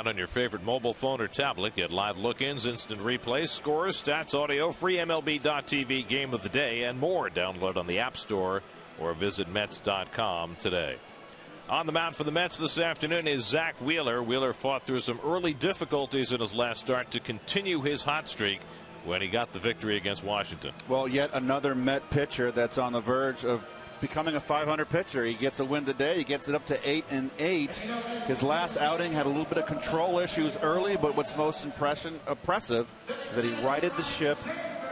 On your favorite mobile phone or tablet, get live look-ins, instant replays, scores, stats, audio, free MLB.tv game of the day, and more. Download on the App Store or visit Mets.com today. On the mound for the Mets this afternoon is Zach Wheeler. Wheeler fought through some early difficulties in his last start to continue his hot streak when he got the victory against Washington. Well, yet another Met pitcher that's on the verge of becoming a 500 pitcher. He gets a win today. He gets it up to 8-8. His last outing had a little bit of control issues early, but what's most impressive is that he righted the ship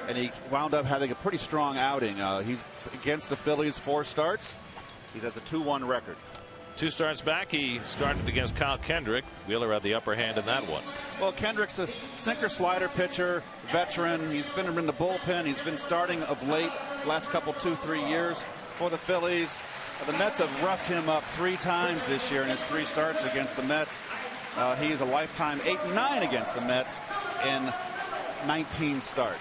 and he wound up having a pretty strong outing. He's against the Phillies 4 starts. He has a 2-1 record. 2 starts back, he started against Kyle Kendrick. Wheeler had the upper hand in that one. Well, Kendrick's a sinker slider pitcher, veteran. He's been in the bullpen. He's been starting of late, last couple 2-3 years for the Phillies. The Mets have roughed him up 3 times this year in his 3 starts against the Mets. He is a lifetime 8-9 against the Mets in 19 starts.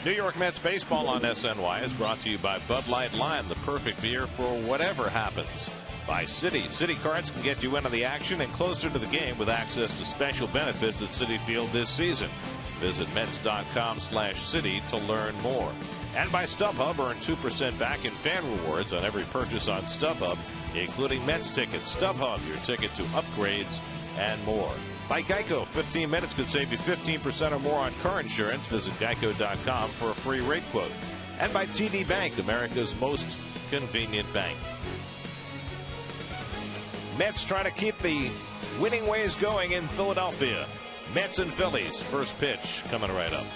New York Mets baseball on SNY is brought to you by Bud Light Lime, the perfect beer for whatever happens. By Citi. Citi cards can get you into the action and closer to the game with access to special benefits at Citi Field this season. Visit Mets.com/Citi to learn more. And by StubHub, earn 2% back in fan rewards on every purchase on StubHub, including Mets tickets. StubHub, your ticket to upgrades and more. By Geico, 15 minutes could save you 15% or more on car insurance. Visit geico.com for a free rate quote. And by TD Bank, America's most convenient bank. Mets try to keep the winning ways going in Philadelphia. Mets and Phillies, first pitch coming right up.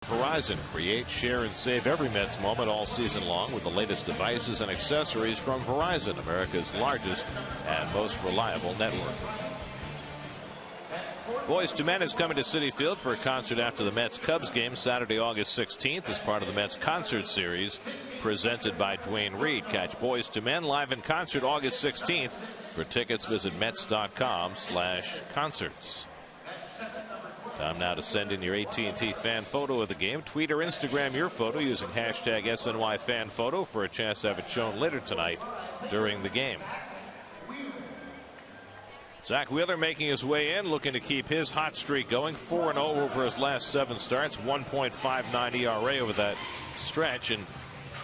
Verizon. Create, share, and save every Mets moment all season long with the latest devices and accessories from Verizon, America's largest and most reliable network. Boyz II Men is coming to Citi Field for a concert after the Mets-Cubs game Saturday, August 16th as part of the Mets concert series presented by Dwayne Reed. Catch Boyz II Men live in concert August 16th. For tickets, visit Mets.com/concerts. Time now to send in your AT&T fan photo of the game. Tweet or Instagram your photo using hashtag SNY fan photo for a chance to have it shown later tonight during the game. Zach Wheeler making his way in, looking to keep his hot streak going. 4-0 over his last 7 starts, 1.59 ERA over that stretch. And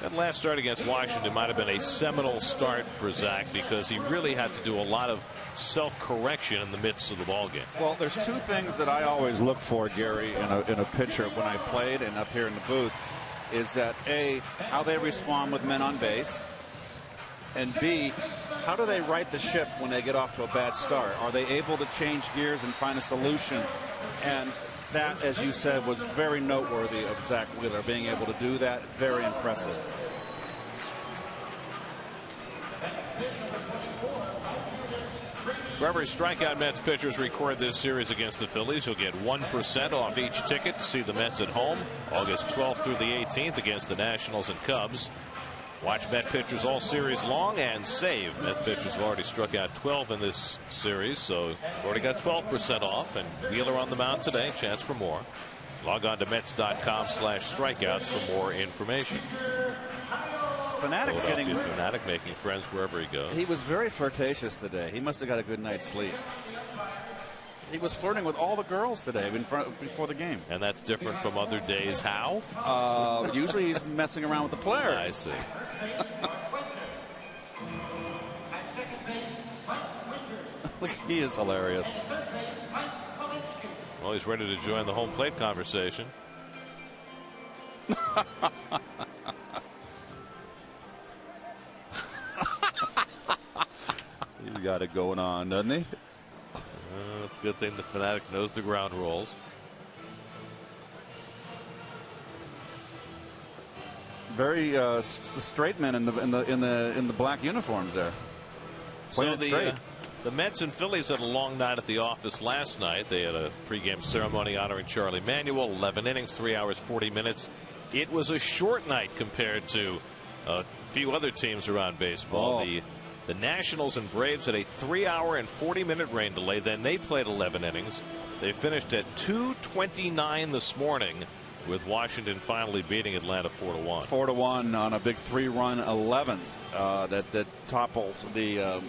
that last start against Washington might have been a seminal start for Zach because he really had to do a lot of self-correction in the midst of the ballgame. Well, there's 2 things that I always look for, Gary, in a pitcher when I played and up here in the booth, is that A, how they respond with men on base, and B, how do they right the ship when they get off to a bad start? Are they able to change gears and find a solution? And that, as you said, was very noteworthy of Zach Wheeler, being able to do that. Very impressive. For every strikeout Mets pitchers record this series against the Phillies, you'll get 1% off each ticket to see the Mets at home August 12th through the 18th against the Nationals and Cubs. Watch Met pitchers all series long and save. Met pitchers have already struck out 12 in this series, so you've already got 12% off. And Wheeler on the mound today. Chance for more. Log on to Mets.com/strikeouts for more information. Fanatic's getting Fanatic making friends wherever he goes. He was very flirtatious today. He must have got a good night's sleep. He was flirting with all the girls today before the game. And that's different from other days. How? Usually he's messing around with the players. I see. Look, he is hilarious. Well, he's ready to join the home plate conversation. He's got it going on, doesn't he? It's a good thing the Fanatic knows the ground rules. Very straight men in the black uniforms there. So the Mets and Phillies had a long night at the office last night. They had a pregame ceremony honoring Charlie Manuel. 11 innings, 3 hours 40 minutes. It was a short night compared to a few other teams around baseball. Oh. The Nationals and Braves had a 3-hour and 40-minute rain delay. Then they played 11 innings. They finished at 2:29 this morning, with Washington finally beating Atlanta 4-1. 4-1 on a big 3-run 11th that topples the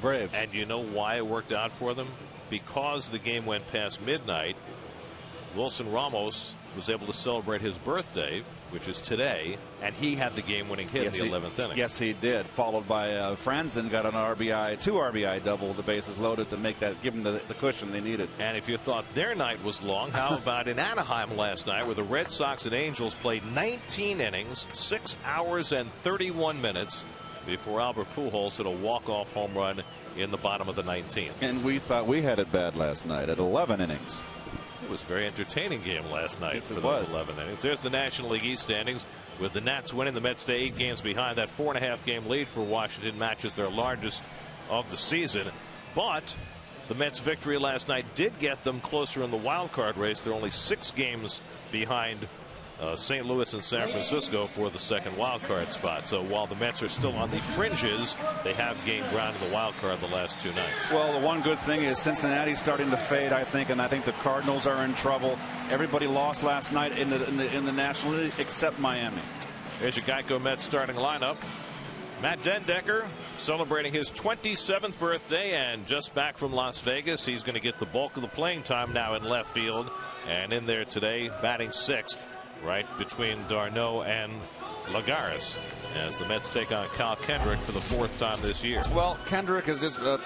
Braves. And you know why it worked out for them? Because the game went past midnight. Wilson Ramos was able to celebrate his birthday, which is today, and he had the game-winning hit in the 11th inning. Yes, he did. Followed by Franz, then got an RBI, 2 RBI double, the bases loaded to make that, give them the cushion they needed. And if you thought their night was long, how about in Anaheim last night, where the Red Sox and Angels played 19 innings, 6 hours and 31 minutes, before Albert Pujols hit a walk-off home run in the bottom of the 19th. And we thought we had it bad last night at 11 innings. It was a very entertaining game last night for those 11 innings. There's the National League East standings, with the Nats winning. The Mets stay 8 games behind. That 4.5 game lead for Washington matches their largest of the season. But the Mets' victory last night did get them closer in the wild card race. They're only 6 games behind St. Louis and San Francisco for the second wild card spot. So while the Mets are still on the fringes, they have gained ground in the wild card the last 2 nights. Well, the one good thing is Cincinnati's starting to fade, I think, and I think the Cardinals are in trouble. Everybody lost last night in the National League except Miami. Here's your Geico Mets starting lineup. Matt Dendecker celebrating his 27th birthday and just back from Las Vegas. He's going to get the bulk of the playing time now in left field, and in there today batting 6th. Right between d'Arnaud and Lagares, as the Mets take on Kyle Kendrick for the 4th time this year. Well, Kendrick is just a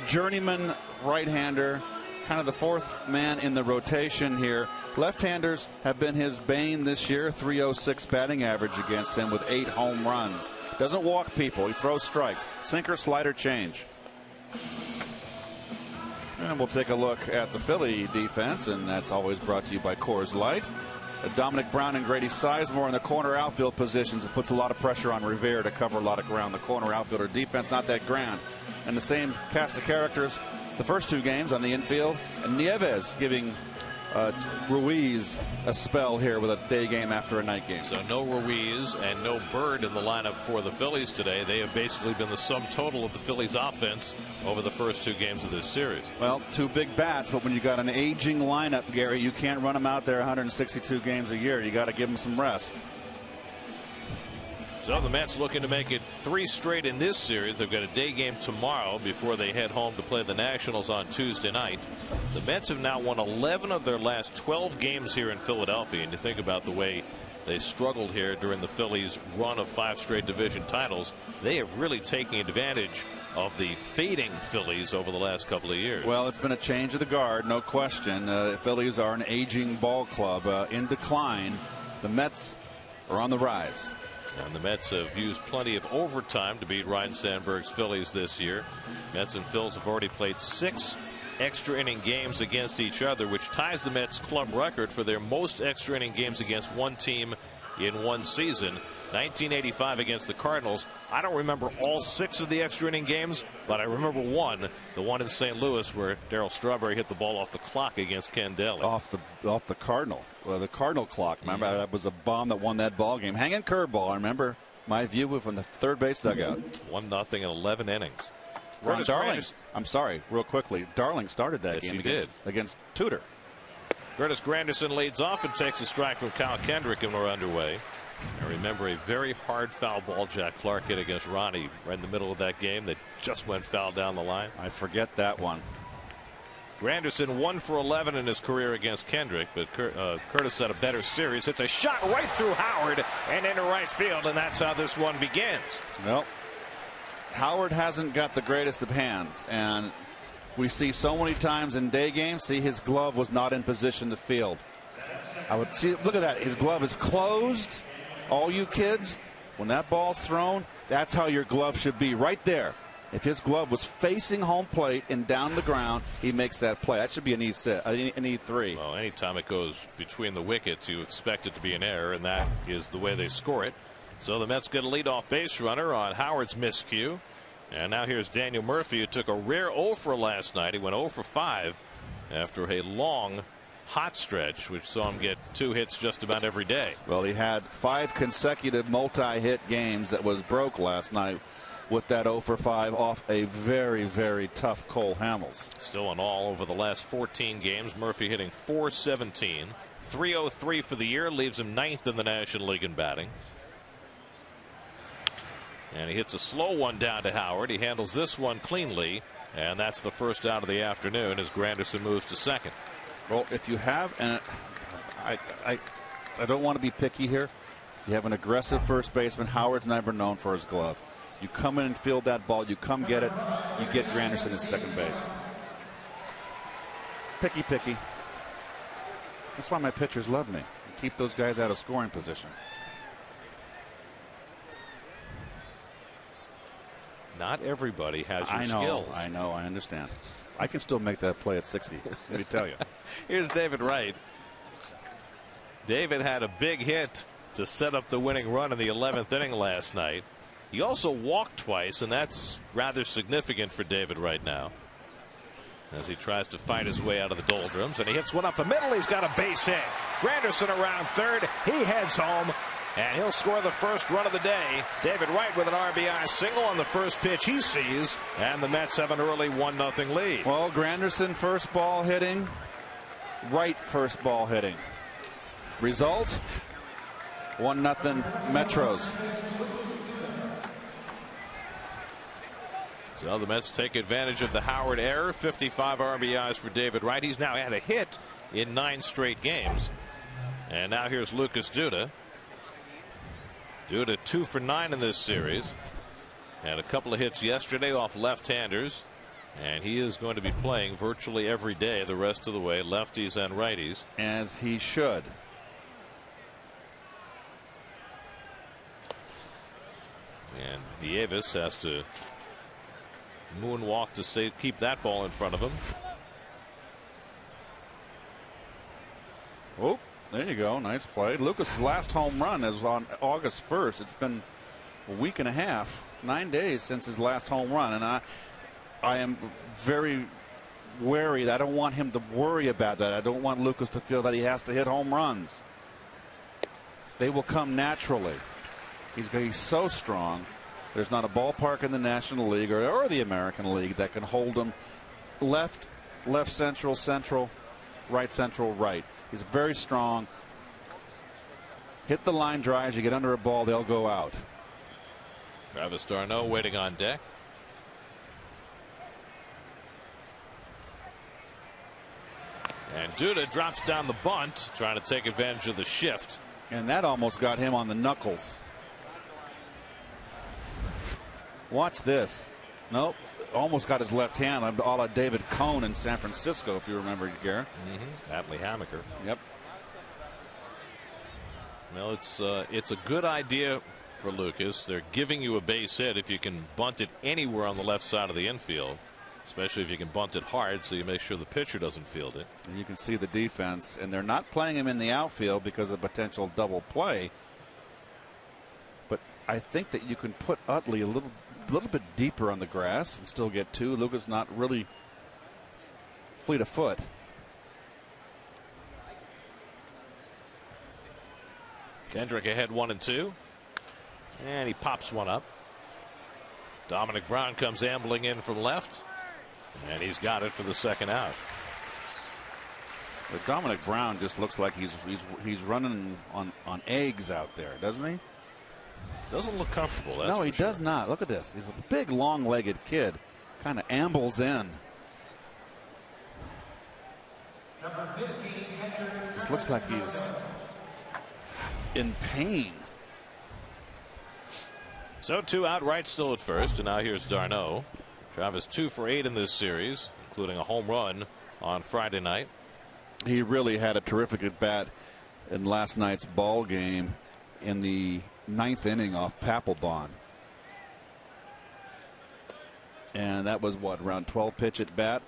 journeyman right-hander, kind of the 4th man in the rotation here. Left-handers have been his bane this year. 306 batting average against him with 8 home runs. Doesn't walk people. He throws strikes. Sinker, slider, change. And we'll take a look at the Philly defense, and that's always brought to you by Coors Light. Dominic Brown and Grady Sizemore in the corner outfield positions. It puts a lot of pressure on Rivera to cover a lot of ground. The corner outfielder defense not that grand. And the same cast of characters the first 2 games on the infield. And Nieves giving Ruiz a spell here with a day game after a night game. So no Ruiz and no Bird in the lineup for the Phillies today. They have basically been the sum total of the Phillies offense over the first 2 games of this series. Well, 2 big bats, but when you got an aging lineup, Gary, you can't run them out there 162 games a year. You got to give them some rest. So the Mets looking to make it 3 straight in this series. They've got a day game tomorrow before they head home to play the Nationals on Tuesday night. The Mets have now won 11 of their last 12 games here in Philadelphia. And you think about the way they struggled here during the Phillies' run of 5 straight division titles. They have really taken advantage of the fading Phillies over the last couple of years. Well, it's been a change of the guard, no question. The Phillies are an aging ball club in decline. The Mets are on the rise. And the Mets have used plenty of overtime to beat Ryan Sandberg's Phillies this year. Mets and Phils have already played 6 extra inning games against each other, which ties the Mets club record for their most extra inning games against one team in one season. 1985 against the Cardinals. I don't remember all 6 of the extra inning games, but I remember one, the one in St. Louis where Darryl Strawberry hit the ball off the clock against Ken Daly. Off the Cardinal. Well, the Cardinal clock. Remember, that was a bomb that won that ball game. Hanging curveball. I remember my view from the third base dugout. 1-0 in 11 innings. Ron Darling. I'm sorry, real quickly. Darling started that game against Tudor. Curtis Granderson leads off and takes a strike from Kyle Kendrick, and we're underway. I remember a very hard foul ball Jack Clark hit against Ronnie right in the middle of that game that just went foul down the line. I forget that one. Granderson 1 for 11 in his career against Kendrick, but Curtis had a better series. Hits a shot right through Howard and into right field, and that's how this one begins. Well, Howard hasn't got the greatest of hands, and we see so many times in day games, his glove was not in position to field. I would see, look at that, his glove is closed. All you kids, when that ball's thrown, that's how your glove should be, right there. If his glove was facing home plate and down the ground, he makes that play. That should be an E3. Well, anytime it goes between the wickets, you expect it to be an error, and that is the way they score it. So the Mets get a leadoff base runner on Howard's miscue. And now here's Daniel Murphy, who took a rare 0 for last night. He went 0 for 5 after a long hot stretch, which saw him get 2 hits just about every day. Well, he had 5 consecutive multi-hit games that was broke last night with that 0 for 5 off a very, very tough Cole Hamels. Still in all over the last 14 games, Murphy hitting .417, .303 for the year, leaves him 9th in the National League in batting. And he hits a slow one down to Howard. He handles this one cleanly, and that's the first out of the afternoon as Granderson moves to second. Well, if you have, and I don't want to be picky here, if you have an aggressive first baseman, Howard's never known for his glove. You come in and field that ball, you come get it, you get Granderson at second base. Picky. That's why my pitchers love me. Keep those guys out of scoring position. Not everybody has your skills. I know, I understand. I can still make that play at 60. Let me tell you. Here's David Wright. David had a big hit to set up the winning run in the 11th inning last night. He also walked twice, and that's rather significant for David right now as he tries to fight his way out of the doldrums, and he hits one up the middle. He's got a base hit. Granderson around third. He heads home, and he'll score the first run of the day. David Wright with an RBI single on the first pitch he sees, and the Mets have an early 1-0 lead. Well, Granderson first ball hitting, Wright first ball hitting. Result, 1-0 Metros. So the Mets take advantage of the Howard error. 55 RBIs for David Wright. He's now had a hit in 9 straight games. And now here's Lucas Duda. Duda 2 for 9 in this series. Had a couple of hits yesterday off left-handers. And he is going to be playing virtually every day the rest of the way, lefties and righties. As he should. And Nieves has to moonwalk to keep that ball in front of him. Oh, there you go. Nice play. Lucas's last home run is on August 1st. It's been a week and a half, 9 days since his last home run. And I am very wary. I don't want him to worry about that. I don't want Lucas to feel that he has to hit home runs. They will come naturally. He's so strong. There's not a ballpark in the National League or the American League that can hold him left, central, right, right. He's very strong. Hit the line drives. You get under a ball, they'll go out. Travis d'Arnaud waiting on deck. And Duda drops down the bunt, trying to take advantage of the shift. And that almost got him on the knuckles. Watch this. Nope. Almost got his left hand, a la David Cohn in San Francisco, if you remember, Garrett. Atley Hammaker. Yep. Well, it's a good idea for Lucas. They're giving you a base hit if you can bunt it anywhere on the left side of the infield, especially if you can bunt it hard so you make sure the pitcher doesn't field it. And you can see the defense, and they're not playing him in the outfield because of potential double play. But I think that you can put Utley a little bit deeper on the grass and still get two. Lucas not really fleet of foot. Kendrick ahead 1-2. And he pops one up. Dominic Brown comes ambling in from left. And he's got it for the second out. But Dominic Brown just looks like he's running on eggs out there, doesn't he? Doesn't look comfortable. That's no, he sure. does not. Look at this. He's a big, long-legged kid. Kind of ambles in. Just looks like he's in pain. So 2 out, right still at first, and now here's d'Arnaud. Travis 2 for 8 in this series, including a home run on Friday night. He really had a terrific at bat in last night's ball game in the 9th inning off Papelbon. And that was what, around 12 pitch at bat,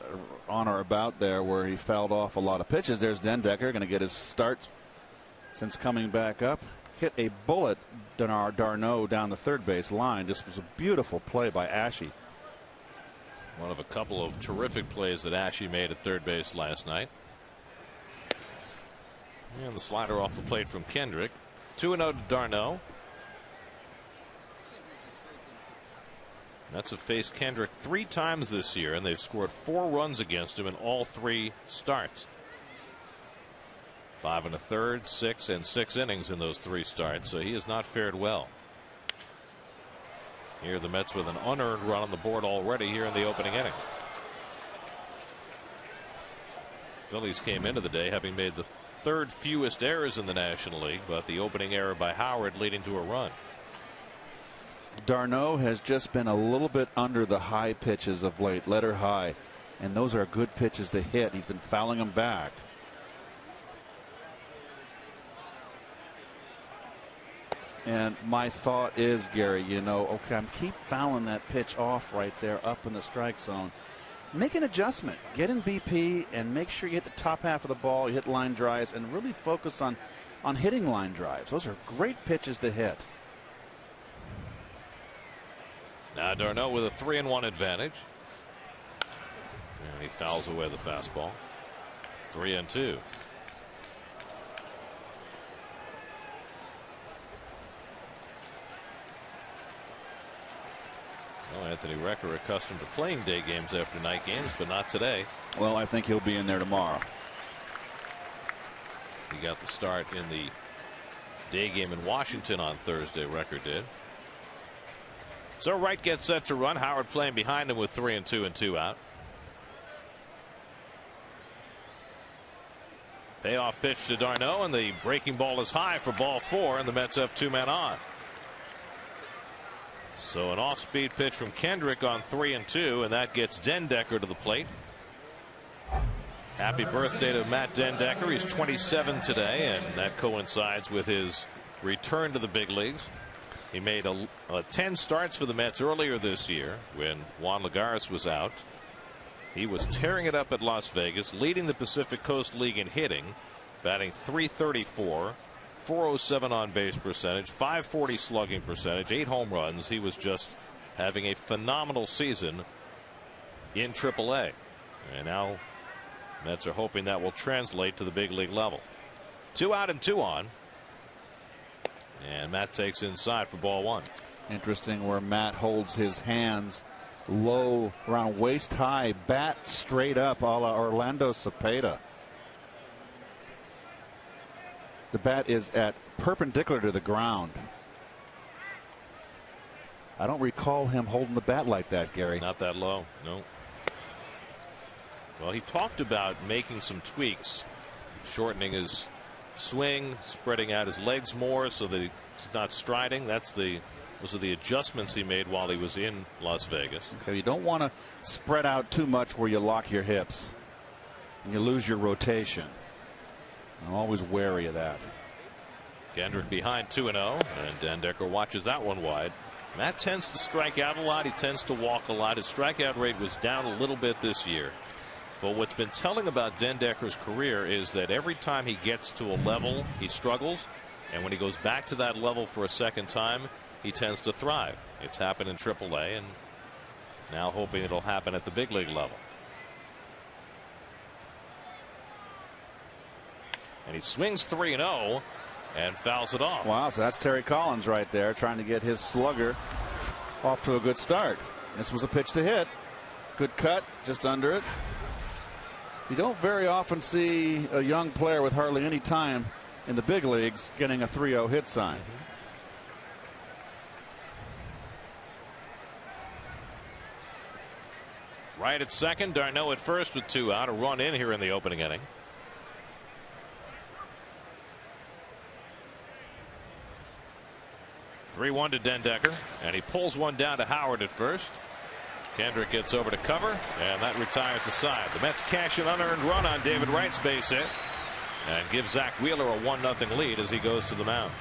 on or about there, where he fouled off a lot of pitches. There's Dendecker going to get his start since coming back up. Hit a bullet, d'Arnaud, down the third base line. This was a beautiful play by Ashe. One of a couple of terrific plays that Ashe made at third base last night. And the slider off the plate from Kendrick. 2-0 to d'Arnaud. Mets have faced Kendrick 3 times this year, and they've scored 4 runs against him in all 3 starts. 5 1/3, 6 and 6 innings in those 3 starts, so he has not fared well. Here the Mets with an unearned run on the board already here in the opening inning. Phillies came into the day having made the 3rd fewest errors in the National League, but the opening error by Howard leading to a run. d'Arnaud has just been a little bit under the high pitches of late, letter high, and those are good pitches to hit. He's been fouling them back. And my thought is, Gary, okay, I'm keep fouling that pitch off right there up in the strike zone. Make an adjustment. Get in BP and make sure you hit the top half of the ball, you hit line drives, and really focus on hitting line drives. Those are great pitches to hit. Now d'Arnaud with a 3-1 advantage. And he fouls away the fastball. 3-2. Well, Anthony Recker accustomed to playing day games after night games, but not today. Well, I think he'll be in there tomorrow. He got the start in the day game in Washington on Thursday. Recker did. So Wright gets set to run. Howard playing behind him with 3-2 and 2 out. Payoff pitch to d'Arnaud, and the breaking ball is high for ball 4, and the Mets have 2 men on. So an off-speed pitch from Kendrick on 3-2, and that gets Dendecker to the plate. Happy birthday to Matt Dendecker. He's 27 today, and that coincides with his return to the big leagues. He made 10 starts for the Mets earlier this year when Juan Lagares was out. He was tearing it up at Las Vegas, leading the Pacific Coast League in hitting, batting .334, .407 on base percentage, .540 slugging percentage, 8 home runs. He was just having a phenomenal season in AAA. And now Mets are hoping that will translate to the big league level. 2 out and 2 on. And Matt takes inside for ball 1. Interesting where Matt holds his hands low, around waist high, bat straight up, a la Orlando Cepeda. The bat is at perpendicular to the ground. I don't recall him holding the bat like that, Gary. Not that low, no. Well, he talked about making some tweaks, shortening his swing, spreading out his legs more so that he's not striding. Those are the adjustments he made while he was in Las Vegas. Okay, you don't want to spread out too much where you lock your hips and you lose your rotation. I'm always wary of that. Kendrick behind 2-0, and Dendecker watches that one wide. Matt tends to strike out a lot. He tends to walk a lot. His strikeout rate was down a little bit this year. But what's been telling about Dendecker's career is that every time he gets to a level, he struggles. And when he goes back to that level for a second time, he tends to thrive. It's happened in AAA, and now hoping it'll happen at the big league level. And he swings 3-0 and fouls it off. Wow, so that's Terry Collins right there trying to get his slugger off to a good start. This was a pitch to hit. Good cut, just under it. You don't very often see a young player with hardly any time in the big leagues getting a 3-0 hit sign. Right at second, Darno at first with 2 out. A run in here in the opening inning. Three-1 to Dendecker, and he pulls one down to Howard at first. Kendrick gets over to cover, and that retires the side. The Mets cash an unearned run on David Wright's base hit and give Zach Wheeler a 1-0 lead as he goes to the mound.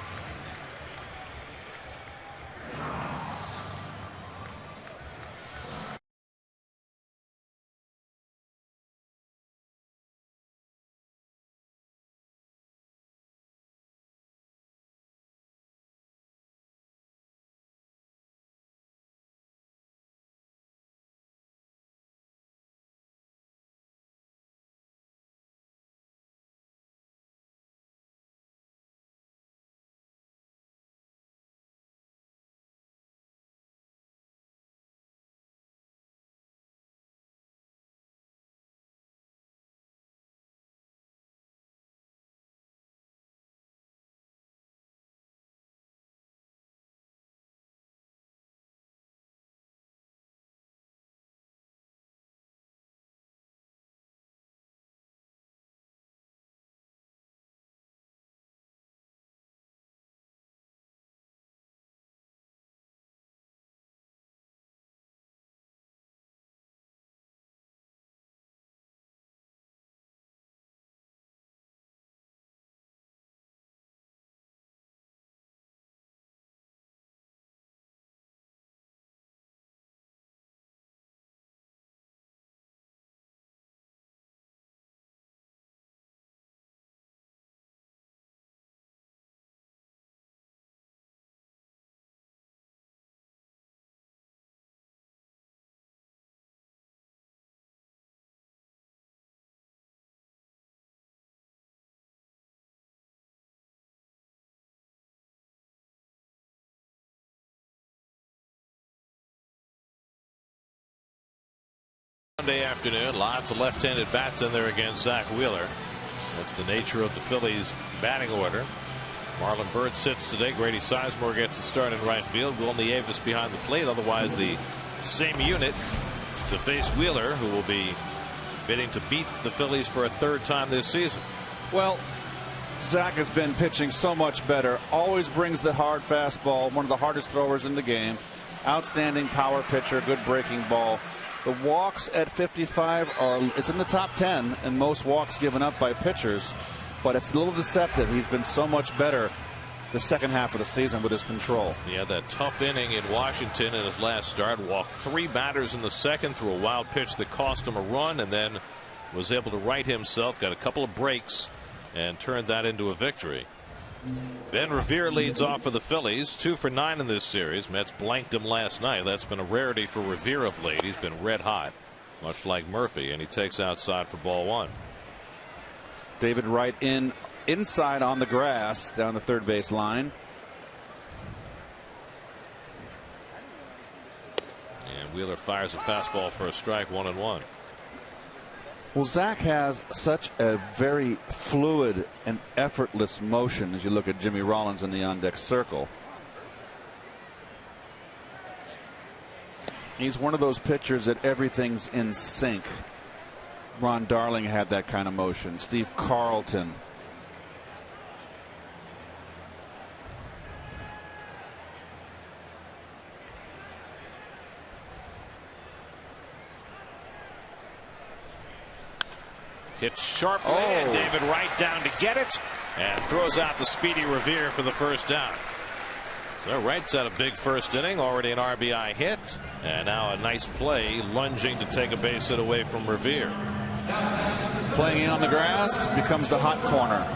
Monday afternoon, lots of left-handed bats in there against Zach Wheeler. That's the nature of the Phillies batting order. Marlon Byrd sits today. Grady Sizemore gets the start in right field. Will Nieves behind the plate. Otherwise, the same unit to face Wheeler, who will be bidding to beat the Phillies for a 3rd time this season. Well, Zach has been pitching so much better. Always brings the hard fastball. One of the hardest throwers in the game. Outstanding power pitcher. Good breaking ball. The walks at 55 it's in the top 10 in most walks given up by pitchers, but it's a little deceptive. He's been so much better the second half of the season with his control. Yeah, that tough inning in Washington in his last start. Walked 3 batters in the second through a wild pitch that cost him a run, and then was able to right himself, got a couple of breaks, and turned that into a victory. Ben Revere leads off for the Phillies, 2 for 9 in this series. Mets blanked him last night. That's been a rarity for Revere of late. He's been red hot. much like Murphy, and he takes outside for ball one. David Wright inside on the grass down the third base line. And Wheeler fires a fastball for a strike, 1-1. Well, Zach has such a very fluid and effortless motion as you look at Jimmy Rollins in the on-deck circle. He's one of those pitchers that everything's in sync. Ron Darling had that kind of motion. Steve Carlton. Hits sharply, and David Wright down to get it, and throws out the speedy Revere for the first down. So Wright's had a big first inning, already an RBI hit, and now a nice play, lunging to take a base hit away from Revere. Playing in on the grass becomes the hot corner.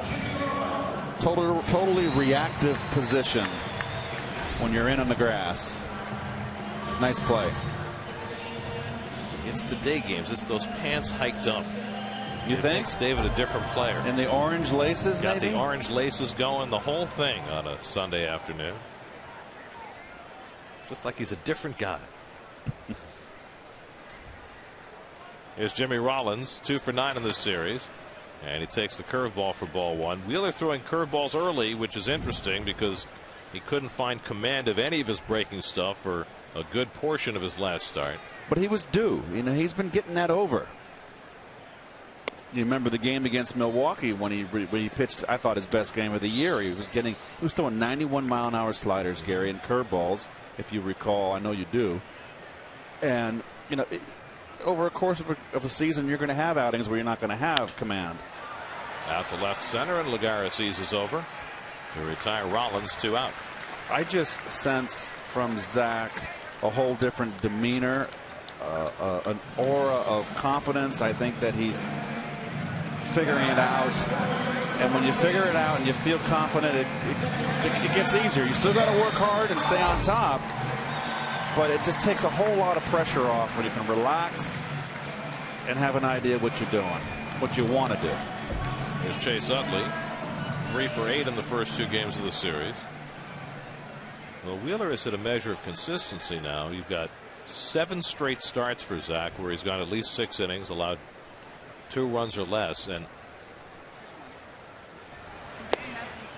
Totally reactive position when you're in on the grass. Nice play. It's the day games. It's those pants hiked up. You think? Makes David a different player. And the orange laces, got maybe? The orange laces going, the whole thing on a Sunday afternoon. It's just like he's a different guy. Here's Jimmy Rollins, 2 for 9 in this series, and he takes the curveball for ball one. Wheeler throwing curveballs early, which is interesting because he couldn't find command of any of his breaking stuff for a good portion of his last start. But he was due. You know, he's been getting that over. You remember the game against Milwaukee when he pitched, I thought, his best game of the year. He was throwing 91-mile-an-hour sliders, Gary, and curveballs, if you recall. I know you do. And, you know, over a course of a season, you're going to have outings where you're not going to have command. Out to left center, and Lagares eases over to retire Rollins, 2 out. I just sense from Zach a whole different demeanor, an aura of confidence. I think that he's figuring it out, and when you figure it out and you feel confident, it gets easier. You still got to work hard and stay on top, but it just takes a whole lot of pressure off when you can relax and have an idea what you're doing, what you want to do. Here's Chase Utley, 3 for 8 in the first 2 games of the series. Well, Wheeler is at a measure of consistency now. You've got 7 straight starts for Zach where he's gone at least 6 innings, allowed 2 runs or less, and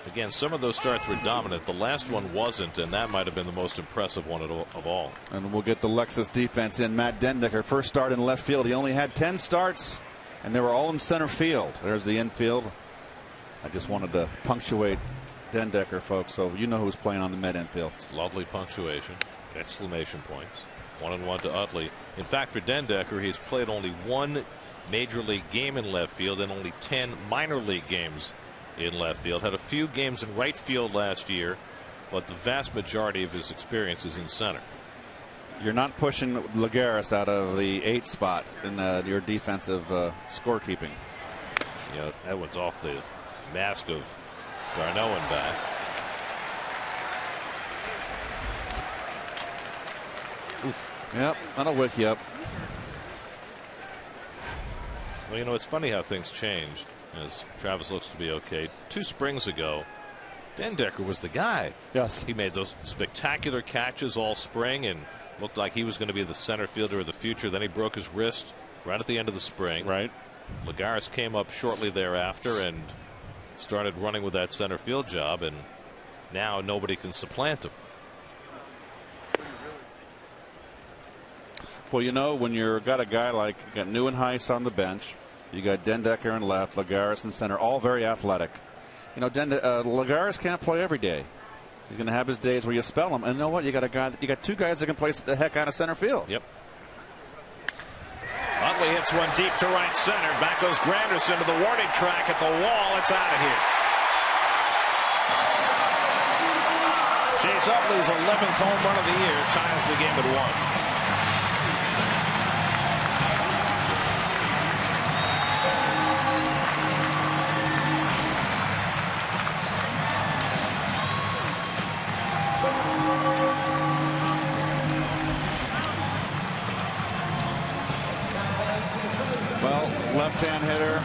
again, some of those starts were dominant. The last one wasn't, and that might have been the most impressive one of all. And we'll get the Lexus defense in. Matt Dendecker, first start in left field. He only had 10 starts, and they were all in center field. There's the infield. I just wanted to punctuate Dendecker, folks, so you know who's playing on the Met infield. It's lovely punctuation, exclamation points. 1-1 to Utley. In fact, for Dendecker, he's played only 1 major league game in left field and only 10 minor league games in left field. Had a few games in right field last year, but the vast majority of his experience is in center. You're not pushing Lagares out of the 8 spot in your defensive scorekeeping. You know, that one's off the mask of Darno and back. Oof. Yep, that'll wake you up. Well, you know, it's funny how things changed as Travis looks to be okay. 2 springs ago, Dendecker was the guy. Yes. He made those spectacular catches all spring and looked like he was going to be the center fielder of the future. Then he broke his wrist right at the end of the spring. Right. Lagares came up shortly thereafter and started running with that center field job, and now nobody can supplant him. Well, you know, when you've got a guy like you got Neuenhuis on the bench, you got Dendecker in left, Lagares in center, all very athletic. You know, Lagares can't play every day. He's going to have his days where you spell him, and you know what? You got 2 guys that can play the heck out of center field. Yep. Utley hits one deep to right center. Back goes Granderson to the warning track at the wall. It's out of here. Chase Utley's 11th home run of the year ties the game at 1. Well, left-hand hitter,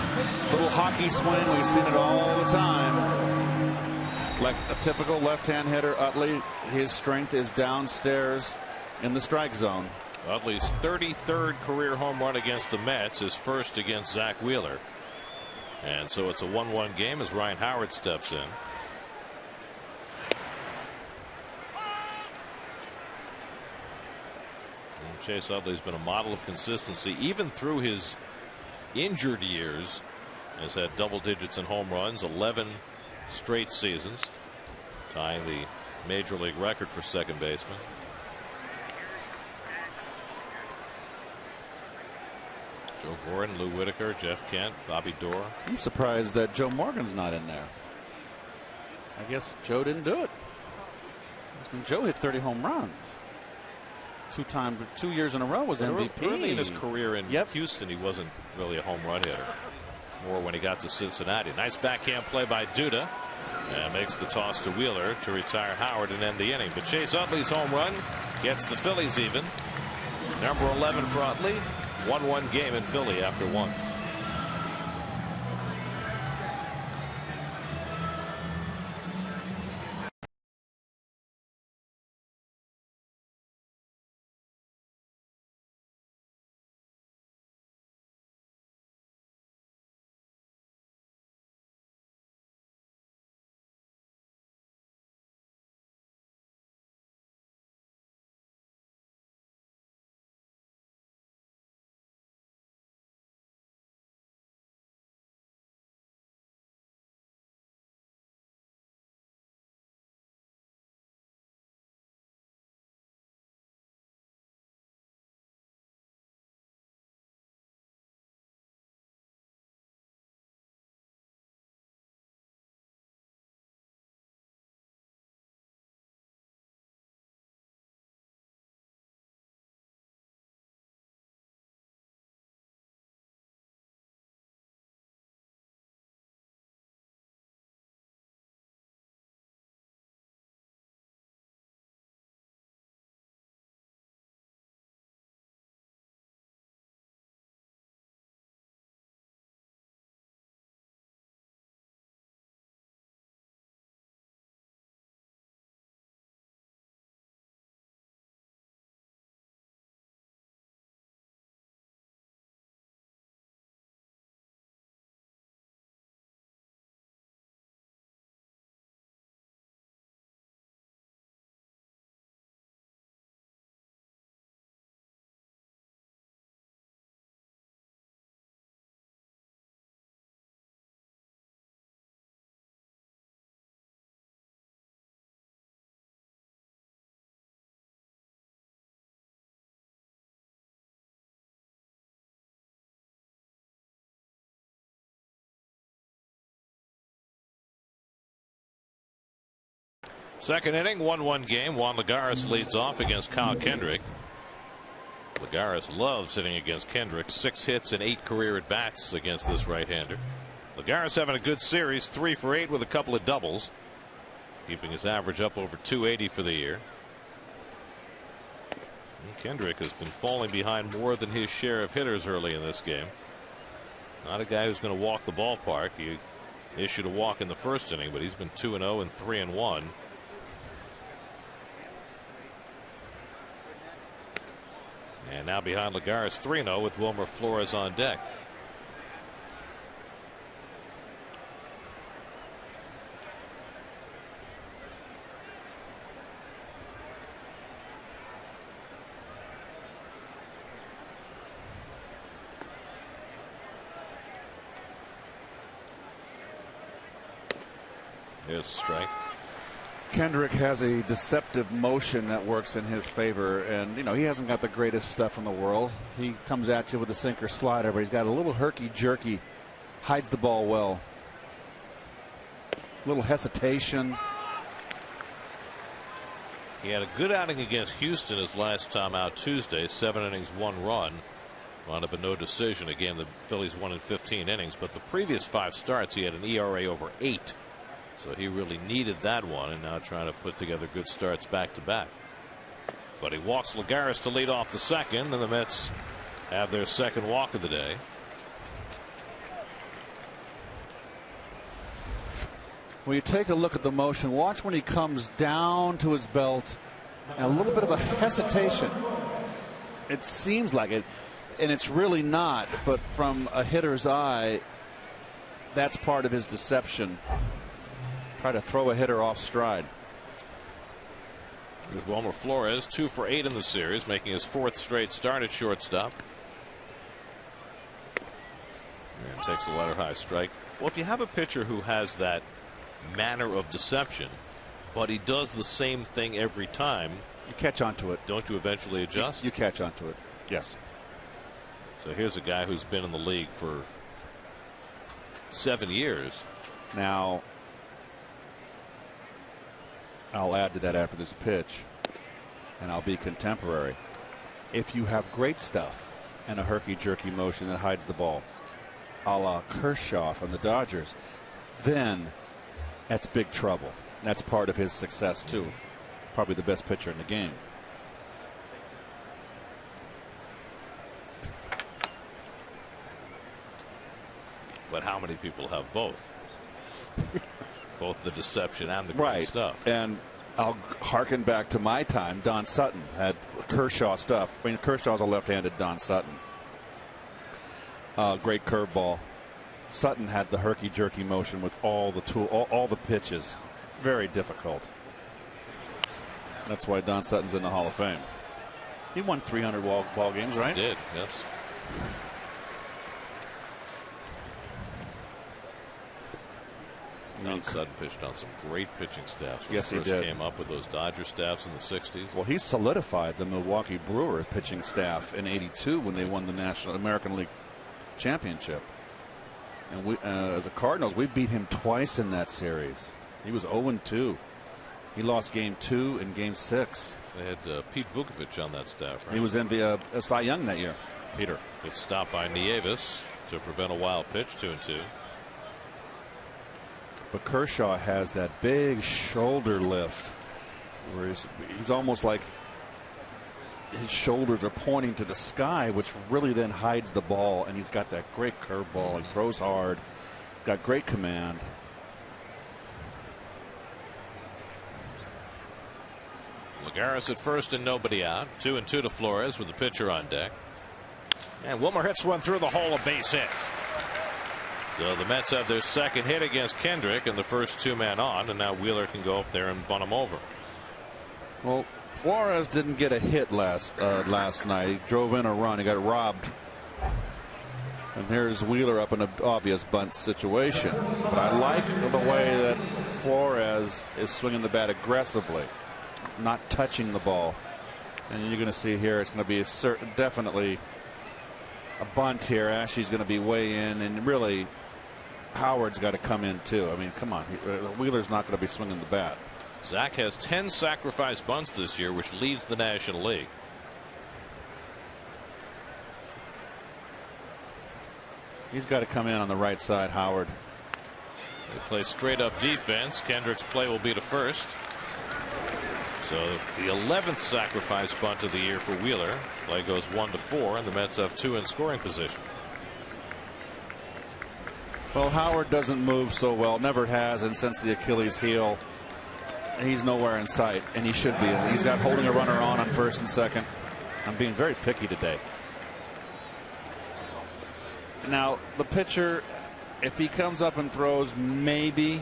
little hockey swing. We've seen it all the time. Like a typical left-hand hitter, Utley, his strength is downstairs in the strike zone. Utley's 33rd career home run against the Mets, his first against Zach Wheeler. And so it's a 1-1 game as Ryan Howard steps in. And Chase Utley's been a model of consistency even through his injured years. Has had double digits in home runs, 11 straight seasons, tying the major league record for second baseman. Joe Gordon, Lou Whitaker, Jeff Kent, Bobby Dora. I'm surprised that Joe Morgan's not in there. I guess Joe didn't do it. Joe hit 30 home runs. 2 years in a row was MVP. Early in his career in Houston, he wasn't really a home run hitter. More when he got to Cincinnati. Nice backhand play by Duda. And makes the toss to Wheeler to retire Howard and end the inning. But Chase Utley's home run gets the Phillies even. Number 11 for Utley. 1-1 game in Philly after 1. Second inning, 1-1 game. Juan Lagares leads off against Kyle Kendrick. Lagares loves hitting against Kendrick. 6 hits and 8 career at bats against this right-hander. Lagares having a good series, 3 for 8 with a couple of doubles, keeping his average up over 280 for the year. And Kendrick has been falling behind more than his share of hitters early in this game. Not a guy who's going to walk the ballpark. He issued a walk in the first inning, but he's been 2-0 and 3-1. And now behind Lagares, 3-0 with Wilmer Flores on deck. Here's a strike. Kendrick has a deceptive motion that works in his favor, and he hasn't got the greatest stuff in the world. He comes at you with a sinker slider, but he's got a little herky jerky, hides the ball well. A little hesitation. He had a good outing against Houston his last time out Tuesday. 7 innings, 1 run. Wound up a no decision. Again, the Phillies won in 15 innings, but the previous 5 starts he had an ERA over 8. So he really needed that one, and now trying to put together good starts back to back. But he walks Lagares to lead off the second, and the Mets have their second walk of the day. Well, you take a look at the motion. Watch when he comes down to his belt, and a little bit of a hesitation. It seems like it, and it's really not. But from a hitter's eye, that's part of his deception. Try to throw a hitter off stride. Here's Wilmer Flores, 2 for 8 in the series, making his 4th straight start at shortstop. And takes the letter high strike. Well, if you have a pitcher who has that manner of deception, but he does the same thing every time, you catch on to it. Don't you eventually adjust? You catch on to it. Yes. So here's a guy who's been in the league for 7 years. Now, I'll add to that after this pitch, and I'll be contemporary. If you have great stuff and a herky-jerky motion that hides the ball, a la Kershaw from the Dodgers, then that's big trouble. That's part of his success, too. Probably the best pitcher in the game. But how many people have both? Both the deception and the great stuff. And I'll harken back to my time. Don Sutton had Kershaw stuff. I mean, Kershaw's a left-handed Don Sutton. Great curveball. Sutton had the herky-jerky motion with all the pitches. Very difficult. That's why Don Sutton's in the Hall of Fame. He won 300 ball games, right? He did, yes. Don Sutton pitched on some great pitching staffs when yes, he first he did. came up with those Dodger staffs in the 60s. Well, he solidified the Milwaukee Brewers pitching staff in '82 when they won the American League Championship. And we, as a Cardinals, we beat him twice in that series. He was 0-2. He lost Game 2 and Game 6. They had Pete Vukovich on that staff, right? He was in the Cy Young that year. Peter. It's stopped by Nieves to prevent a wild pitch, 2-2. But Kershaw has that big shoulder lift where he's almost like his shoulders are pointing to the sky, which really then hides the ball. And he's got that great curveball. He throws hard. Got great command. Lagares at first and nobody out. 2-2 to Flores with the pitcher on deck. And Wilmer hits one through the hole, a base hit. So the Mets have their second hit against Kendrick and the first 2-man on, and now Wheeler can go up there and bunt him over. Well, Flores didn't get a hit last night. He drove in a run. He got robbed. And here's Wheeler up in an obvious bunt situation. But I like the way that Flores is swinging the bat aggressively, not touching the ball. And you're going to see here it's going to be definitely a bunt here. Ashley's going to be way in, and really Howard's got to come in too. I mean, come on. Wheeler's not going to be swinging the bat. Zach has 10 sacrifice bunts this year, which leads the National League. He's got to come in on the right side, Howard. They play straight up defense. Kendrick's play will be to first. So the 11th sacrifice bunt of the year for Wheeler. Play goes 1-4, and the Mets have 2 in scoring position. Well, Howard doesn't move so well, never has, and since the Achilles heel, he's nowhere in sight, and he should be. He's got holding a runner on first and second. I'm being very picky today. Now, the pitcher, if he comes up and throws, maybe.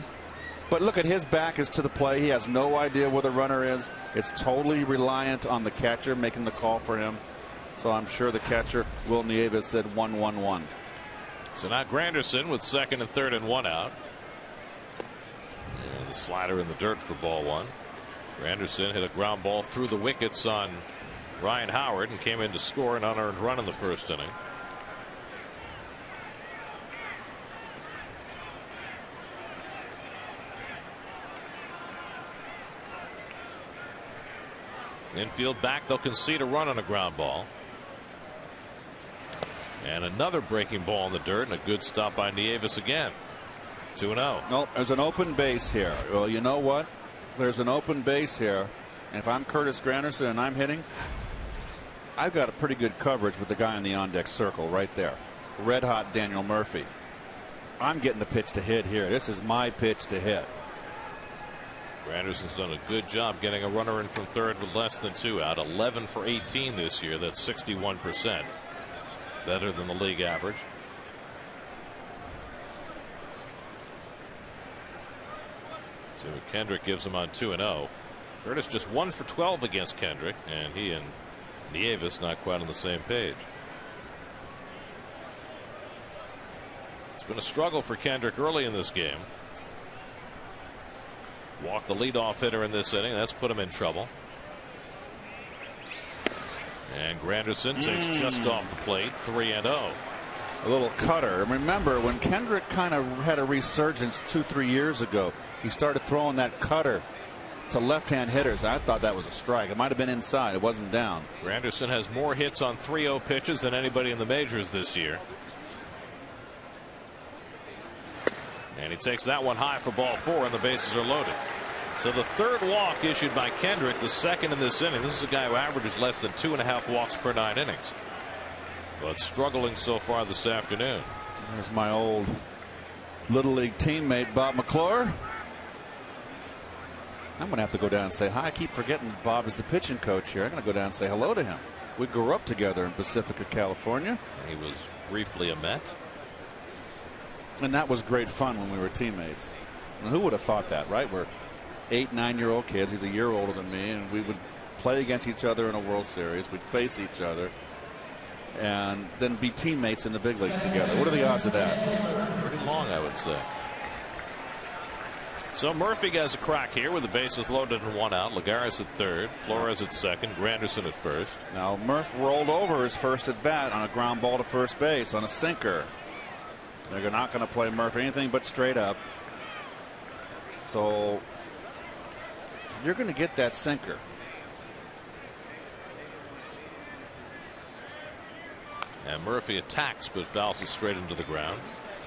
But look at his back is to the play. He has no idea where the runner is. It's totally reliant on the catcher making the call for him. So I'm sure the catcher, Will Nieves, said 1-1-1. So now Granderson with second and third and 1 out. And the slider in the dirt for ball 1. Granderson hit a ground ball through the wickets on Ryan Howard and came in to score an unearned run in the first inning. Infield back, they'll concede a run on a ground ball. And another breaking ball in the dirt, and a good stop by Nieves again. 2-0. Nope, there's an open base here. Well, you know what? There's an open base here. And if I'm Curtis Granderson and I'm hitting, I've got a pretty good coverage with the guy in the on-deck circle right there. Red hot Daniel Murphy. I'm getting the pitch to hit here. This is my pitch to hit. Granderson's done a good job getting a runner in from third with less than 2 out. 11 for 18 this year. That's 61%. Better than the league average. So Kendrick gives him on 2-0. Curtis just 1 for 12 against Kendrick, and he and Nieves not quite on the same page. It's been a struggle for Kendrick early in this game. Walked the leadoff hitter in this inning. That's put him in trouble. And Granderson takes just off the plate. 3-0. A little cutter. Remember when Kendrick kind of had a resurgence 2-3 years ago, he started throwing that cutter to left-hand hitters. I thought that was a strike. It might have been inside. It wasn't down. Granderson has more hits on 3-0 pitches than anybody in the majors this year. And he takes that one high for ball 4, and the bases are loaded. So the third walk issued by Kendrick, the second in this inning. This is a guy who averages less than 2.5 walks per 9 innings. But struggling so far this afternoon. There's my old Little League teammate, Bob McClure. I'm going to have to go down and say hi. I keep forgetting Bob is the pitching coach here. I'm going to go down and say hello to him. We grew up together in Pacifica, California. He was briefly a Met. And that was great fun when we were teammates. And who would have thought that, right? We're 8, 9-year-old kids. He's a year older than me, and we would play against each other in a World Series. We'd face each other and then be teammates in the big leagues together. What are the odds of that? Pretty long, I would say. So Murphy has a crack here with the bases loaded and 1 out. Lagares at third, Flores at second, Granderson at first. Now Murph rolled over his first at bat on a ground ball to first base on a sinker. They're not going to play Murphy anything but straight up. So you're going to get that sinker. And Murphy attacks but fouls it straight into the ground.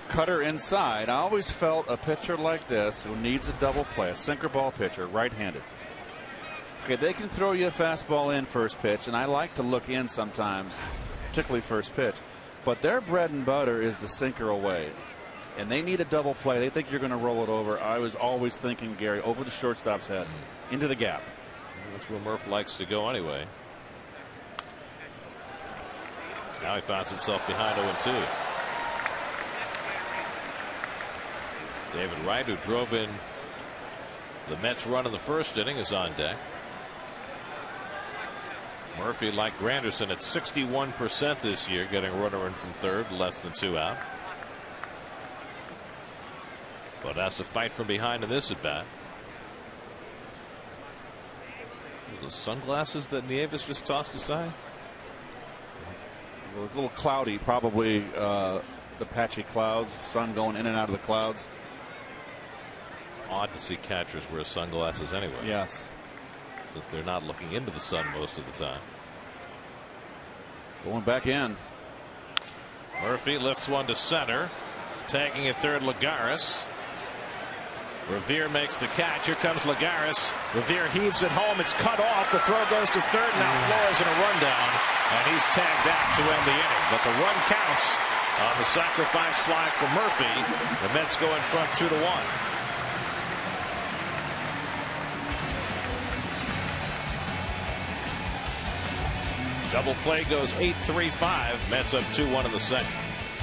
Cutter inside. I always felt a pitcher like this who needs a double play, a sinker ball pitcher, right-handed. Okay, they can throw you a fastball in first pitch, and I like to look in sometimes, particularly first pitch. But their bread and butter is the sinker away. And they need a double play. They think you're going to roll it over. I was always thinking, Gary, over the shortstop's head, into the gap. That's where Murph likes to go anyway. Now he finds himself behind 0-2. David Wright, who drove in the Mets run in the first inning, is on deck. Murphy, like Granderson, at 61% this year, getting a runner in from third, less than 2 out. But has to fight from behind in this at bat. Those sunglasses that Nieves just tossed aside. Well, it's a little cloudy, probably the patchy clouds, sun going in and out of the clouds. It's odd to see catchers wear sunglasses anyway. Yes. Since they're not looking into the sun most of the time. Going back in. Murphy lifts one to center. Tagging at third, Lagares. Revere makes the catch. Here comes Lagares. Revere heaves it home. It's cut off. The throw goes to third. Now Flores in a rundown. And he's tagged out to end the inning. But the run counts on the sacrifice fly for Murphy. The Mets go in front 2-1. Double play goes 8-3-5. Mets up 2-1 in the second.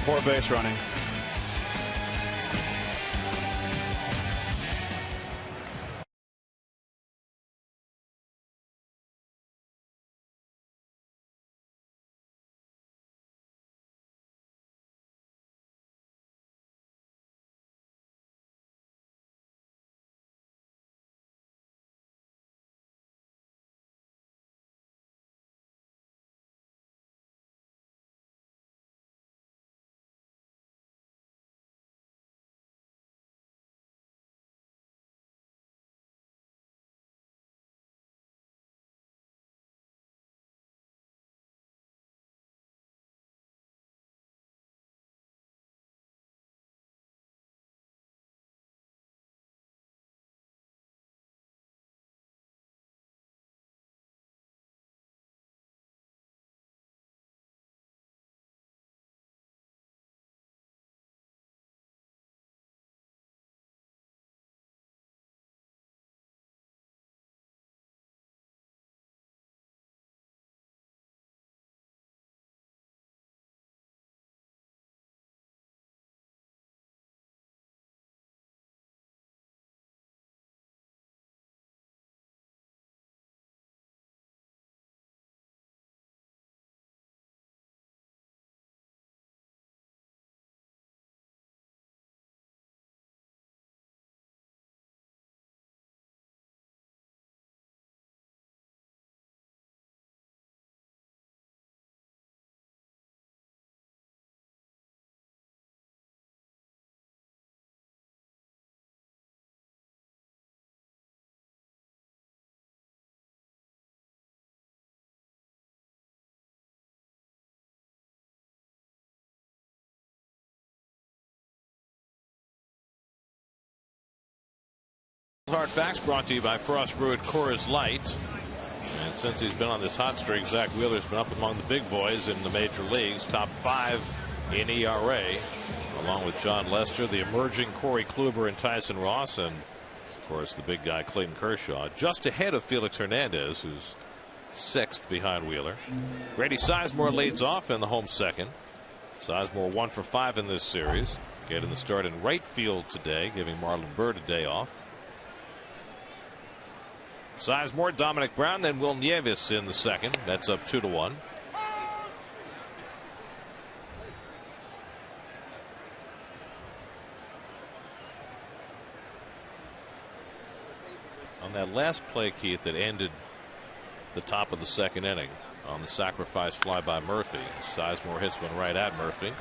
Poor base running. Hard Facts brought to you by Frost Brewed Coors Light. And since he's been on this hot streak, Zach Wheeler's been up among the big boys in the major leagues, top 5 in ERA, along with John Lester, the emerging Corey Kluber and Tyson Ross, and of course the big guy Clayton Kershaw, just ahead of Felix Hernandez, who's 6th behind Wheeler. Grady Sizemore leads off in the home second. Sizemore 1 for 5 in this series, getting the start in right field today, giving Marlon Byrd a day off. Sizemore, Dominic Brown, then Will Nieves in the second. That's up 2-1. On that last play, Keith, that ended the top of the second inning on the sacrifice fly by Murphy, Sizemore hits one right at Murphy,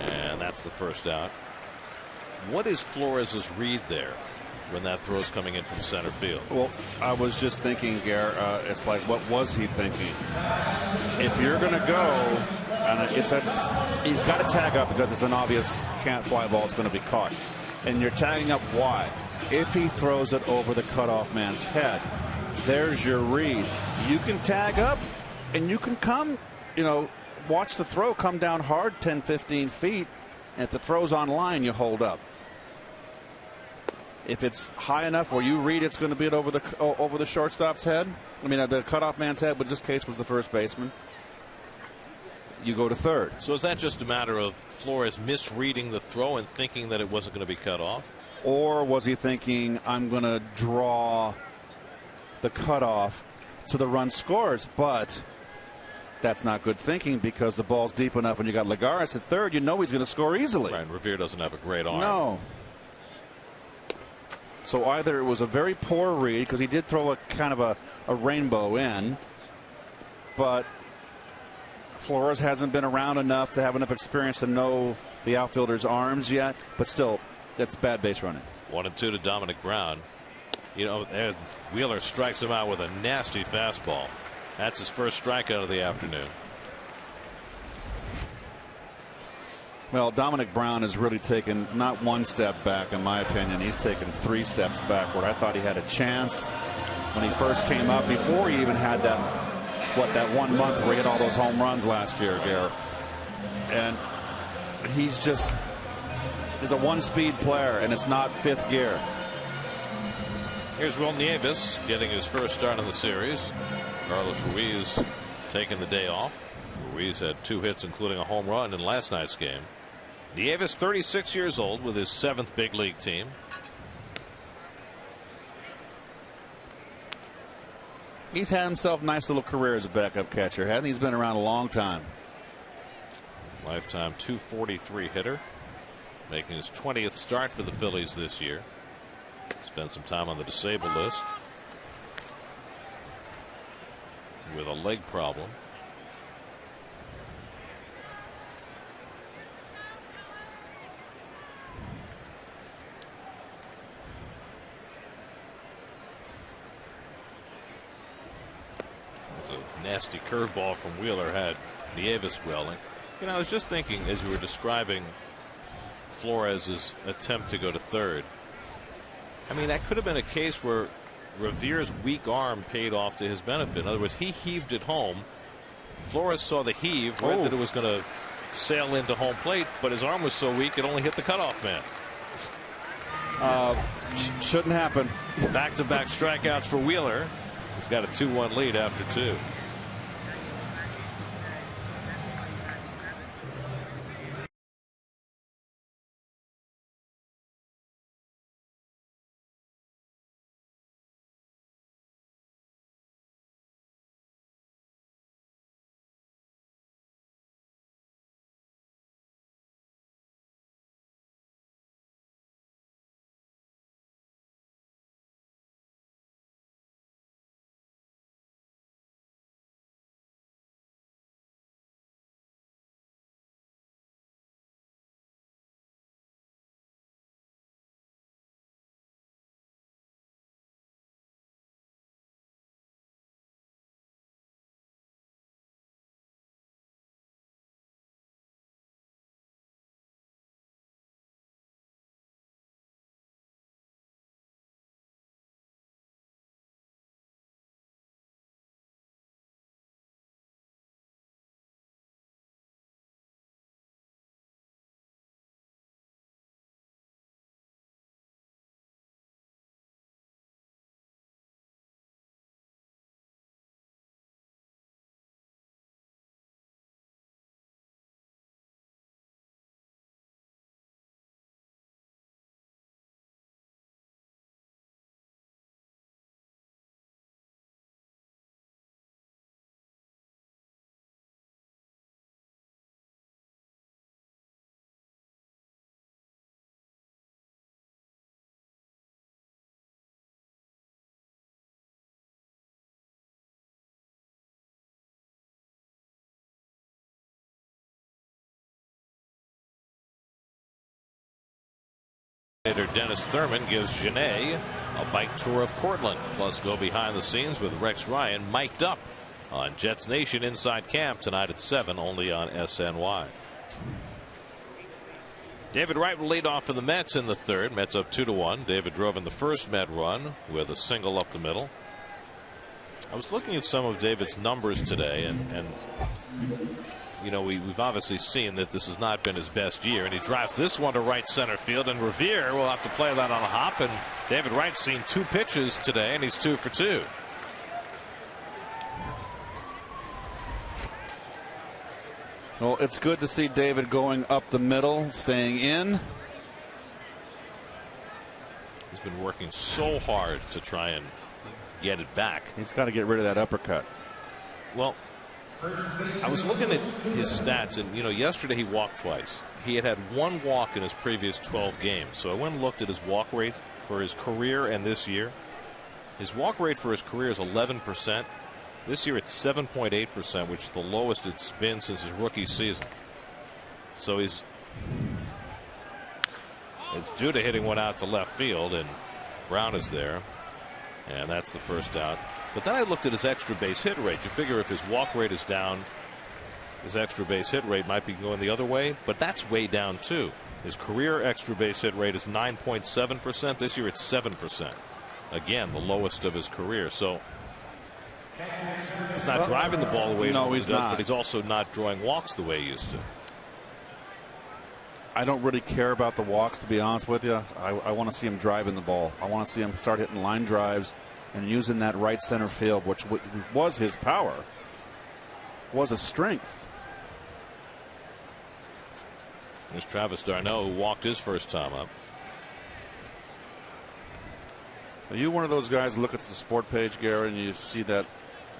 and that's the first out. What is Flores' read there when that throw's coming in from center field? Well, I was just thinking, Gare, it's like, what was he thinking? If you're going to go, and he's got to tag up because it's an obvious can't fly ball, it's going to be caught. And you're tagging up why? If he throws it over the cutoff man's head, there's your read. You can tag up and you can come, watch the throw come down hard 10, 15 feet. And if the throw's on line, you hold up. If it's high enough where you read it's going to be over the shortstop's head, the cutoff man's head, but this case was the first baseman, you go to third. So is that just a matter of Flores misreading the throw and thinking that it wasn't going to be cut off? Or was he thinking, I'm going to draw the cutoff to the run scores? But that's not good thinking because the ball's deep enough and you got Lagares at third, he's going to score easily. Right, Revere doesn't have a great arm. No. So either it was a very poor read because he did throw a kind of a rainbow in, but Flores hasn't been around enough to have enough experience to know the outfielder's arms yet, but still, that's bad base running. 1-2 to Dominic Brown. Wheeler strikes him out with a nasty fastball. That's his first strikeout of the afternoon. Well, Dominic Brown has really taken not one step back, in my opinion. He's taken 3 steps backward. I thought he had a chance when he first came up, before he even had that 1 month where he had all those home runs last year, Gare. And he's a one-speed player, and it's not 5th gear. Here's Will Nieves getting his first start in the series. Carlos Ruiz taking the day off. Ruiz had 2 hits, including a home run in last night's game. Nieves, 36 years old, with his 7th big league team. He's had himself a nice little career as a backup catcher, hasn't he? He's been around a long time. Lifetime .243 hitter, making his 20th start for the Phillies this year. Spent some time on the disabled list with a leg problem. It's a nasty curveball from Wheeler had Nieves welling. I was just thinking as you were describing Flores' attempt to go to third. That could have been a case where Revere's weak arm paid off to his benefit. In other words, he heaved it home. Flores saw the heave, read that it was going to sail into home plate, but his arm was so weak it only hit the cutoff man. Shouldn't happen. Back-to-back strikeouts for Wheeler. He's got a 2-1 lead after 2. Dennis Thurman gives Genet a bike tour of Cortland. Plus, go behind the scenes with Rex Ryan mic'd up on Jets Nation Inside Camp tonight at 7, only on SNY. David Wright will lead off for the Mets in the third. Mets up 2-1. David drove in the first Met run with a single up the middle. I was looking at some of David's numbers today, and you know, we've obviously seen that this has not been his best year, and he drives this one to right center field, and Revere will have to play that on a hop, and David Wright's seen 2 pitches today, and he's 2 for 2. Well, it's good to see David going up the middle, staying in. He's been working so hard to try and get it back. He's got to get rid of that uppercut. Well, I was looking at his stats, and you know, yesterday he walked twice. He had 1 walk in his previous 12 games. So I went and looked at his walk rate for his career and this year. His walk rate for his career is 11%. This year it's 7.8%, which is the lowest it's been since his rookie season. So it's due to hitting one out to left field, and Brown is there, and that's the first out. But then I looked at his extra base hit rate. You figure if his walk rate is down, his extra base hit rate might be going the other way, but that's way down too. His career extra base hit rate is 9.7%. This year it's 7%. Again, the lowest of his career. So he's not driving the ball the way he does, but he's also not drawing walks the way he used to. I don't really care about the walks, to be honest with you. I want to see him driving the ball. I want to see him start hitting line drives and using that right center field, which was his power, was a strength. There's Travis d'Arnaud, who walked his first time up. Are you one of those guys who look at the sport page, Gary, and you see that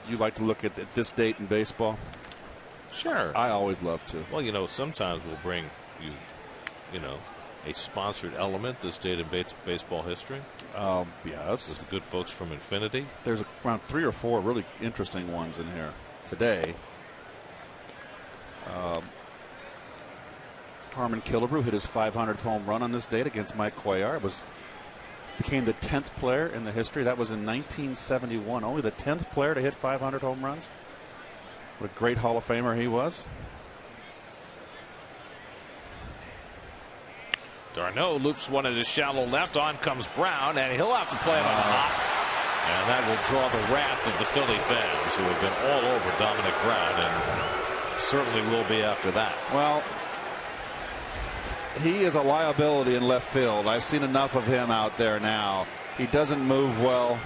you like to look at this date in baseball? Sure. I always love to. Well, you know, sometimes we'll bring you know, a sponsored element this date in baseball history. Yes. With the good folks from Infinity. There's around 3 or 4 really interesting ones in here today. Harmon Killebrew hit his 500th home run on this date against Mike Cuellar. Became the 10th player in the history. That was in 1971. Only the 10th player to hit 500 home runs. What a great Hall of Famer he was. d'Arnaud loops one at his shallow left. On comes Brown, and he'll have to play it on the hop. And that will draw the wrath of the Philly fans, who have been all over Dominic Brown, and certainly will be after that. Well, he is a liability in left field. I've seen enough of him out there now. He doesn't move well.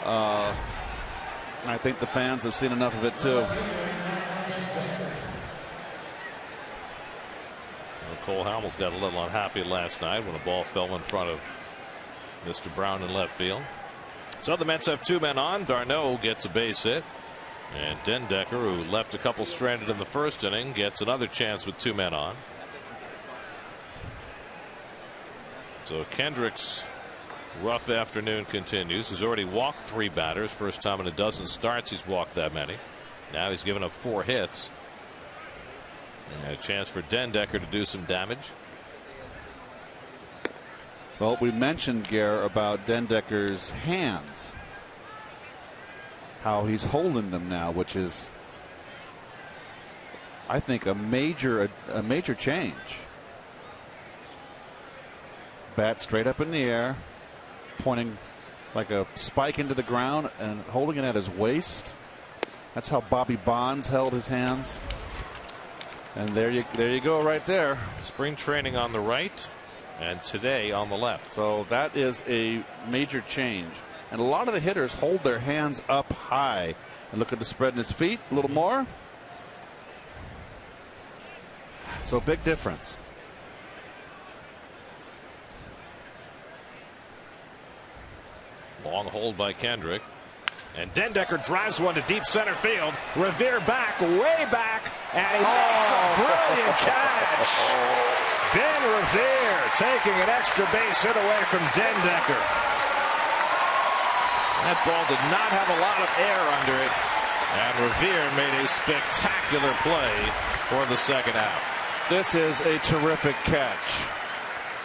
I think the fans have seen enough of it too. Cole Hamels got a little unhappy last night when a ball fell in front of Mr. Brown in left field. So the Mets have 2 men on. d'Arnaud gets a base hit, and Dendecker, who left a couple stranded in the first inning, gets another chance with 2 men on. So Kendrick's rough afternoon continues. He's already walked 3 batters. First time in a dozen starts he's walked that many. Now he's given up 4 hits. And a chance for Dendecker to do some damage. Well, we mentioned, Gare, about Dendecker's hands. How he's holding them now, which is, I think, a major change. Bat straight up in the air, pointing like a spike into the ground and holding it at his waist. That's how Bobby Bonds held his hands. And there you go right there. Spring training on the right, and today on the left. So that is a major change. And a lot of the hitters hold their hands up high. And look at the spread in his feet a little more. So big difference. Long hold by Kendrick. And Dendecker drives one to deep center field. Revere back, way back, and he makes a brilliant catch. Ben Revere taking an extra base hit away from Dendecker. That ball did not have a lot of air under it, and Revere made a spectacular play for the second out. This is a terrific catch.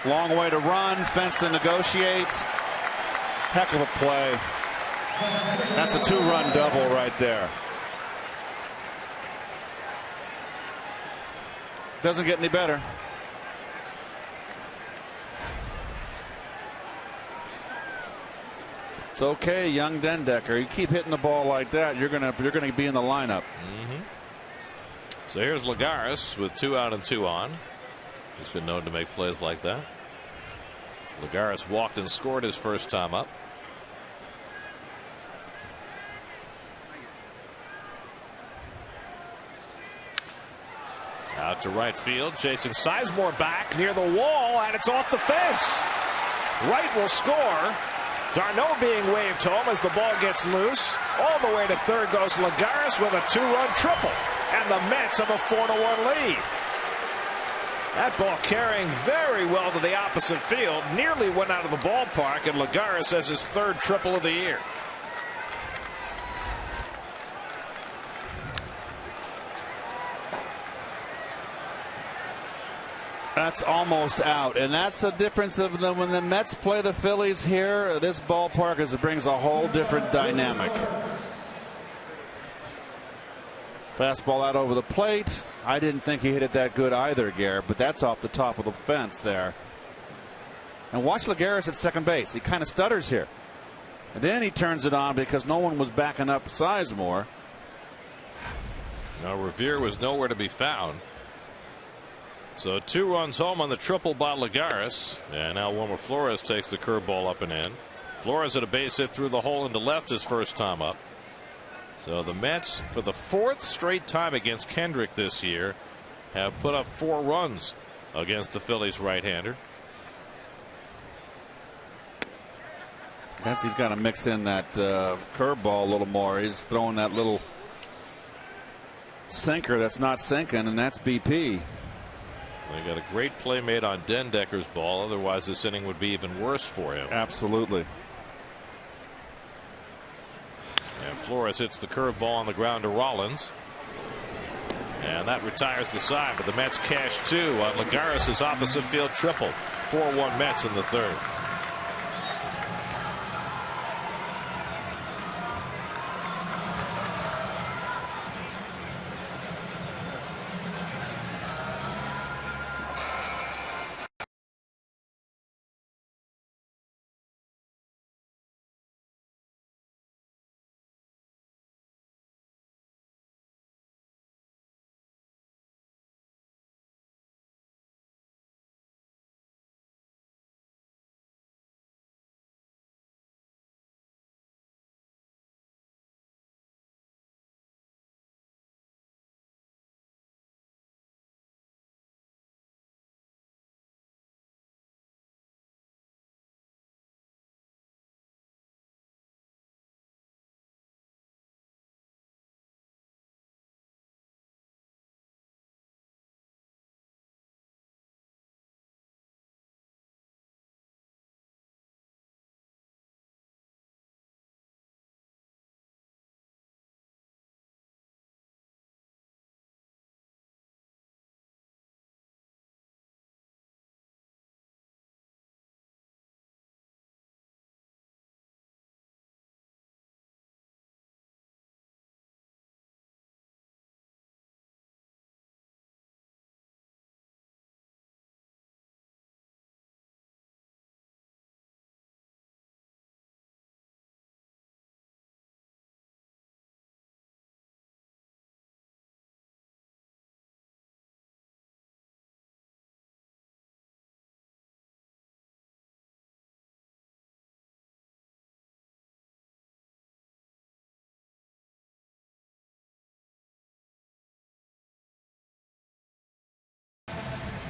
Long way to run. Fence to negotiate. Heck of a play. That's a 2-run double right there. Doesn't get any better. It's okay, young Dendecker. You keep hitting the ball like that, you're gonna be in the lineup. So here's Lagares with 2 out and 2 on. He's been known to make plays like that. Lagares walked and scored his first time up. Out to right field, chasing Sizemore back near the wall, and it's off the fence. Wright will score. Darno being waved home as the ball gets loose. All the way to third goes Lagares with a 2-run triple, and the Mets have a 4-1 lead. That ball carrying very well to the opposite field, nearly went out of the ballpark, and Lagares has his 3rd triple of the year. That's almost out, and that's the difference of when the Mets play the Phillies here. This ballpark brings a whole different dynamic. Fastball out over the plate. I didn't think he hit it that good either, Garrett, but that's off the top of the fence there. And watch Lagares at second base. He kind of stutters here, and then he turns it on because no one was backing up Sizemore. Now Revere was nowhere to be found. So 2 runs home on the triple by Lagares, and now Wilmer Flores takes the curveball up and in. Flores at a base hit through the hole into left his first time up. So the Mets, for the 4th straight time against Kendrick this year, have put up 4 runs against the Phillies right-hander. He's got to mix in that curveball a little more. He's throwing that little sinker that's not sinking, and that's BP. They got a great play made on Dendecker's ball. Otherwise, this inning would be even worse for him. Absolutely. And Flores hits the curveball on the ground to Rollins. And that retires the side, but the Mets cash 2 on Lagares' opposite field triple. 4-1 Mets in the 3rd.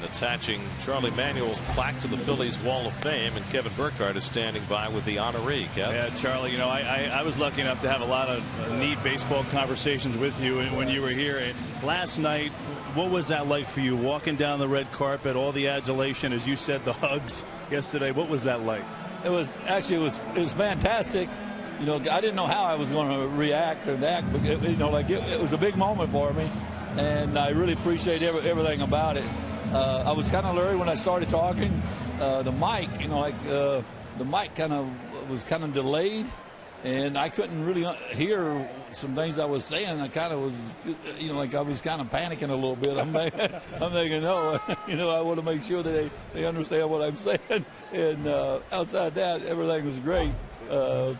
Attaching Charlie Manuel's plaque to the Phillies Wall of Fame, and Kevin Burkhardt is standing by with the honoree. Kev? Yeah, Charlie, I was lucky enough to have a lot of neat baseball conversations with you when you were here. And last night, what was that like for you, walking down the red carpet, all the adulation, as you said, the hugs yesterday? What was that like? It was fantastic. I didn't know how I was going to react or act, but it was a big moment for me, and I really appreciate everything about it. I was kind of leery when I started talking, the mic, the mic was kind of delayed, and I couldn't really hear some things I was saying. I kind of was, I was kind of panicking a little bit. I'm thinking, I want to make sure that they understand what I'm saying. And outside that, everything was great.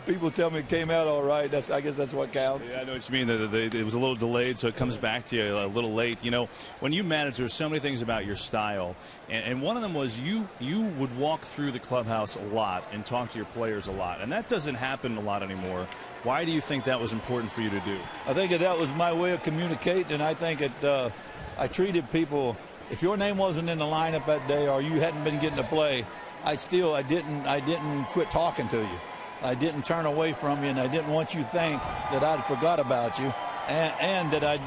People tell me it came out all right. I guess that's what counts. Yeah, I know what you mean. It was a little delayed, so it comes back to you a little late. When you manage, there's so many things about your style, and one of them was you would walk through the clubhouse a lot and talk to your players a lot, and that doesn't happen a lot anymore. Why do you think that was important for you to do? I think that was my way of communicating, and I think I treated people. If your name wasn't in the lineup that day or you hadn't been getting to play, I didn't quit talking to you. I didn't turn away from you, and I didn't want you to think that I'd forgot about you, and that I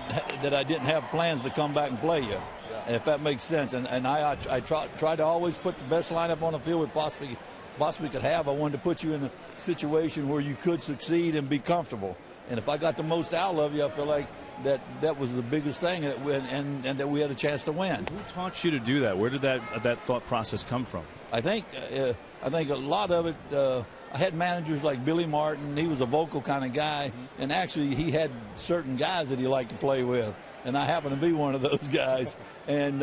didn't have plans to come back and play you, if that makes sense. And I try to always put the best lineup on the field we possibly could have. I wanted to put you in a situation where you could succeed and be comfortable. And if I got the most out of you, I feel like that was the biggest thing, and that we had a chance to win. Who taught you to do that? Where did that thought process come from? I think a lot of it. I had managers like Billy Martin. He was a vocal kind of guy, and actually he had certain guys that he liked to play with, and I happened to be one of those guys. And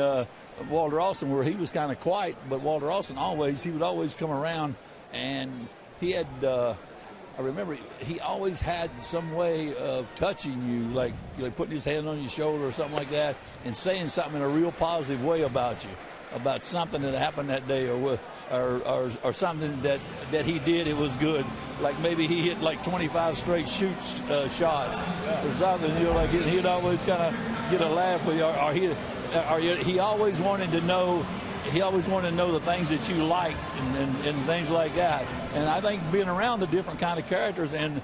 Walter Austin, where he was kind of quiet, but Walter Austin he would always come around, and he had. I remember he always had some way of touching you, like putting his hand on your shoulder or something like that, and saying something in a real positive way about you, about something that happened that day, or something that he did. It was good, like maybe he hit like 25 straight shots or something. He'd always kind of get a laugh with you, or he always wanted to know. He always wanted to know the things that you liked and things like that. And I think being around the different kind of characters and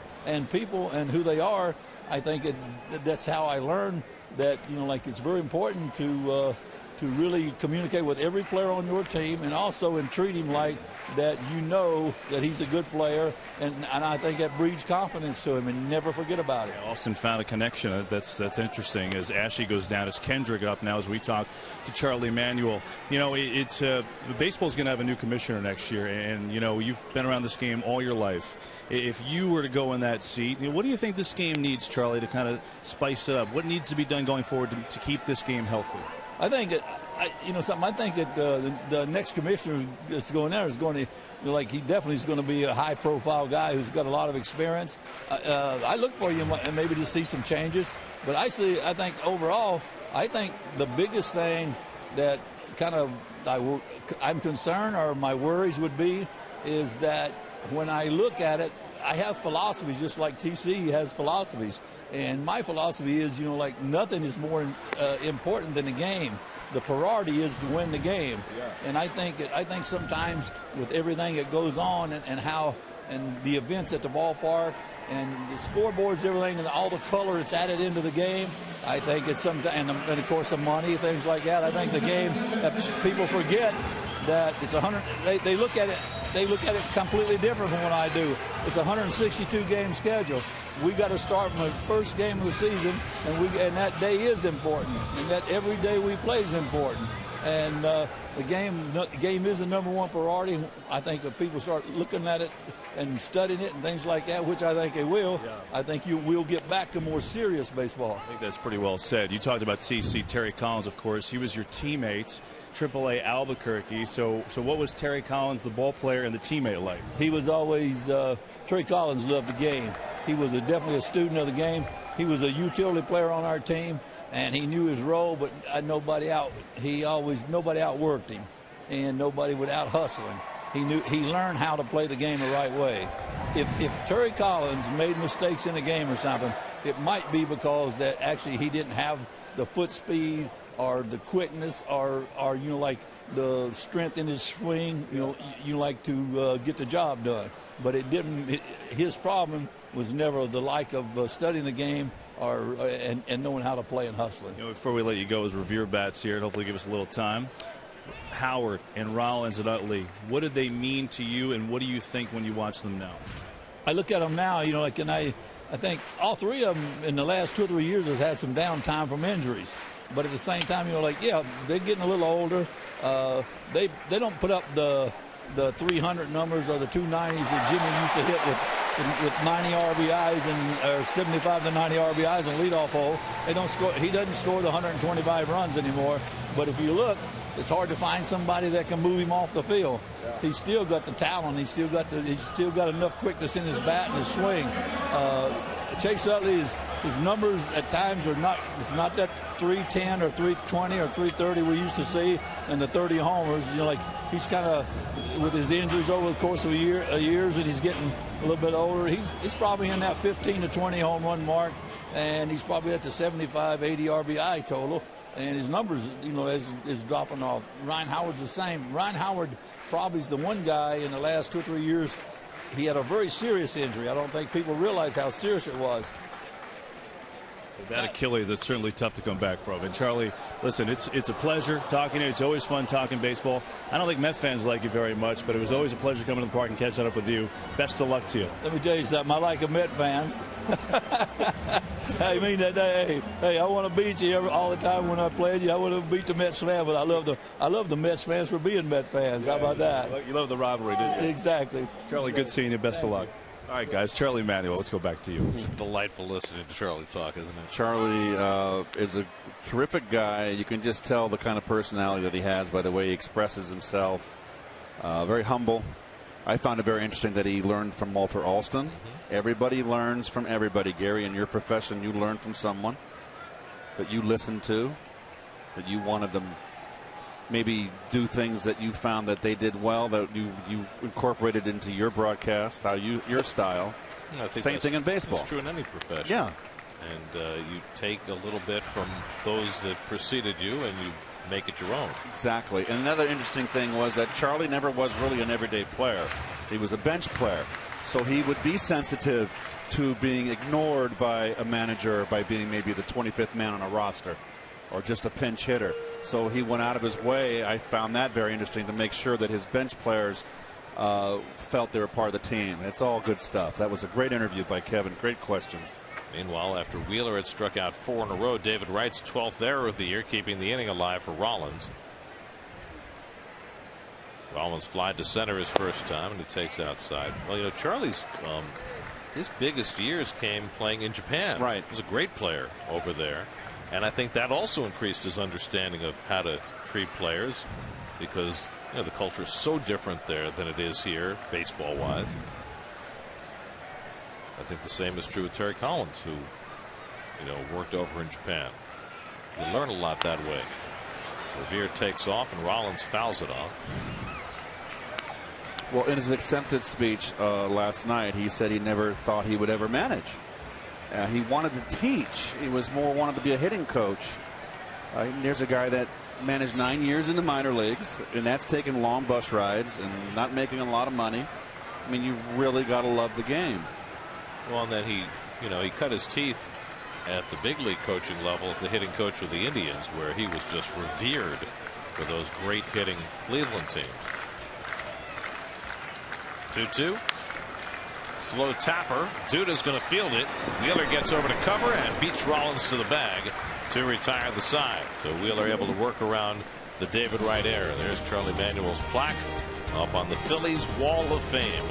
people and who they are, I think that's how I learned that it's very important to really communicate with every player on your team, and also treat him like that that he's a good player, and I think that breeds confidence to him, and never forget about it. Yeah, Austin found a connection. That's interesting. As Ashley goes down, as Kendrick up now, as we talk to Charlie Manuel. It's baseball's going to have a new commissioner next year, and you've been around this game all your life. If you were to go in that seat, what do you think this game needs, Charlie, to kind of spice it up? What needs to be done going forward to keep this game healthy? I think I think that the next commissioner that's going there is going to, he definitely is going to be a high-profile guy who's got a lot of experience. I look for you maybe to see some changes, but I think overall, I think the biggest thing that kind of I'm concerned, or my worries would be, is that when I look at it, I have philosophies just like TC has philosophies, and my philosophy is nothing is more important than the game. The priority is to win the game. Yeah. And I think sometimes with everything that goes on and the events at the ballpark and the scoreboards, everything, and all the color that's added into the game, I think it's and of course the money, things like that. I think the game, people forget that it's 100. They look at it. They look at it completely different from what I do. It's a 162-game schedule. We got to start from the first game of the season, and that day is important, and that every day we play is important. And the game is the number one priority. I think if people start looking at it and studying it and things like that, which I think they will, I think we'll get back to more serious baseball. I think that's pretty well said. You talked about TC, Terry Collins, of course. He was your teammate, AAA Albuquerque. So what was Terry Collins, the ball player, and the teammate like? He was always Terry Collins loved the game. He was definitely a student of the game. He was a utility player on our team, and he knew his role, but nobody outworked him, and nobody would out hustle him. He learned how to play the game the right way. If Terry Collins made mistakes in a game or something, it might be because that actually he didn't have the foot speed or the quickness or like the strength in his swing, like to get the job done. But it didn't. His problem was never the like of studying the game and knowing how to play and hustling. Before we let you go, as review bats here, and hopefully give us a little time. Howard and Rollins and Utley, what did they mean to you, and what do you think when you watch them now? I look at them now, and I think all three of them in the last 2 or 3 years has had some downtime from injuries. but at the same time, like, yeah, they're getting a little older. They don't put up the 300 numbers or the 290s that Jimmy used to hit with 90 RBIs or 75 to 90 RBIs and leadoff hole. They don't score. He doesn't score the 125 runs anymore. But if you look, it's hard to find somebody that can move him off the field. Yeah. He's still got the talent. He's still got enough quickness in his bat and his swing. Chase Utley, his numbers at times are not. It's not that 310 or 320 or 330 we used to see, and the 30 homers. Like he's kind of with his injuries over the course of years, and he's getting a little bit older. He's probably in that 15 to 20 home run mark, and he's probably at the 75, 80 RBI total. And his numbers, is dropping off. Ryan Howard's the same. Ryan Howard probably is the one guy in the last 2 or 3 years. He had a very serious injury. I don't think people realize how serious it was. That Achilles, it's certainly tough to come back from. And Charlie, listen, it's a pleasure talking to you. It's always fun talking baseball. I don't think Met fans like you very much, but it was always a pleasure coming to the park and catching up with you. Best of luck to you. Let me tell you something. I like the Met fans. I mean that. Hey, I want to beat you all the time when I played you. I want to beat the Mets fan, but I love the Mets fans for being Met fans. How about that? You love the rivalry, didn't you? Exactly. Charlie, good seeing you. Best of luck. All right, guys. Charlie Manuel, let's go back to you. It's delightful listening to Charlie talk, isn't it? Charlie is a terrific guy. You can just tell the kind of personality that he has by the way he expresses himself. Very humble. I found it very interesting that he learned from Walter Alston. Everybody learns from everybody. Gary, in your profession, you learn from someone that you listened to, that you wanted them maybe do things that you found that they did well, that you incorporated into your broadcast, your style. I think same thing in baseball. It's true in any profession. Yeah. And you take a little bit from those that preceded you and you make it your own. Exactly. And another interesting thing was that Charlie never was really an everyday player. He was a bench player. So he would be sensitive to being ignored by a manager by being maybe the 25th man on a roster or just a pinch hitter. So he went out of his way. I found that very interesting to make sure that his bench players felt they were part of the team. It's all good stuff. That was a great interview by Kevin. Great questions. Meanwhile, after Wheeler had struck out 4 in a row, David Wright's 12th error of the year, keeping the inning alive for Rollins. Rollins flied to center his first time, and he takes outside. Well, Charlie's his biggest years came playing in Japan. Right. He was a great player over there. And I think that also increased his understanding of how to treat players, because the culture is so different there than it is here, baseball-wise. I think the same is true with Terry Collins, who worked over in Japan. You learn a lot that way. Revere takes off, and Rollins fouls it off. Well, in his acceptance speech last night, he said he never thought he would ever manage. He wanted to teach. He was wanted to be a hitting coach. There's a guy that managed 9 years in the minor leagues, and that's taking long bus rides and not making a lot of money. I mean, you really got to love the game. Well, and then he cut his teeth at the big league coaching level as the hitting coach with the Indians, where he was just revered for those great hitting Cleveland teams. 2-2. Slow tapper. Duda's going to field it. Wheeler gets over to cover and beats Rollins to the bag to retire the side. So Wheeler able to work around the David Wright error. There's Charlie Manuel's plaque up on the Phillies Wall of Fame,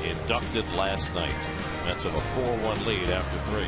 inducted last night. Mets have a 4-1 lead after 3.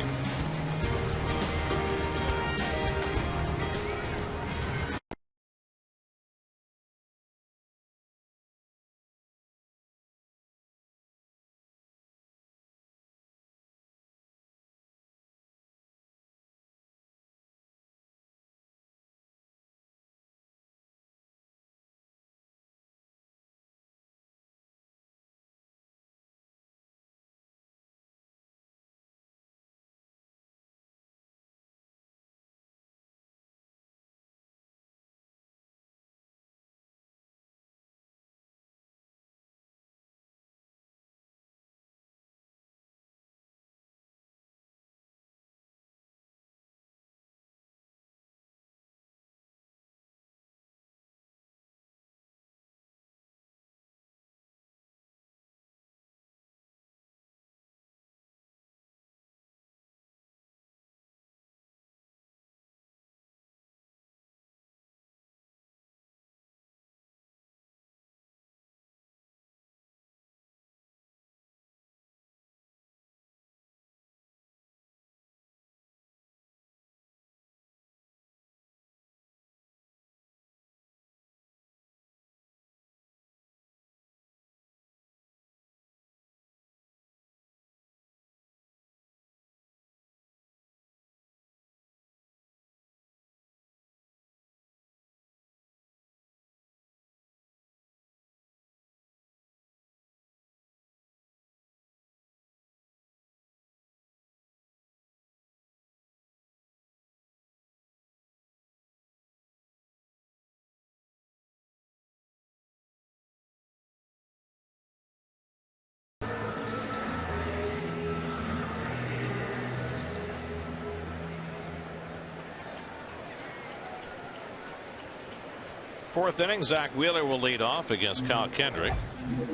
Fourth inning, Zach Wheeler will lead off against Kyle Kendrick.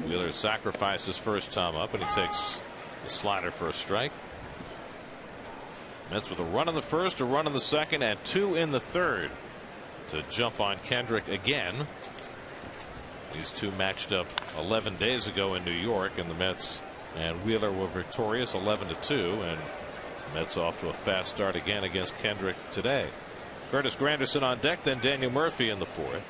Wheeler sacrificed his first time up, and he takes the slider for a strike. Mets with a run in the first, a run in the second, and 2 in the third to jump on Kendrick again. These two matched up 11 days ago in New York, and the Mets and Wheeler were victorious 11-2, and Mets off to a fast start again against Kendrick today. Curtis Granderson on deck, then Daniel Murphy in the fourth.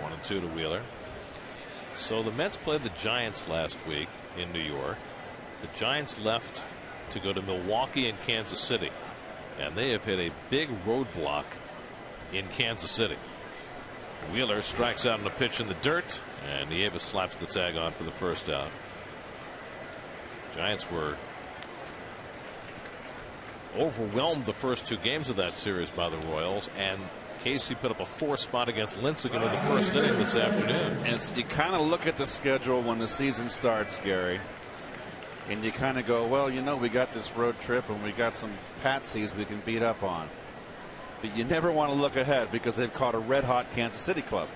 One and two to Wheeler. So the Mets played the Giants last week in New York. The Giants left to go to Milwaukee and Kansas City, and they have hit a big roadblock in Kansas City. Wheeler strikes out on a pitch in the dirt, and Nieves slaps the tag on for the first out. Giants were overwhelmed the first 2 games of that series by the Royals, and Casey put up a 4 spot against Lincecum in the first inning this afternoon. And you kind of look at the schedule when the season starts, Gary, and you kind of go, well, you know, we got this road trip and we got some patsies we can beat up on. But you never want to look ahead because they've caught a red hot Kansas City club.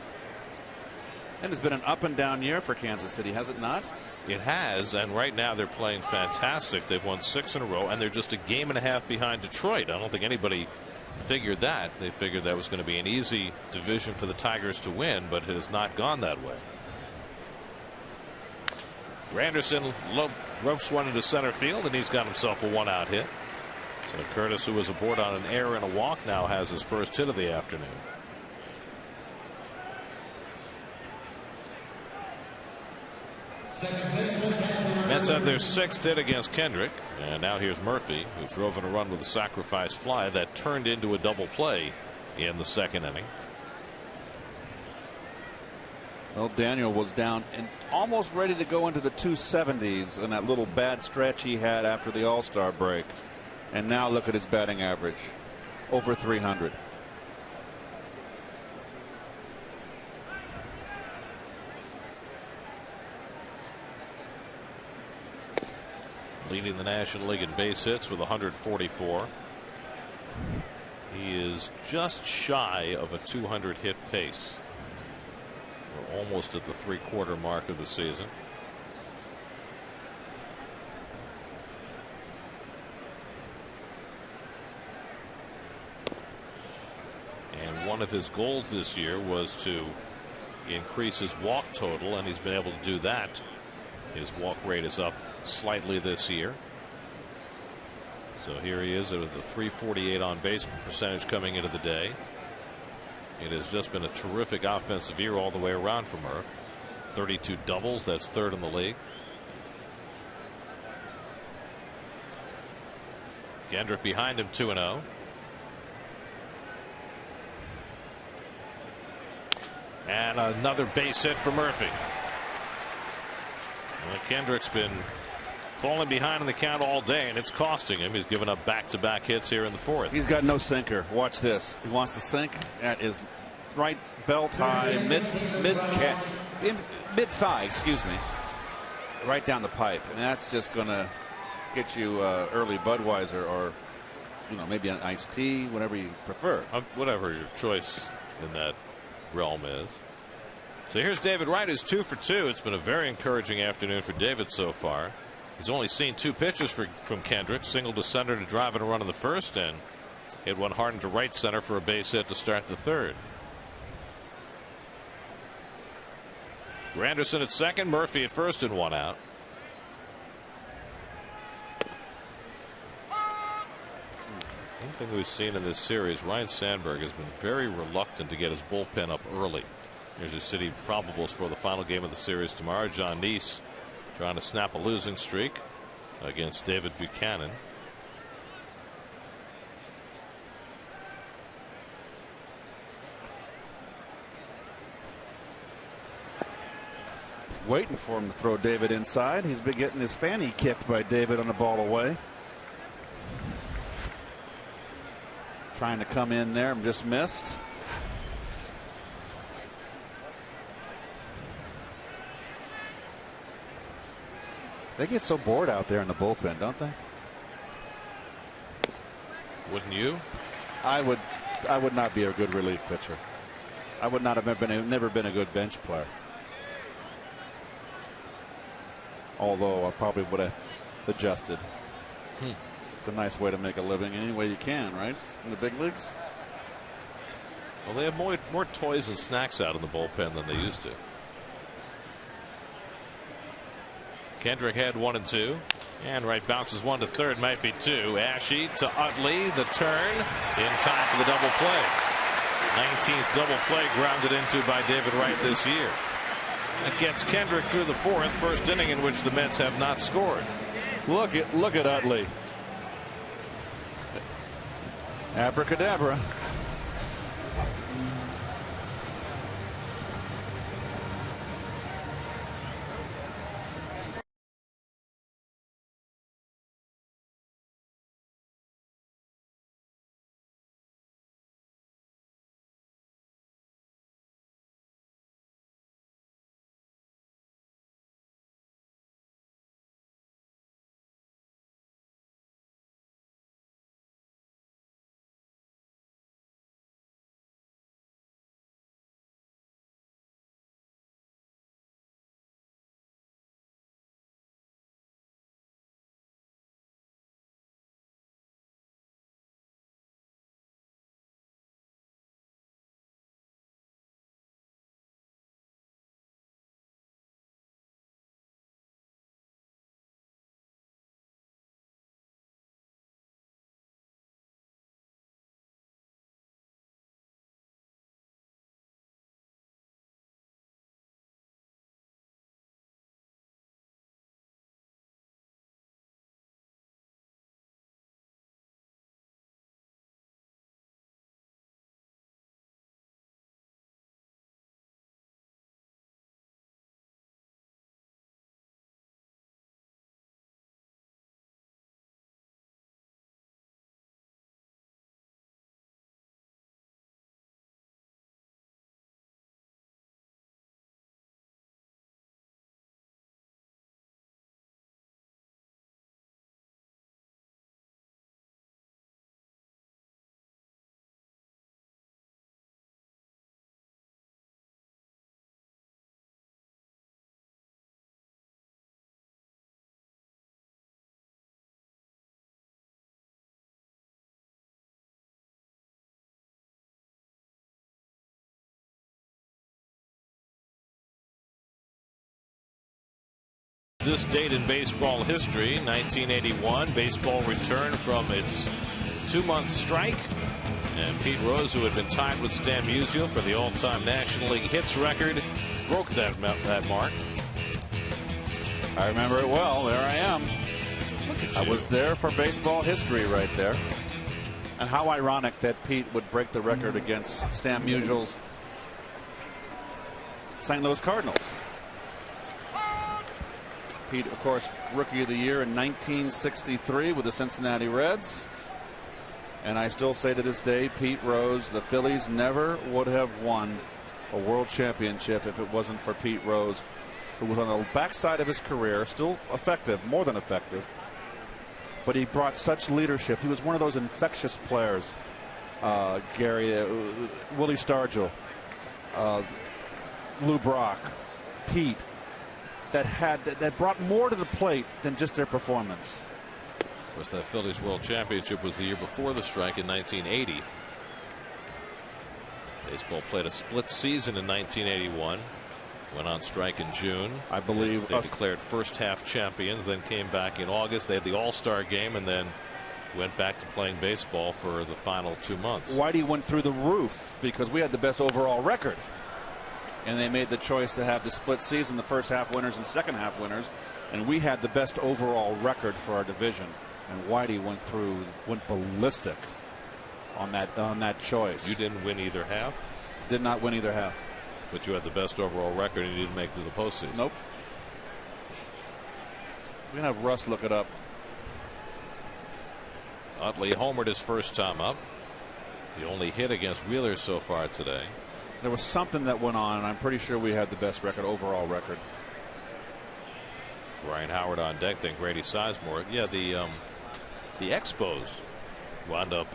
And it's been an up and down year for Kansas City, has it not? It has, and right now they're playing fantastic. They've won 6 in a row, and they're just a game and a half behind Detroit. I don't think anybody figured that. They figured that was going to be an easy division for the Tigers to win, but it has not gone that way. Granderson ropes one into center field, and he's got himself a 1-out hit. So Curtis, who was aboard on an error and a walk, now has his first hit of the afternoon. Mets have their 6th hit against Kendrick, and now here's Murphy, who drove in a run with a sacrifice fly that turned into a double play in the second inning. Well, Daniel was down and almost ready to go into the 270s in that little bad stretch he had after the All-Star break. And now look at his batting average, over 300. Leading the National League in base hits with 144. He is just shy of a 200 hit pace. We're almost at the 3/4 mark of the season. And one of his goals this year was to increase his walk total, and he's been able to do that. His walk rate is up slightly this year. So here he is with a .348 on base percentage coming into the day. It has just been a terrific offensive year all the way around for Murph. 32 doubles, that's 3rd in the league. Kendrick behind him, 2-0. And another base hit for Murphy. Well, Kendrick's been falling behind in the count all day, and it's costing him. He's given up back-to-back hits here in the 4th. He's got no sinker. Watch this. He wants to sink at his right belt high, mid thigh, excuse me, right down the pipe, and that's just going to get you early Budweiser, or maybe an iced tea, whatever you prefer. Whatever your choice in that realm is. So here's David Wright, who's 2 for 2. It's been a very encouraging afternoon for David so far. He's only seen 2 pitches from Kendrick. Single to center to drive in a run in the first, and hit one hard into right center for a base hit to start the 3rd. Granderson at second, Murphy at first, and 1 out. One thing we've seen in this series, Ryan Sandberg has been very reluctant to get his bullpen up early. Here's your City probables for the final game of the series tomorrow. John Neese trying to snap a losing streak against David Buchanan. Waiting for him to throw David inside. He's been getting his fanny kicked by David on the ball away. Trying to come in there and just missed. They get so bored out there in the bullpen, don't they? Wouldn't you? I would not be a good relief pitcher. I would not have never been a good bench player. Although I probably would have adjusted. It's a nice way to make a living any way you can, right? In the big leagues. Well, they have more toys and snacks out in the bullpen than they used to. Kendrick had 1 and 2. And right bounces 1 to third, might be 2. Ashe to Utley, the turn in time for the double play. 19th double play grounded into by David Wright this year. That gets Kendrick through the 4th, first inning in which the Mets have not scored. Look at Utley. Abracadabra. This date in baseball history, 1981, baseball returned from its 2-month strike, and Pete Rose, who had been tied with Stan Musial for the all-time National League hits record, broke that mark. I remember it well. There I am. Look at you. I was there for baseball history right there. And how ironic that Pete would break the record against Stan Musial's St. Louis Cardinals. Pete, of course, Rookie of the Year in 1963 with the Cincinnati Reds. And I still say to this day, Pete Rose, the Phillies never would have won a world championship if it wasn't for Pete Rose, who was on the backside of his career, still effective, more than effective. But he brought such leadership. He was one of those infectious players. Gary, Willie Stargell, Lou Brock, Pete, that brought more to the plate than just their performance. Of course, that Phillies World Championship was the year before the strike in 1980. Baseball played a split season in 1981. Went on strike in June. I believe they declared first half champions, then came back in August. They had the All-Star game and then went back to playing baseball for the final 2 months. Whitey went through the roof because we had the best overall record. And they made the choice to have the split season, the first half winners and second half winners. And we had the best overall record for our division. And Whitey went ballistic on that choice. You didn't win either half? Did not win either half. But you had the best overall record and you didn't make it to the postseason. Nope. We're going to have Russ look it up. Utley homered his first time up. The only hit against Wheeler so far today. There was something that went on, and I'm pretty sure we had the best overall record. Ryan Howard on deck, then Grady Sizemore. Yeah, the Expos wound up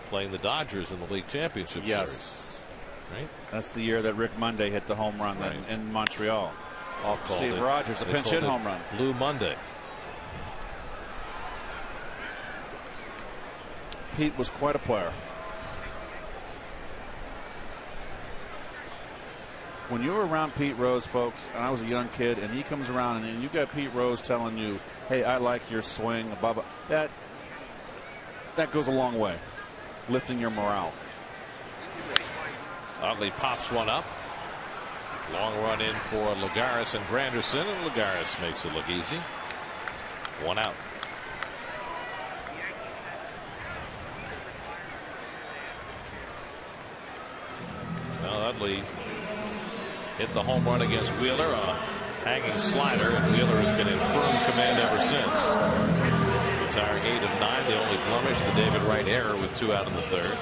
playing the Dodgers in the league championship series. Right. That's the year that Rick Monday hit the home run in Montreal. Steve Rogers, a pinch hit home run. Blue Monday. Pete was quite a player. When you were around Pete Rose, folks, and I was a young kid, and he comes around and you got Pete Rose telling you, hey, I like your swing, blah, blah, that goes a long way, lifting your morale. Utley pops one up. Long run in for Lagares and Granderson, and Lagares makes it look easy. 1 out. Well, Utley hit the home run against Wheeler, a hanging slider, and Wheeler has been in firm command ever since. Retiring 8 of 9, the only blemish, the David Wright error with 2 out in the 3rd.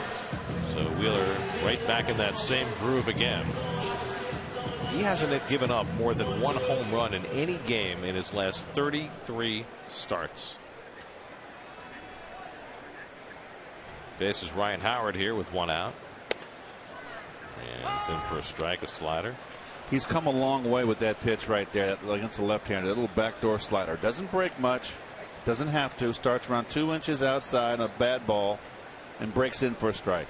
So Wheeler right back in that same groove again. He hasn't given up more than 1 home run in any game in his last 33 starts. Faces Ryan Howard here with 1 out. And it's in for a strike, a slider. He's come a long way with that pitch right there against the left-hander. That little backdoor slider. Doesn't break much. Doesn't have to. Starts around 2 inches outside, a bad ball, and breaks in for a strike.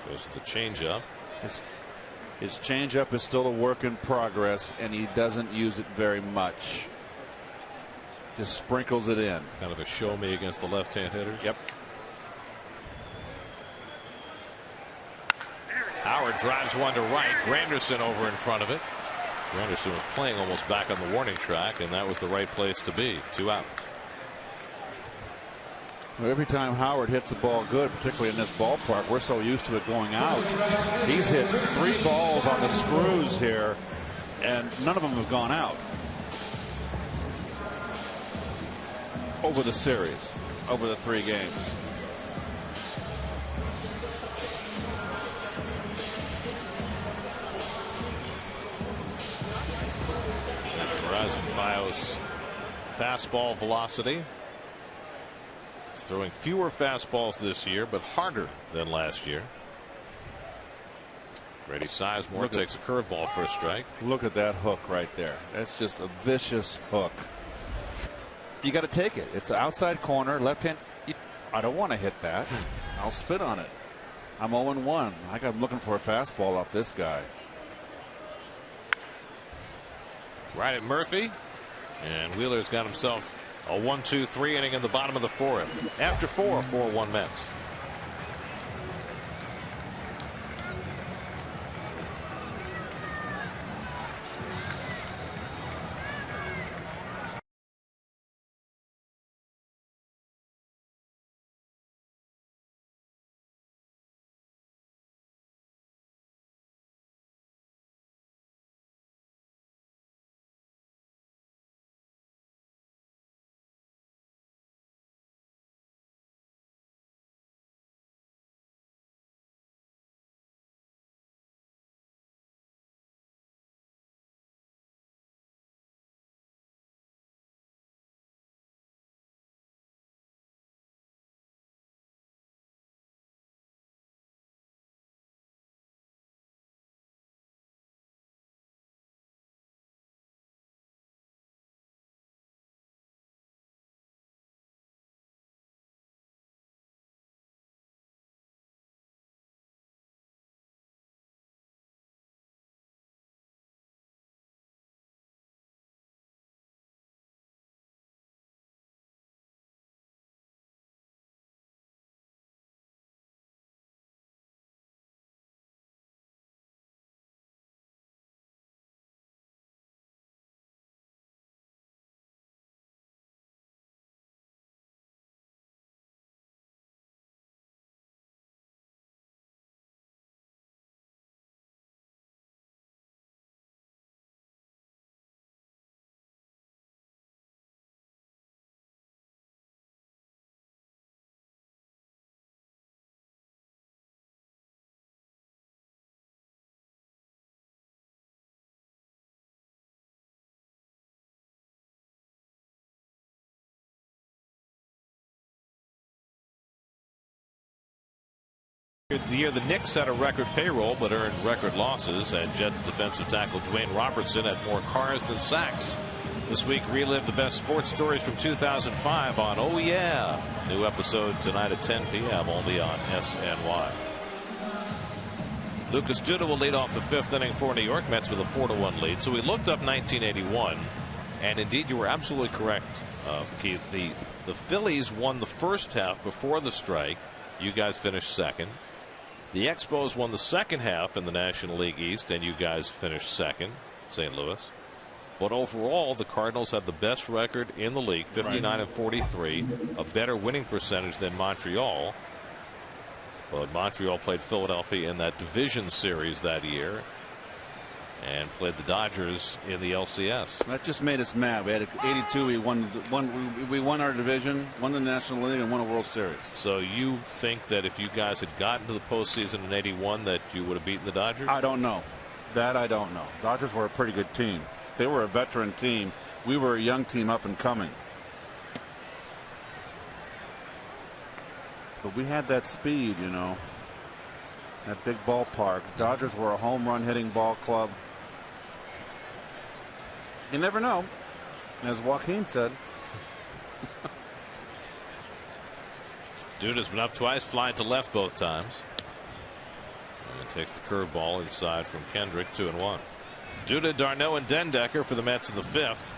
Goes to the changeup. His changeup is still a work in progress, and he doesn't use it very much. Just sprinkles it in. Kind of a show me against the left-hand hitter. Yep. Howard drives one to right. Granderson over in front of it. Granderson was playing almost back on the warning track, and that was the right place to be. 2 out. Well, every time Howard hits a ball good, particularly in this ballpark, we're so used to it going out. He's hit 3 balls on the screws here, and none of them have gone out over the series, over the 3 games. Horizon Fios fastball velocity. He's throwing fewer fastballs this year, but harder than last year. Grady Sizemore takes a curveball for a strike. Look at that hook right there. That's just a vicious hook. You got to take it. It's an outside corner, left hand. I don't want to hit that. I'll spit on it. I'm 0-1. I'm looking for a fastball off this guy. Right at Murphy, and Wheeler's got himself a 1-2-3 inning in the bottom of the 4th. After 4-1 Mets. The year the Knicks had a record payroll but earned record losses, and Jets defensive tackle Dwayne Robertson had more cars than sacks. This week, relive the best sports stories from 2005 on Oh Yeah. New episode tonight at 10 p.m. only on SNY. Lucas Duda will lead off the fifth inning for New York Mets with a 4-1 lead. So we looked up 1981, and indeed you were absolutely correct, Keith. The Phillies won the first half before the strike. You guys finished second. The Expos won the second half in the National League East, and you guys finished second, St. Louis. But overall, the Cardinals had the best record in the league, 59-43, a better winning percentage than Montreal. But Montreal played Philadelphia in that division series that year and played the Dodgers in the LCS. That just made us mad. We had 82. We won our division, won the National League, and won a World Series. So you think that if you guys had gotten to the postseason in '81 that you would have beaten the Dodgers? I don't know. That I don't know. Dodgers were a pretty good team. They were a veteran team. We were a young team up and coming. But we had that speed, you know. That big ballpark. Dodgers were a home run hitting ball club. You never know, as Joaquin said. Duda's been up twice, flying to left both times. And takes the curveball inside from Kendrick, 2-1. Duda, d'Arnaud, and Dendecker for the Mets in the fifth.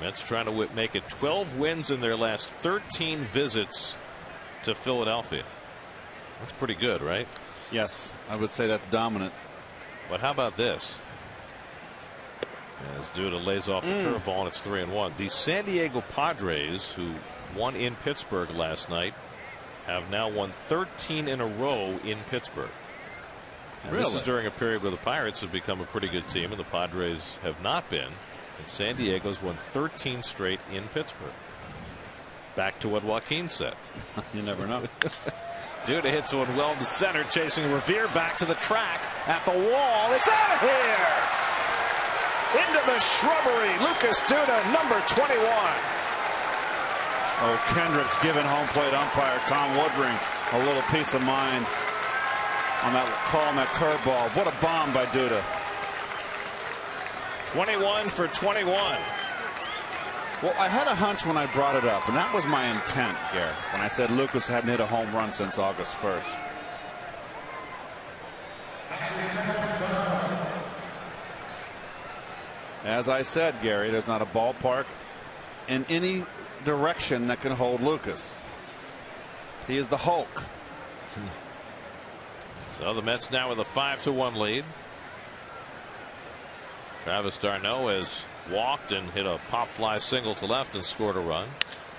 Mets trying to make it 12 wins in their last 13 visits to Philadelphia. That's pretty good, right? Yes, I would say that's dominant. But how about this? As Duda lays off the curveball, and it's 3-1. The San Diego Padres, who won in Pittsburgh last night, have now won 13 in a row in Pittsburgh. And this is during a period where the Pirates have become a pretty good team and the Padres have not been. And San Diego's won 13 straight in Pittsburgh. Back to what Joaquin said. You never know. Duda hits one well to center, chasing Revere back to the track at the wall. It's out of here! Into the shrubbery. Lucas Duda, number 21. Oh, Kendrick's giving home plate umpire Tom Woodring a little peace of mind on that call on that curveball. What a bomb by Duda. 21 for 21. Well, I had a hunch when I brought it up, and that was my intent, Garrett, when I said Lucas hadn't hit a home run since August 1st. As I said, Gary, there's not a ballpark in any direction that can hold Lucas. He is the Hulk. So the Mets now with a 5-1 lead. Travis d'Arnaud has walked and hit a pop fly single to left and scored a run.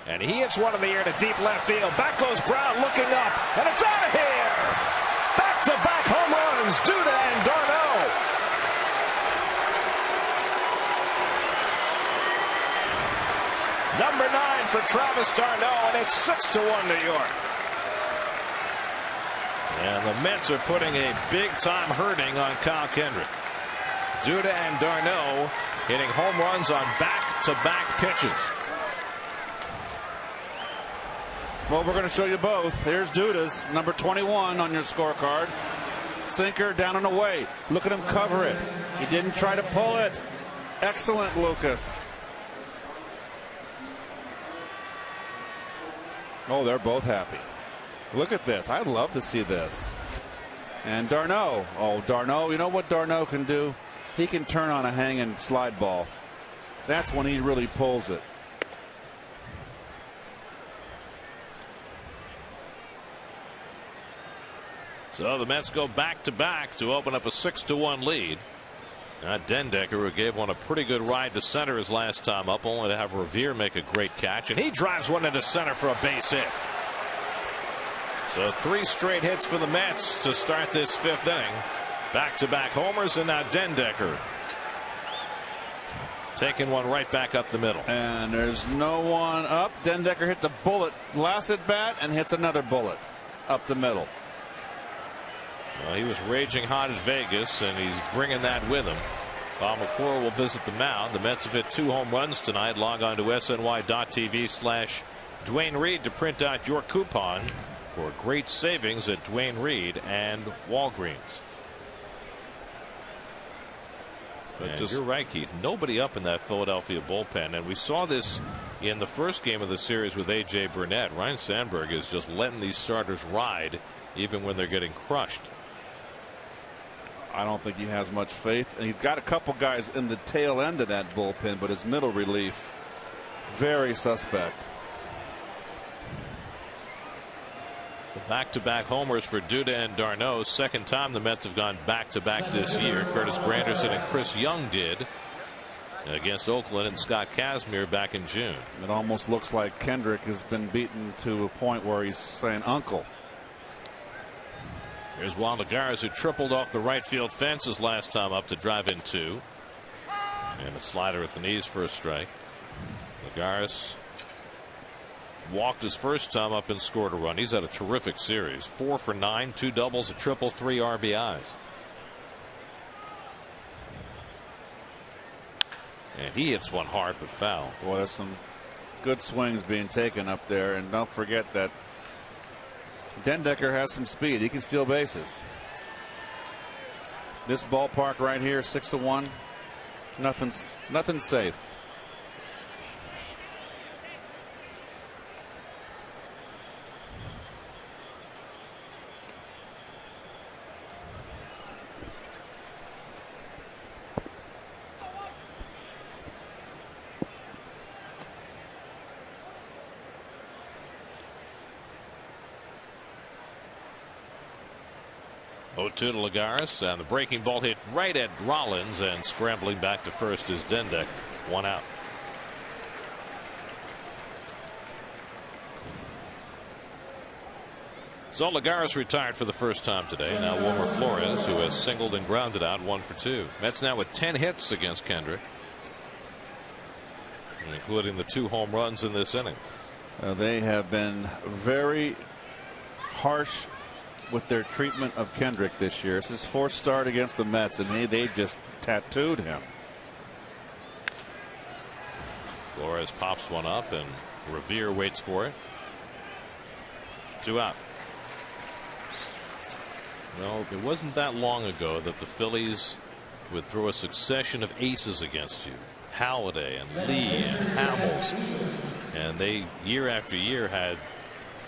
And he hits one in the air to deep left field. Back goes Brown looking up, and it's out of here. Back-to-back home runs, Duda and d'Arnaud. Number 9 for Travis d'Arnaud, and it's 6-1 New York. And the Mets are putting a big-time hurting on Kyle Kendrick. Duda and d'Arnaud hitting home runs on back-to-back pitches. Well, we're going to show you both. Here's Duda's number 21 on your scorecard. Sinker down and away. Look at him cover it. He didn't try to pull it. Excellent, Lucas. Oh, they're both happy. Look at this. I'd love to see this. And d'Arnaud. Oh, d'Arnaud. You know what d'Arnaud can do? He can turn on a hanging slide ball. That's when he really pulls it. So the Mets go back-to-back to open up a 6-1 lead. Dendecker, who gave one a pretty good ride to center his last time up, only to have Revere make a great catch, and he drives one into center for a base hit. So 3 straight hits for the Mets to start this fifth inning. Back-to-back homers, and now Dendecker taking one right back up the middle. And there's no one up. Dendecker hit the bullet last at bat and hits another bullet up the middle. Well, he was raging hot at Vegas, and he's bringing that with him. Bob McClure will visit the mound. The Mets have hit 2 home runs tonight. Log on to SNY.TV/Dwayne Reed to print out your coupon for great savings at Duane Reade and Walgreens. But you're right, Keith. Nobody up in that Philadelphia bullpen, and we saw this in the first game of the series with A.J. Burnett. Ryne Sandberg is just letting these starters ride even when they're getting crushed. I don't think he has much faith, and he's got a couple guys in the tail end of that bullpen, but his middle relief, very suspect. The back-to-back homers for Duda and d'Arnaud. Second time the Mets have gone back-to-back this year. Curtis Granderson and Chris Young did against Oakland and Scott Kazmir back in June. It almost looks like Kendrick has been beaten to a point where he's saying uncle. Here's Juan Lagares, who tripled off the right field fence his last time up to drive in 2. And a slider at the knees for a strike. Lagares walked his first time up and scored a run. He's had a terrific series. 4 for 9, 2 doubles, a triple, 3 RBIs. And he hits one hard but foul. Well, there's some good swings being taken up there, and don't forget that Dendecker has some speed. He can steal bases. This ballpark right here, 6-1. Nothing's safe. To Lagares, and the breaking ball hit right at Rollins, and scrambling back to first is Dendecker. 1 out. So Lagares retired for the first time today. Now Wilmer Flores, who has singled and grounded out, 1 for 2. Mets now with 10 hits against Kendrick, including the 2 home runs in this inning. They have been very harsh with their treatment of Kendrick this year. It's his 4th start against the Mets, and they just tattooed him. Flores pops one up, and Revere waits for it. 2 out. Well, it wasn't that long ago that the Phillies would throw a succession of aces against you. Halladay and Lee and Hamels. And they, year after year, had,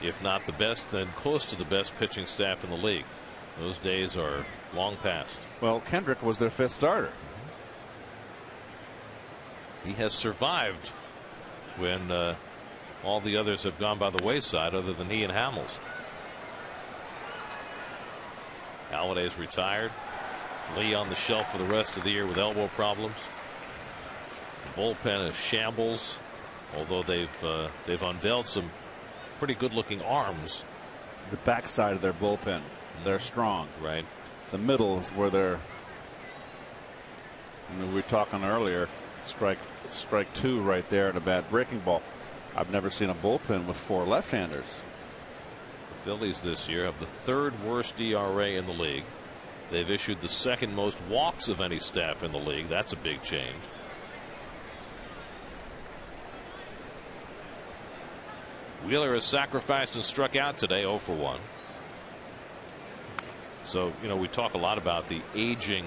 if not the best, then close to the best pitching staff in the league. Those days are long past. Well, Kendrick was their 5th starter. He has survived when all the others have gone by the wayside, other than he and Hamels. Halladay's retired. Lee on the shelf for the rest of the year with elbow problems. The bullpen is shambles, although they've unveiled some pretty good-looking arms. The backside of their bullpen, they're strong. Right. The middle is where they're. We were talking earlier. Strike 2 right there, and a bad breaking ball. I've never seen a bullpen with 4 left-handers. The Phillies this year have the 3rd worst ERA in the league. They've issued the 2nd most walks of any staff in the league. That's a big change. Wheeler has sacrificed and struck out today, 0 for 1. So, you know, we talk a lot about the aging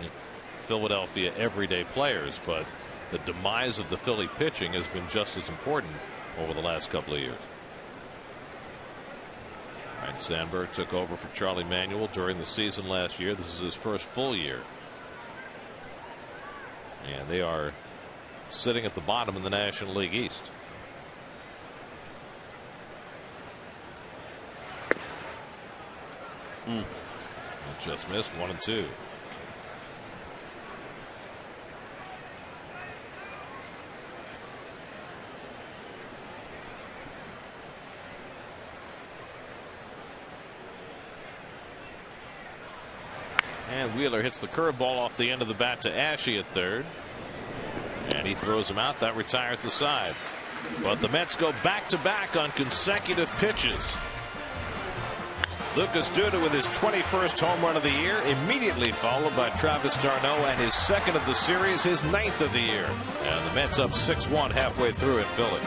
Philadelphia everyday players, but the demise of the Philly pitching has been just as important over the last couple of years. Right, Sandberg took over for Charlie Manuel during the season last year. This is his first full year. And they are sitting at the bottom in the National League East. It just missed. 1 and 2. And Wheeler hits the curveball off the end of the bat to Ashe at 3rd. And he throws him out. That retires the side. But the Mets go back-to-back on consecutive pitches. Lucas Duda with his 21st home run of the year, immediately followed by Travis d'Arnaud, and his 2nd of the series, his 9th of the year. And the Mets up 6-1 halfway through in Philly.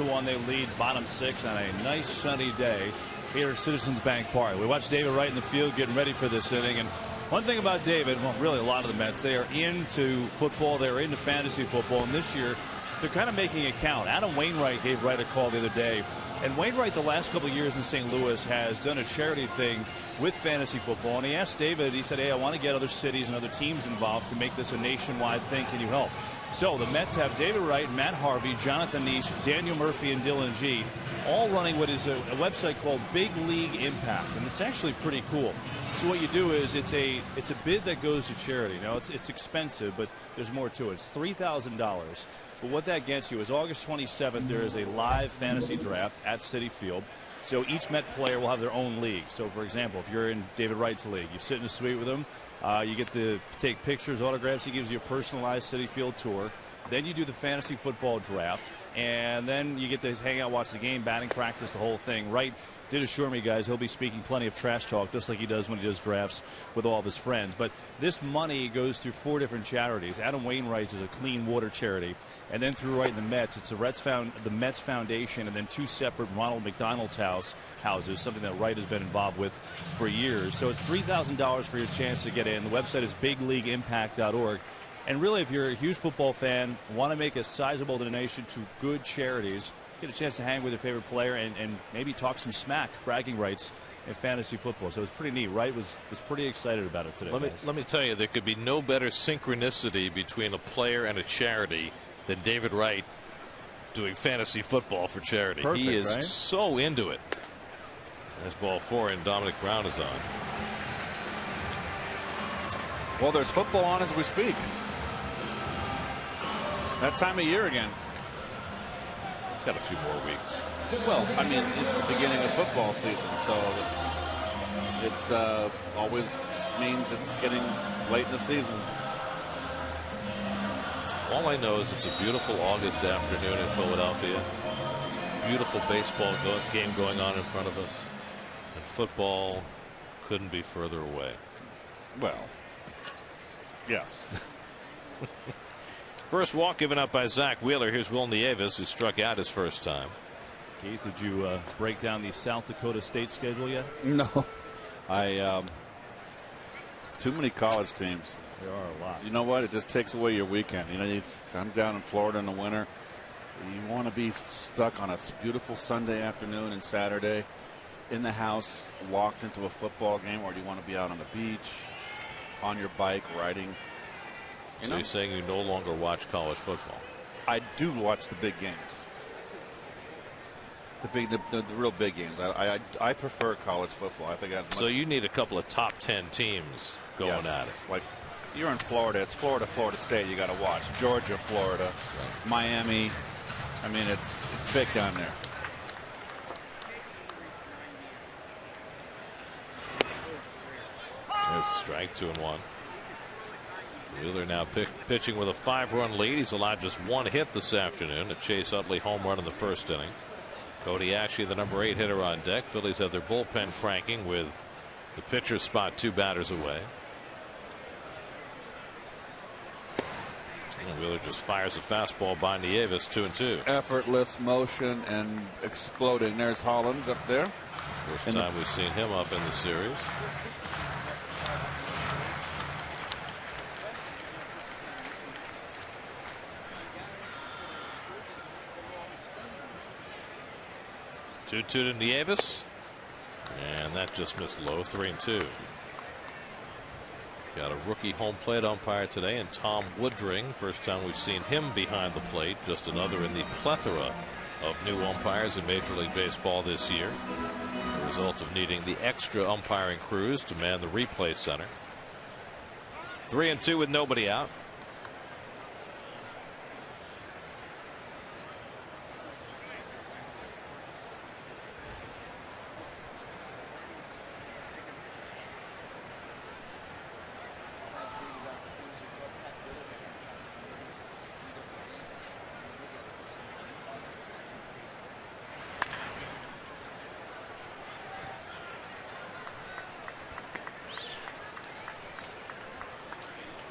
6-1. They lead bottom 6 on a nice sunny day here at Citizens Bank Park. We watched David Wright in the field getting ready for this inning. And one thing about David, well, really a lot of the Mets, they are into football. They are into fantasy football. And this year, they're kind of making it count. Adam Wainwright gave Wright a call the other day. And Wainwright, the last couple of years in St. Louis, has done a charity thing with fantasy football. And he asked David, he said, hey, I want to get other cities and other teams involved to make this a nationwide thing. Can you help? So the Mets have David Wright, Matt Harvey, Jonathan Neese, Daniel Murphy, and Dylan G. all running what is a website called Big League Impact. And it's actually pretty cool. So what you do is it's a bid that goes to charity. Now, it's expensive, but there's more to it. It's $3,000. But what that gets you is August 27th, there is a live fantasy draft at Citi Field. So each Met player will have their own league. So, for example, if you're in David Wright's league, you sit in a suite with him. You get to take pictures, autographs. He gives you a personalized Citi Field tour. Then you do the fantasy football draft. And then you get to hang out, watch the game, batting practice, the whole thing. Wright did assure me, guys, he'll be speaking plenty of trash talk, just like he does when he does drafts with all of his friends. But this money goes through 4 different charities. Adam Wainwright's is a clean water charity. And then through Wright and the Mets, it's the Mets Foundation, and then 2 separate Ronald McDonald's houses, something that Wright has been involved with for years. So it's $3,000 for your chance to get in. The website is bigleagueimpact.org. And really, if you're a huge football fan, want to make a sizable donation to good charities, get a chance to hang with your favorite player and maybe talk some smack, bragging rights in fantasy football. So it's pretty neat. Wright was pretty excited about it today. Let me tell you, there could be no better synchronicity between a player and a charity than David Wright doing fantasy football for charity. Perfect, he is right? so into it. There's ball 4 and Dominic Brown is on. Well, there's football on as we speak. That time of year again. It's got a few more weeks. Well, I mean, it's the beginning of football season, so it's always means it's getting late in the season. All I know is it's a beautiful August afternoon in Philadelphia. It's a beautiful baseball game going on in front of us. And football couldn't be further away. Well, yes. First walk given up by Zach Wheeler. Here's Will Nieves, who struck out his first time. Keith, did you break down the South Dakota State schedule yet? No. Too many college teams. There are a lot. You know what? It just takes away your weekend. You know, I'm down in Florida in the winter. You want to be stuck on a beautiful Sunday afternoon and Saturday in the house, locked into a football game, or do you want to be out on the beach, on your bike, riding? So you're saying you no longer watch college football? I do watch the big games. The real big games. I prefer college football. I think that's much. So you need a couple of top 10 teams going at it. Like you're in Florida. It's Florida State. You got to watch Georgia, Florida, right. Miami. I mean, it's big down there. There's a strike, 2-1. Wheeler now pitching with a 5-run lead. He's allowed just 1 hit this afternoon. A Chase Utley home run in the first inning. Cody Ashley, the number 8 hitter, on deck. Phillies have their bullpen cranking with the pitcher's spot 2 batters away. And Wheeler just fires a fastball by Nieves, 2-2. Effortless motion and exploding. There's Hollins up there. First time we've seen him up in the series. Two to Nieves, and that just missed low. 3-2. Got a rookie home plate umpire today, and Tom Woodring. First time we've seen him behind the plate. Just another in the plethora of new umpires in Major League Baseball this year. The result of needing the extra umpiring crews to man the replay center. 3-2 with nobody out.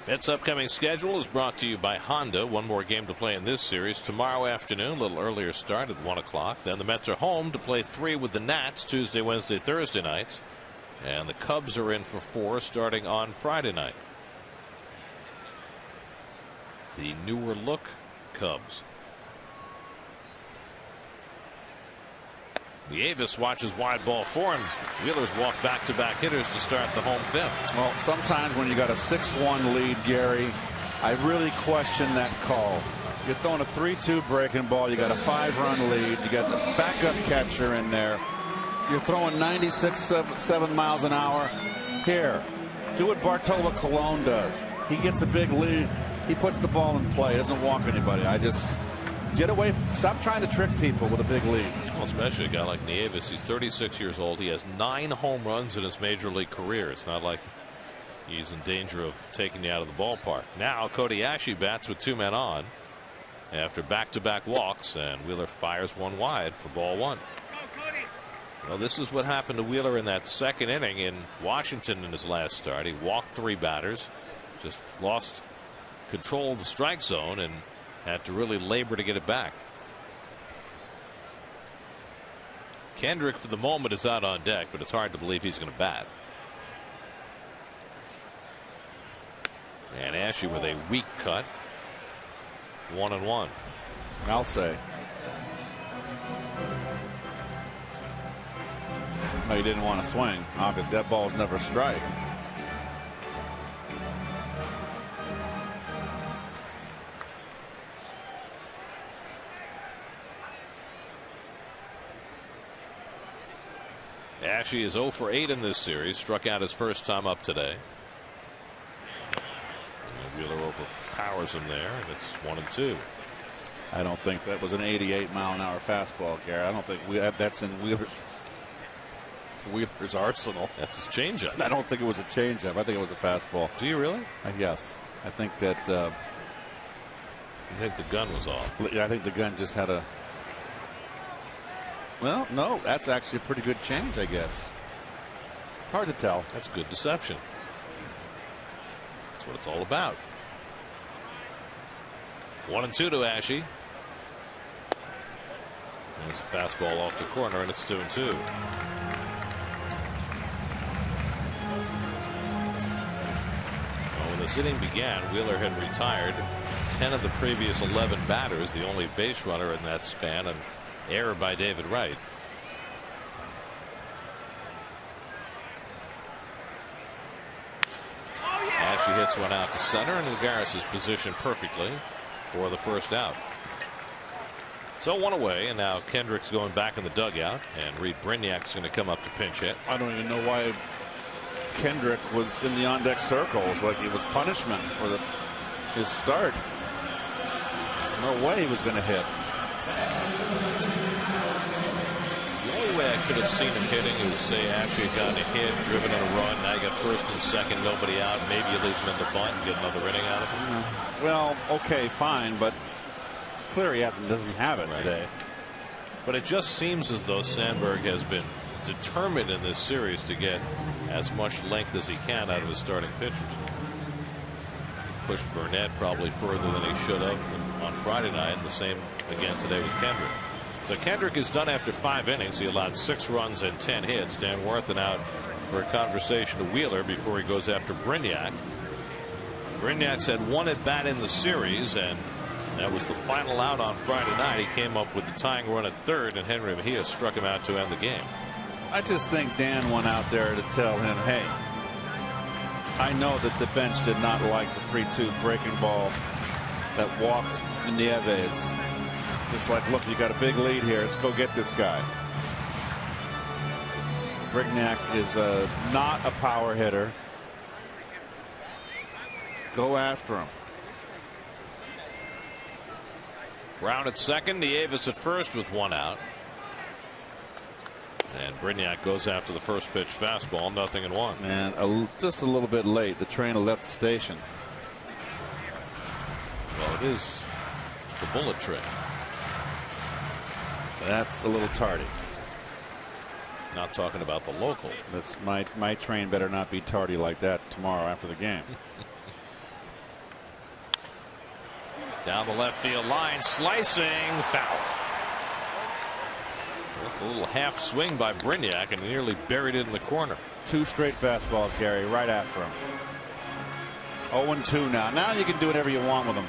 Mets' upcoming schedule is brought to you by Honda. One more game to play in this series tomorrow afternoon, a little earlier start at 1 o'clock. Then the Mets are home to play 3 with the Nats Tuesday, Wednesday, Thursday nights. And the Cubs are in for 4 starting on Friday night. The newer look Cubs. Nieves watches wide ball 4, and Wheeler's walk back-to-back hitters to start the home 5th. Well, sometimes when you got a 6-1 lead, Gary, I really question that call. You're throwing a 3-2 breaking ball. You got a 5-run lead. You got the backup catcher in there. You're throwing 96.7 miles an hour. Here, do what Bartolo Colon does. He gets a big lead. He puts the ball in play. Doesn't walk anybody. I just get away. Stop trying to trick people with a big lead. Well, especially a guy like Nieves. He's 36 years old. He has 9 home runs in his major league career. It's not like he's in danger of taking you out of the ballpark. Now Cody Ashley bats with 2 men on after back-to-back walks, and Wheeler fires one wide for ball 1. Well, this is what happened to Wheeler in that second inning in Washington in his last start. He walked 3 batters, just lost control of the strike zone, and had to really labor to get it back. Kendrick for the moment is out on deck, but it's hard to believe he's going to bat. And Ashley with a weak cut. 1-1. I'll say. No, he didn't want to swing. Obviously, that ball's never a strike. Ashley is 0 for 8 in this series. Struck out his first time up today. And Wheeler overpowers him there, and it's 1-2. I don't think that was an 88-mile-an-hour fastball, Gary. I don't think that's in Wheeler's arsenal. That's his changeup. I don't think it was a changeup. I think it was a fastball. Do you really? Yes. I think that. You think the gun was off? Yeah, I think the gun just had a. Well, no, that's actually a pretty good change, I guess. Hard to tell. That's good deception. That's what it's all about. 1-2 to Ashley. There's a fastball off the corner, and it's 2-2. When this inning began, Wheeler had retired 10 of the previous 11 batters, the only base runner in that span, an error by David Wright. Ashley hits one out to center, and Lagares is positioned perfectly for the first out. So 1 away, and now Kendrick's going back in the dugout, and Reed Brignac's going to come up to pinch hit. I don't even know why Kendrick was in the on-deck circles, like it was punishment for his start. No way he was going to hit. The only way I could have seen him hitting is, say, Ashley had gotten a hit, driven in a run, now you got first and second, nobody out, maybe you leave him in the bunt and get another inning out of him. Well, okay, fine, but it's clear he doesn't have it today. But it just seems as though Sandberg has been determined in this series to get as much length as he can out of his starting pitchers. Pushed Burnett probably further than he should have on Friday night, and the same again today with Kendrick. So Kendrick is done after 5 innings. He allowed 6 runs and 10 hits. Dan Worthen out for a conversation to Wheeler before he goes after Brignac. Brignac's had 1 at bat in the series, and that was the final out on Friday night. He came up with the tying run at third, and Henry Mejia struck him out to end the game. I just think Dan went out there to tell him, hey, I know that the bench did not like the 3-2 breaking ball that walked Nieves. Just like, look, you got a big lead here. Let's go get this guy. Brignac is not a power hitter. Go after him. Brown at second, Nieves at first with 1 out. And Brignac goes after the first pitch fastball, 0-1. And just a little bit late. The train had left the station. Well, it is the bullet train. That's a little tardy. Not talking about the local. That's my train better not be tardy like that tomorrow after the game. Down the left field line, slicing, foul. Just a little half swing by Brignac and nearly buried it in the corner. 2 straight fastballs, Gary, right after him. 0-2 now. Now you can do whatever you want with them.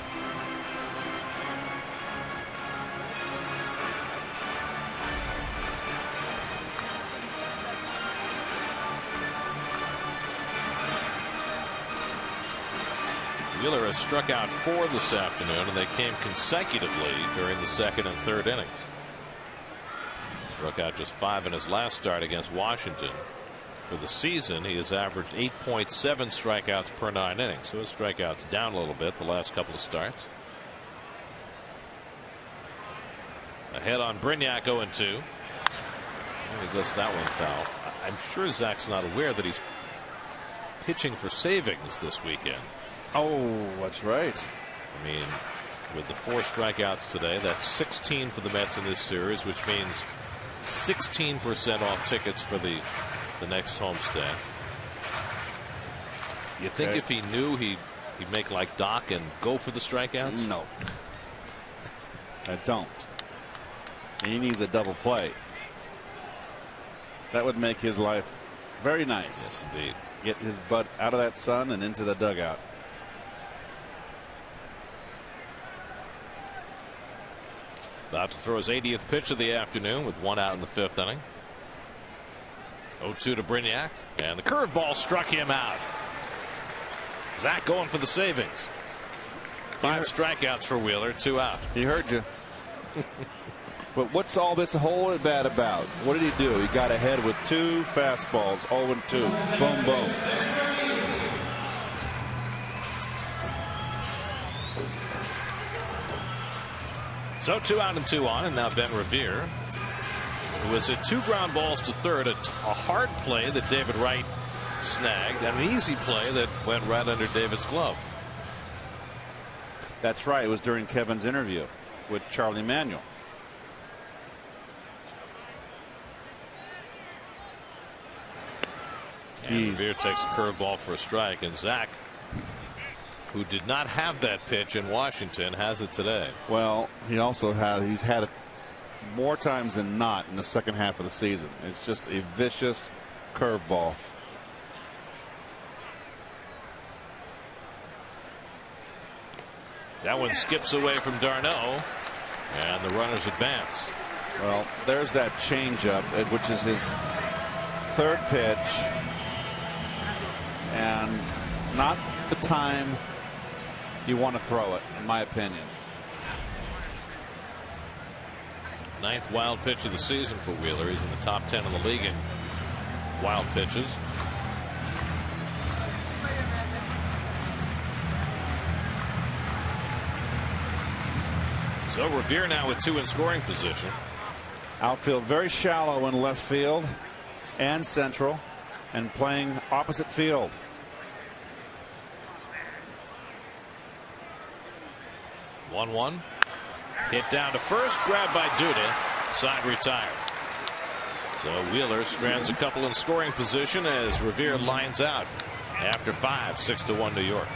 Wheeler has struck out 4 this afternoon, and they came consecutively during the 2nd and 3rd innings. Struck out just 5 in his last start against Washington. For the season, he has averaged 8.7 strikeouts per 9 innings, so his strikeouts down a little bit the last couple of starts. Ahead on Brignac, 0-2. He lets that one foul. I'm sure Zach's not aware that he's pitching for savings this weekend. Oh, that's right. I mean, with the 4 strikeouts today, that's 16 for the Mets in this series, which means 16% off tickets for the next homestand. You think if he knew he'd make like Doc and go for the strikeouts? No, I don't. He needs a double play. That would make his life very nice. Yes, indeed. Get his butt out of that sun and into the dugout. About to throw his 80th pitch of the afternoon with 1 out in the 5th inning. 0-2 to Brignac, and the curveball struck him out. Zach going for the savings. 5 strikeouts for Wheeler, 2 out. He heard you. But what's all this whole at bat about? What did he do? He got ahead with 2 fastballs, 0-2. Boom, boom. So 2 out and 2 on, and now Ben Revere, who was at 2 ground balls to third, a hard play that David Wright snagged, and an easy play that went right under David's glove. That's right. It was during Kevin's interview with Charlie Manuel. And Revere takes a curveball for a strike, and Zach, who did not have that pitch in Washington, has it today. Well, he's had it more times than not in the second half of the season. It's just a vicious curveball. That one skips away from d'Arnaud, and the runners advance. Well, there's that changeup, which is his 3rd pitch, and not the time you want to throw it, in my opinion. 9th wild pitch of the season for Wheeler. He's in the top 10 in the league in wild pitches. So Revere now with 2 in scoring position. Outfield very shallow in left field and central, and playing opposite field. One hit down to first, grabbed by Duda, side retired. So Wheeler strands a couple in scoring position as Revere lines out after 5, 6-1 New York.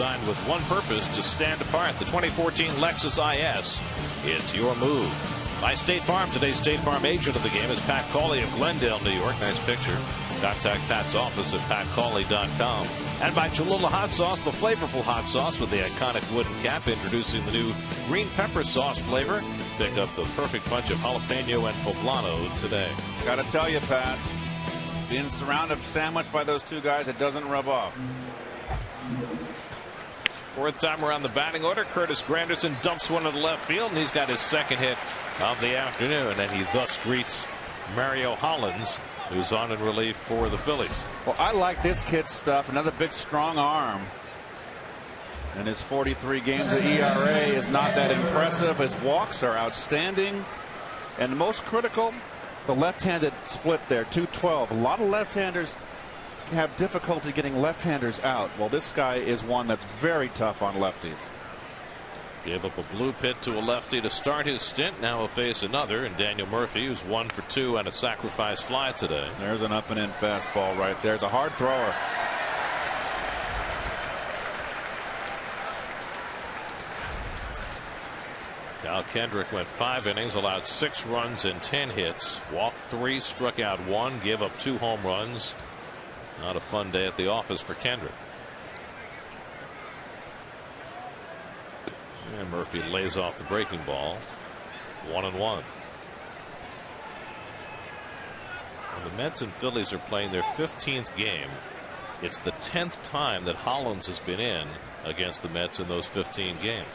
designed with one purpose, to stand apart. The 2014 Lexus IS. It's your move. By State Farm. Today's State Farm agent of the game is Pat Cawley of Glendale, New York. Nice picture. Contact Pat's office at patcawley.com. And by Cholula Hot Sauce, the flavorful hot sauce with the iconic wooden cap, introducing the new green pepper sauce flavor. Pick up the perfect punch of jalapeno and poblano today. Got to tell you, Pat, being surrounded, sandwiched by those two guys, it doesn't rub off. Fourth time around the batting order, Curtis Granderson dumps one to the left field, and he's got his second hit of the afternoon, and he thus greets Mario Hollins, who's on in relief for the Phillies. Well, I like this kid's stuff. Another big, strong arm. In his 43 games, the ERA is not that impressive. His walks are outstanding. And most critical, the left-handed split there, 212. A lot of left-handers have difficulty getting left-handers out. Well, this guy is one that's very tough on lefties. Gave up a blue pit to a lefty to start his stint. Now he'll face another, and Daniel Murphy, who's 1 for 2 and a sacrifice fly today. There's an up and in fastball right there. It's a hard thrower. Cal Kendrick went 5 innings, allowed 6 runs and 10 hits, walked 3, struck out 1, gave up 2 home runs. Not a fun day at the office for Kendrick. And Murphy lays off the breaking ball. 1-1. And the Mets and Phillies are playing their 15th game. It's the 10th time that Hollins has been in against the Mets in those 15 games.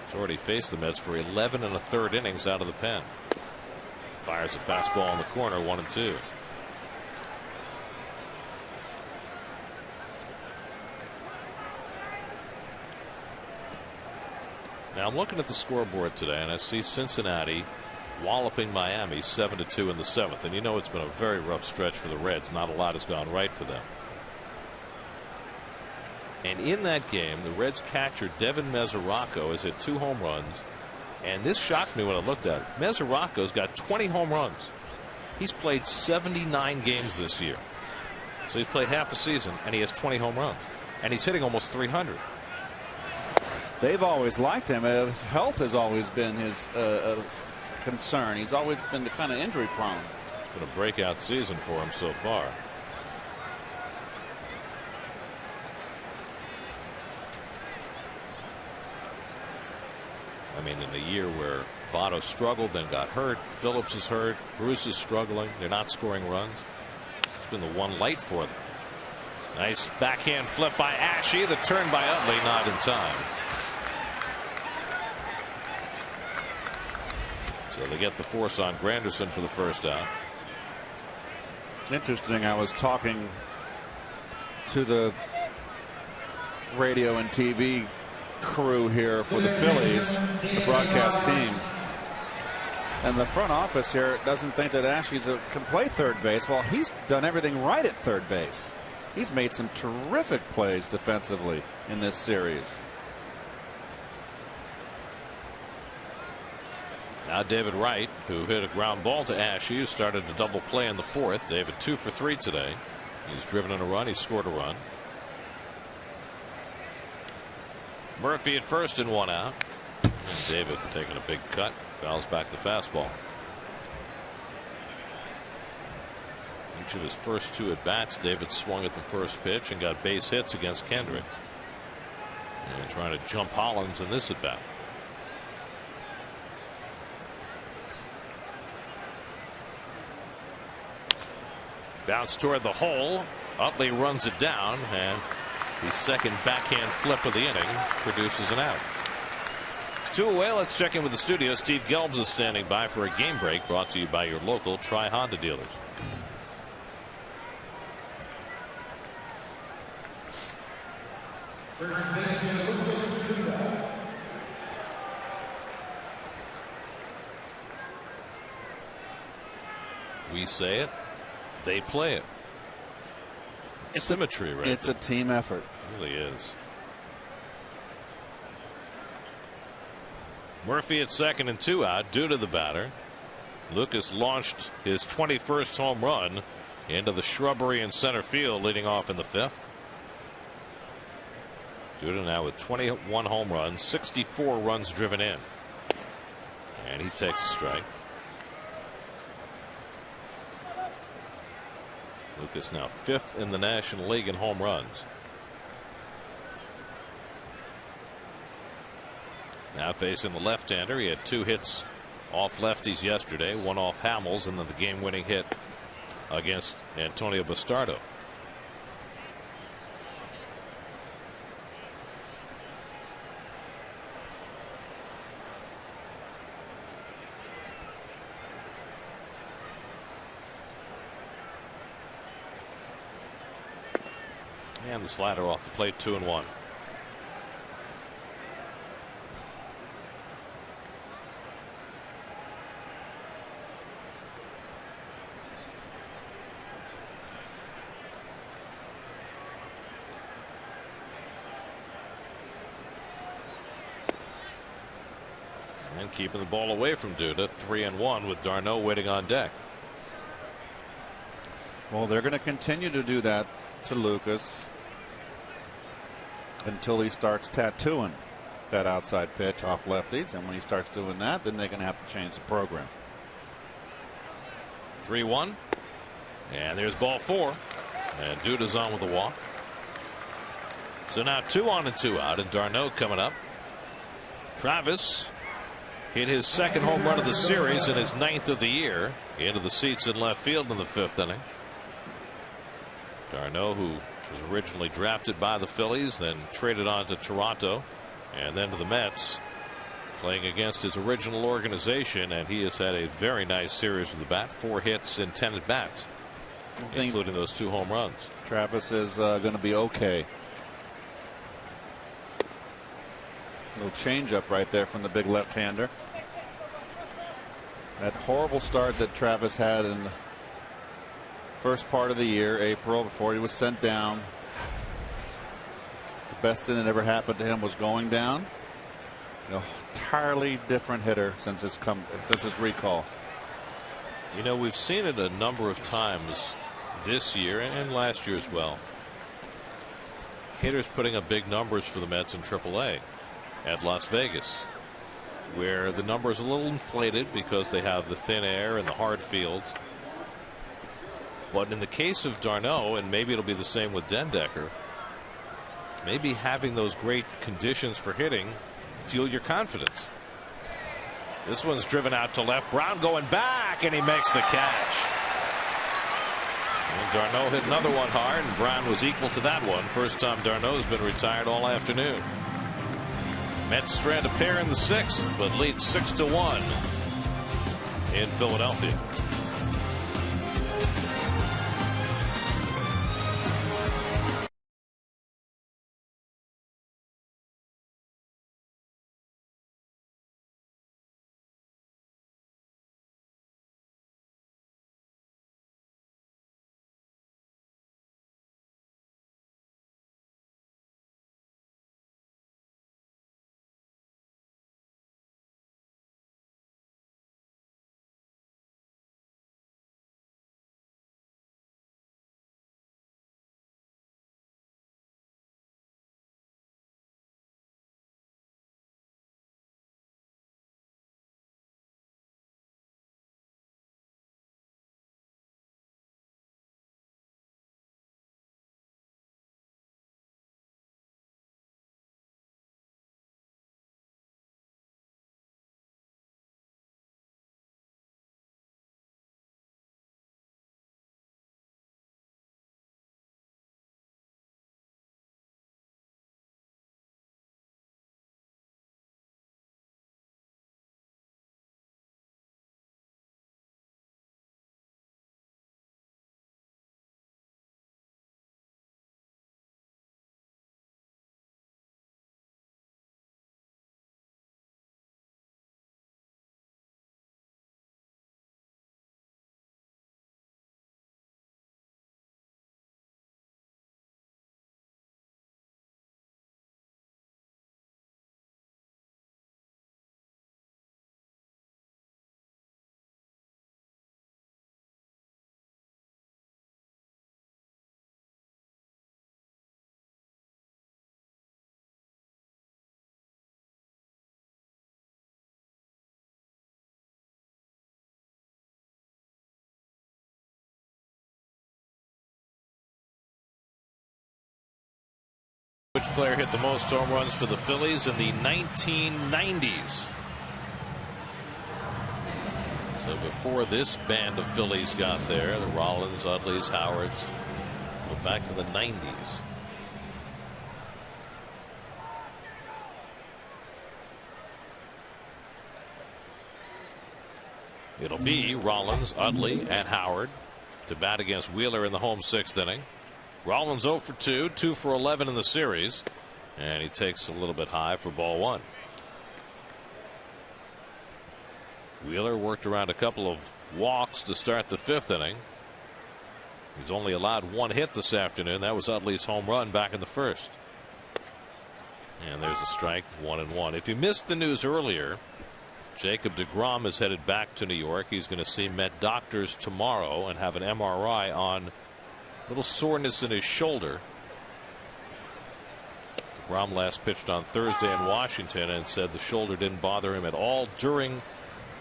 He's already faced the Mets for 11 1/3 innings out of the pen. Fires a fastball in the corner, 1-2. Now I'm looking at the scoreboard today, and I see Cincinnati walloping Miami 7-2 in the 7th. And you know it's been a very rough stretch for the Reds. Not a lot has gone right for them. And in that game, the Reds catcher Devin Mesoraco has hit 2 home runs. And this shocked me when I looked at it. Mesoraco's got 20 home runs. He's played 79 games this year. So he's played half a season, and he has 20 home runs. And he's hitting almost 300. They've always liked him. His health has always been his concern. He's always been kind of injury prone. It's been a breakout season for him so far. I mean, in a year where Votto struggled, then got hurt, Phillips is hurt, Bruce is struggling, they're not scoring runs. It's been the one light for them. Nice backhand flip by Ashe. The turn by Utley, not in time. So they get the force on Granderson for the first out. Interesting. I was talking to the radio and TV crew here for the Phillies, the broadcast team. And the front office here doesn't think that Ashe can play third base. Well, he's done everything right at third base. He's made some terrific plays defensively in this series. Now David Wright, who hit a ground ball to Ashe, who started a double play in the 4th. David 2 for 3 today. He's driven in a run. He scored a run. Murphy at first and 1 out. And David taking a big cut. Fouls back the fastball. Each of his first 2 at bats, David swung at the first pitch and got base hits against Kendrick. And trying to jump Hollins in this at bat. Bounce toward the hole. Utley runs it down, and the second backhand flip of the inning produces an out. 2 away. Let's check in with the studio. Steve Gelbs is standing by for a game break, brought to you by your local Tri-Honda dealers. We say it, they play it. It's symmetry, right? It's a team effort. It really is. Murphy at second and 2 out due to the batter. Lucas launched his 21st home run into the shrubbery in center field, leading off in the 5th. Duda now with 21 home runs, 64 runs driven in. And he takes a strike. Lucas now 5th in the National League in home runs. Now facing the left-hander, he had 2 hits off lefties yesterday, 1 off Hamels, and then the game-winning hit against Antonio Bastardo. And the slider off the plate, 2-1. And keeping the ball away from Duda, 3-1 with d'Arnaud waiting on deck. Well, they're going to continue to do that to Lucas until he starts tattooing that outside pitch off lefties, and when he starts doing that, then they're going to have to change the program. 3-1, and there's ball 4, and Duda's on with a walk. So now 2 on and 2 out, and d'Arnaud coming up. Travis hit his 2nd home run of the series and his 9th of the year into the seats in left field in the 5th inning. d'Arnaud, who was originally drafted by the Phillies, then traded on to Toronto and then to the Mets, playing against his original organization, and he has had a very nice series with the bat. 4 hits in 10 at bats, including those 2 home runs. Travis is going to be okay. Little changeup right there from the big left-hander. That horrible start that Travis had in the first part of the year, April, before he was sent down. The best thing that ever happened to him was going down. An entirely different hitter since his recall. You know, we've seen it a number of times this year and last year as well. Hitters putting up big numbers for the Mets in AAA at Las Vegas, where the number is a little inflated because they have the thin air and the hard fields. But in the case of d'Arnaud, and maybe it'll be the same with Dendecker, maybe having those great conditions for hitting fuel your confidence. This one's driven out to left. Brown going back, and he makes the catch. And d'Arnaud hit another one hard, and Brown was equal to that one. First time d'Arnaud's been retired all afternoon. Mets strand a pair in the 6th, but lead 6-1 in Philadelphia. Which player hit the most home runs for the Phillies in the 1990s? So before this band of Phillies got there, the Rollins, Udleys, Howards, go back to the 90s. It'll be Rollins, Utley, and Howard to bat against Wheeler in the home 6th inning. Rollins 0 for 2, 2 for 11 in the series, and he takes a little bit high for ball 1. Wheeler worked around a couple of walks to start the 5th inning. He's only allowed 1 hit this afternoon. That was Utley's home run back in the 1st. And there's a strike, 1-1. If you missed the news earlier, Jacob deGrom is headed back to New York. He's going to see Met doctors tomorrow and have an MRI on a little soreness in his shoulder. deGrom last pitched on Thursday in Washington and said the shoulder didn't bother him at all during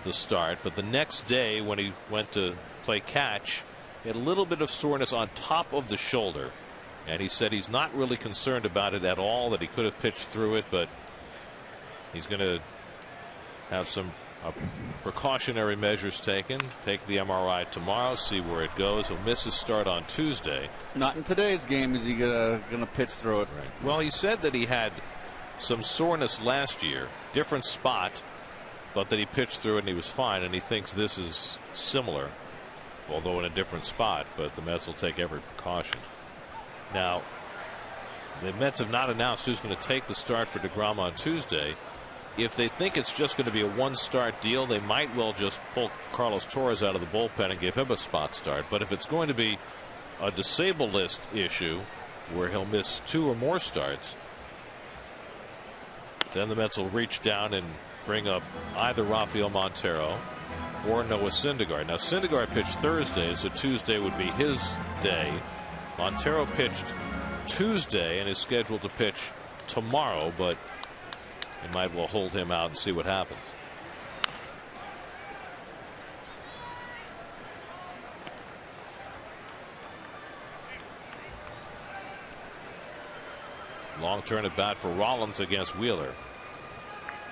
the start, but the next day when he went to play catch, he had a little bit of soreness on top of the shoulder, and he said he's not really concerned about it at all, that he could have pitched through it, but he's going to have some precautionary measures taken. Take the MRI tomorrow, see where it goes. He'll miss his start on Tuesday. Not in today's game is he gonna pitch through it. Right. Well, he said that he had some soreness last year, different spot, but that he pitched through it and he was fine, and he thinks this is similar, although in a different spot, but the Mets will take every precaution. Now, the Mets have not announced who's going to take the start for deGrom on Tuesday. If they think it's just going to be a one-start deal, they might well just pull Carlos Torres out of the bullpen and give him a spot start. But if it's going to be a disabled list issue where he'll miss 2 or more starts, then the Mets will reach down and bring up either Rafael Montero or Noah Syndergaard. Now, Syndergaard pitched Thursday, so Tuesday would be his day. Montero pitched Tuesday and is scheduled to pitch tomorrow, but they might well hold him out and see what happens. Long turn at bat for Rollins against Wheeler.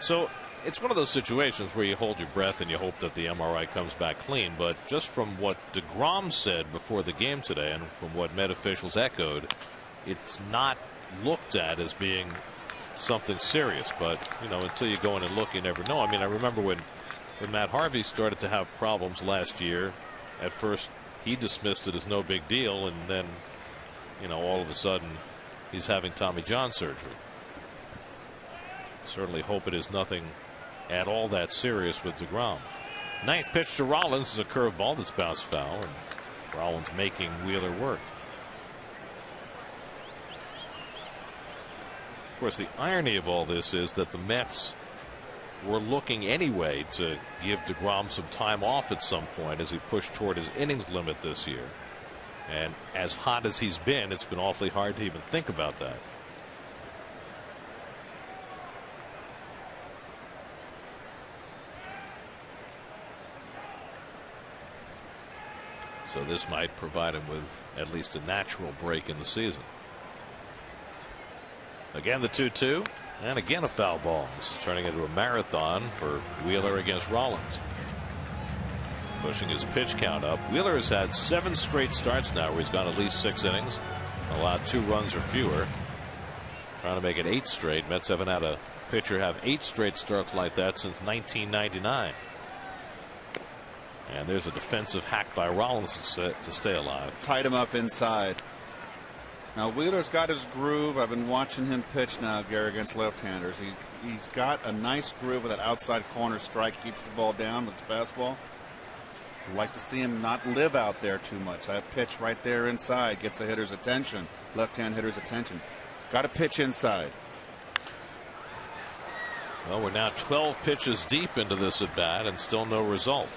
So it's one of those situations where you hold your breath and you hope that the MRI comes back clean. But just from what deGrom said before the game today and from what Met officials echoed, it's not looked at as being something serious. But, you know, until you go in and look, you never know. I mean, I remember when Matt Harvey started to have problems last year. At first, he dismissed it as no big deal. And then, you know, all of a sudden, he's having Tommy John surgery. Certainly hope it is nothing at all that serious with deGrom. Ninth pitch to Rollins is a curveball that's bounced foul, and Rollins making Wheeler work. Of course, the irony of all this is that the Mets were looking anyway to give deGrom some time off at some point as he pushed toward his innings limit this year. And as hot as he's been, it's been awfully hard to even think about that. So this might provide him with at least a natural break in the season. Again, the 2-2, and again a foul ball. This is turning into a marathon for Wheeler against Rollins. Pushing his pitch count up. Wheeler has had 7 straight starts now where he's gone at least 6 innings, allowed 2 runs or fewer. Trying to make it 8 straight. Mets haven't had a pitcher have 8 straight starts like that since 1999. And there's a defensive hack by Rollins to stay alive. Tied him up inside. Now Wheeler's got his groove. I've been watching him pitch now, Gary, against left-handers. He's got a nice groove with that outside corner strike. Keeps the ball down with his fastball. I'd like to see him not live out there too much. That pitch right there inside gets the hitter's attention. Left-hand hitter's attention. Got to pitch inside. Well, we're now 12 pitches deep into this at bat and still no result.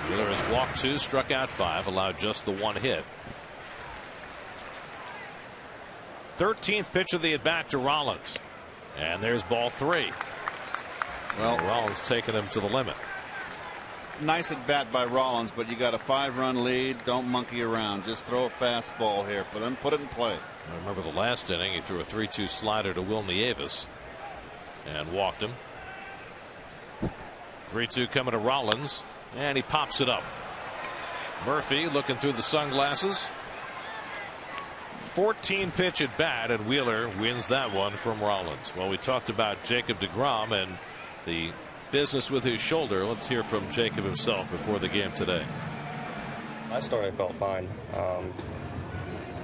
Wheeler has walked 2, struck out 5, allowed just the 1 hit. 13th pitch of the at bat to Rollins. And there's ball 3. Well, Rollins taking him to the limit. Nice at bat by Rollins, but you got a 5-run lead. Don't monkey around. Just throw a fastball here, but then put it in play. I remember the last inning, he threw a 3-2 slider to Will Nieves and walked him. 3-2 coming to Rollins, and he pops it up. Murphy looking through the sunglasses. 14 pitch at bat, and Wheeler wins that one from Rollins. Well, we talked about Jacob deGrom and the business with his shoulder. Let's hear from Jacob himself before the game today. I felt fine.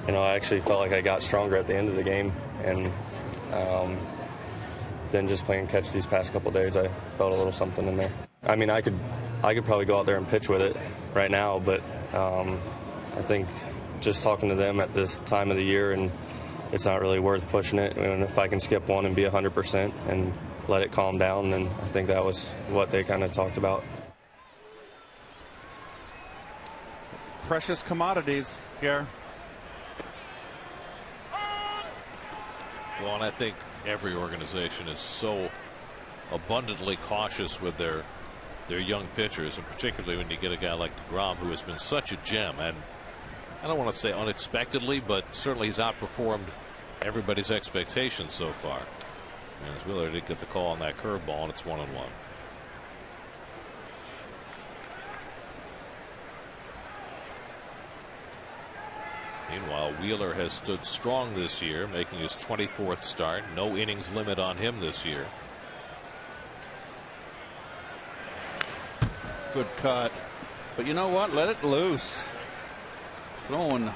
I actually felt like I got stronger at the end of the game, and then just playing catch these past couple days, I felt a little something in there. I mean, I could probably go out there and pitch with it right now, but I think just talking to them at this time of the year, and it's not really worth pushing it. And if I can skip one and be 100% and let it calm down, then I think that was what they kind of talked about. Precious commodities here. Well, and I think every organization is so abundantly cautious with their young pitchers, and particularly when you get a guy like deGrom, who has been such a gem, and I don't want to say unexpectedly, but certainly he's outperformed everybody's expectations so far. And as Wheeler did get the call on that curveball, and it's 1-1. Meanwhile, Wheeler has stood strong this year, making his 24th start. No innings limit on him this year. Good cut. But you know what? Let it loose. Throwing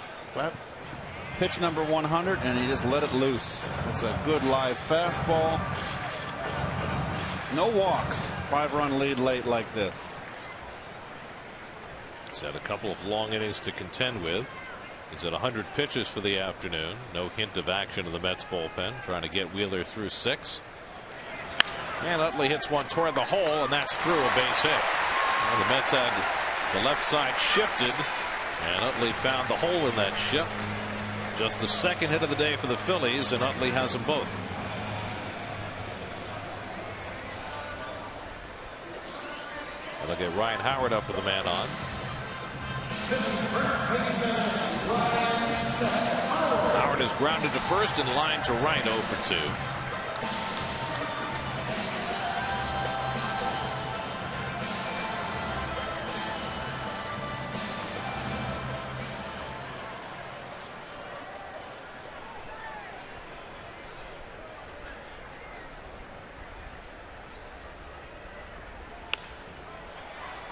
pitch number 100, and he just let it loose. It's a good live fastball. No walks. 5-run lead late like this. He's had a couple of long innings to contend with. He's at 100 pitches for the afternoon. No hint of action in the Mets bullpen. Trying to get Wheeler through 6. And Utley hits one toward the hole, and that's through a base hit. Well, the Mets had the left side shifted, and Utley found the hole in that shift. Just the second hit of the day for the Phillies, and Utley has them both. And they'll get Ryan Howard up with the man on. Howard is grounded to first and line to right, 0 for 2.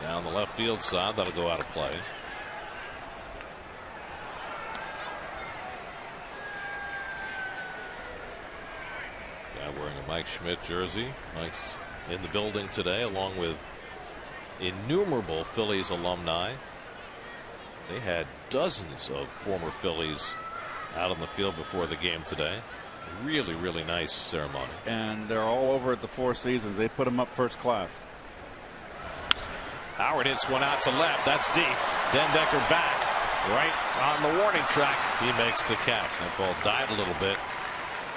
Down the left field side, that'll go out of play. Guy wearing a Mike Schmidt jersey. Mike's in the building today, along with innumerable Phillies alumni. They had dozens of former Phillies out on the field before the game today. Really, really nice ceremony. And they're all over at the Four Seasons. They put them up first class. Howard hits one out to left. That's deep. Dendecker back right on the warning track. He makes the catch. That ball died a little bit.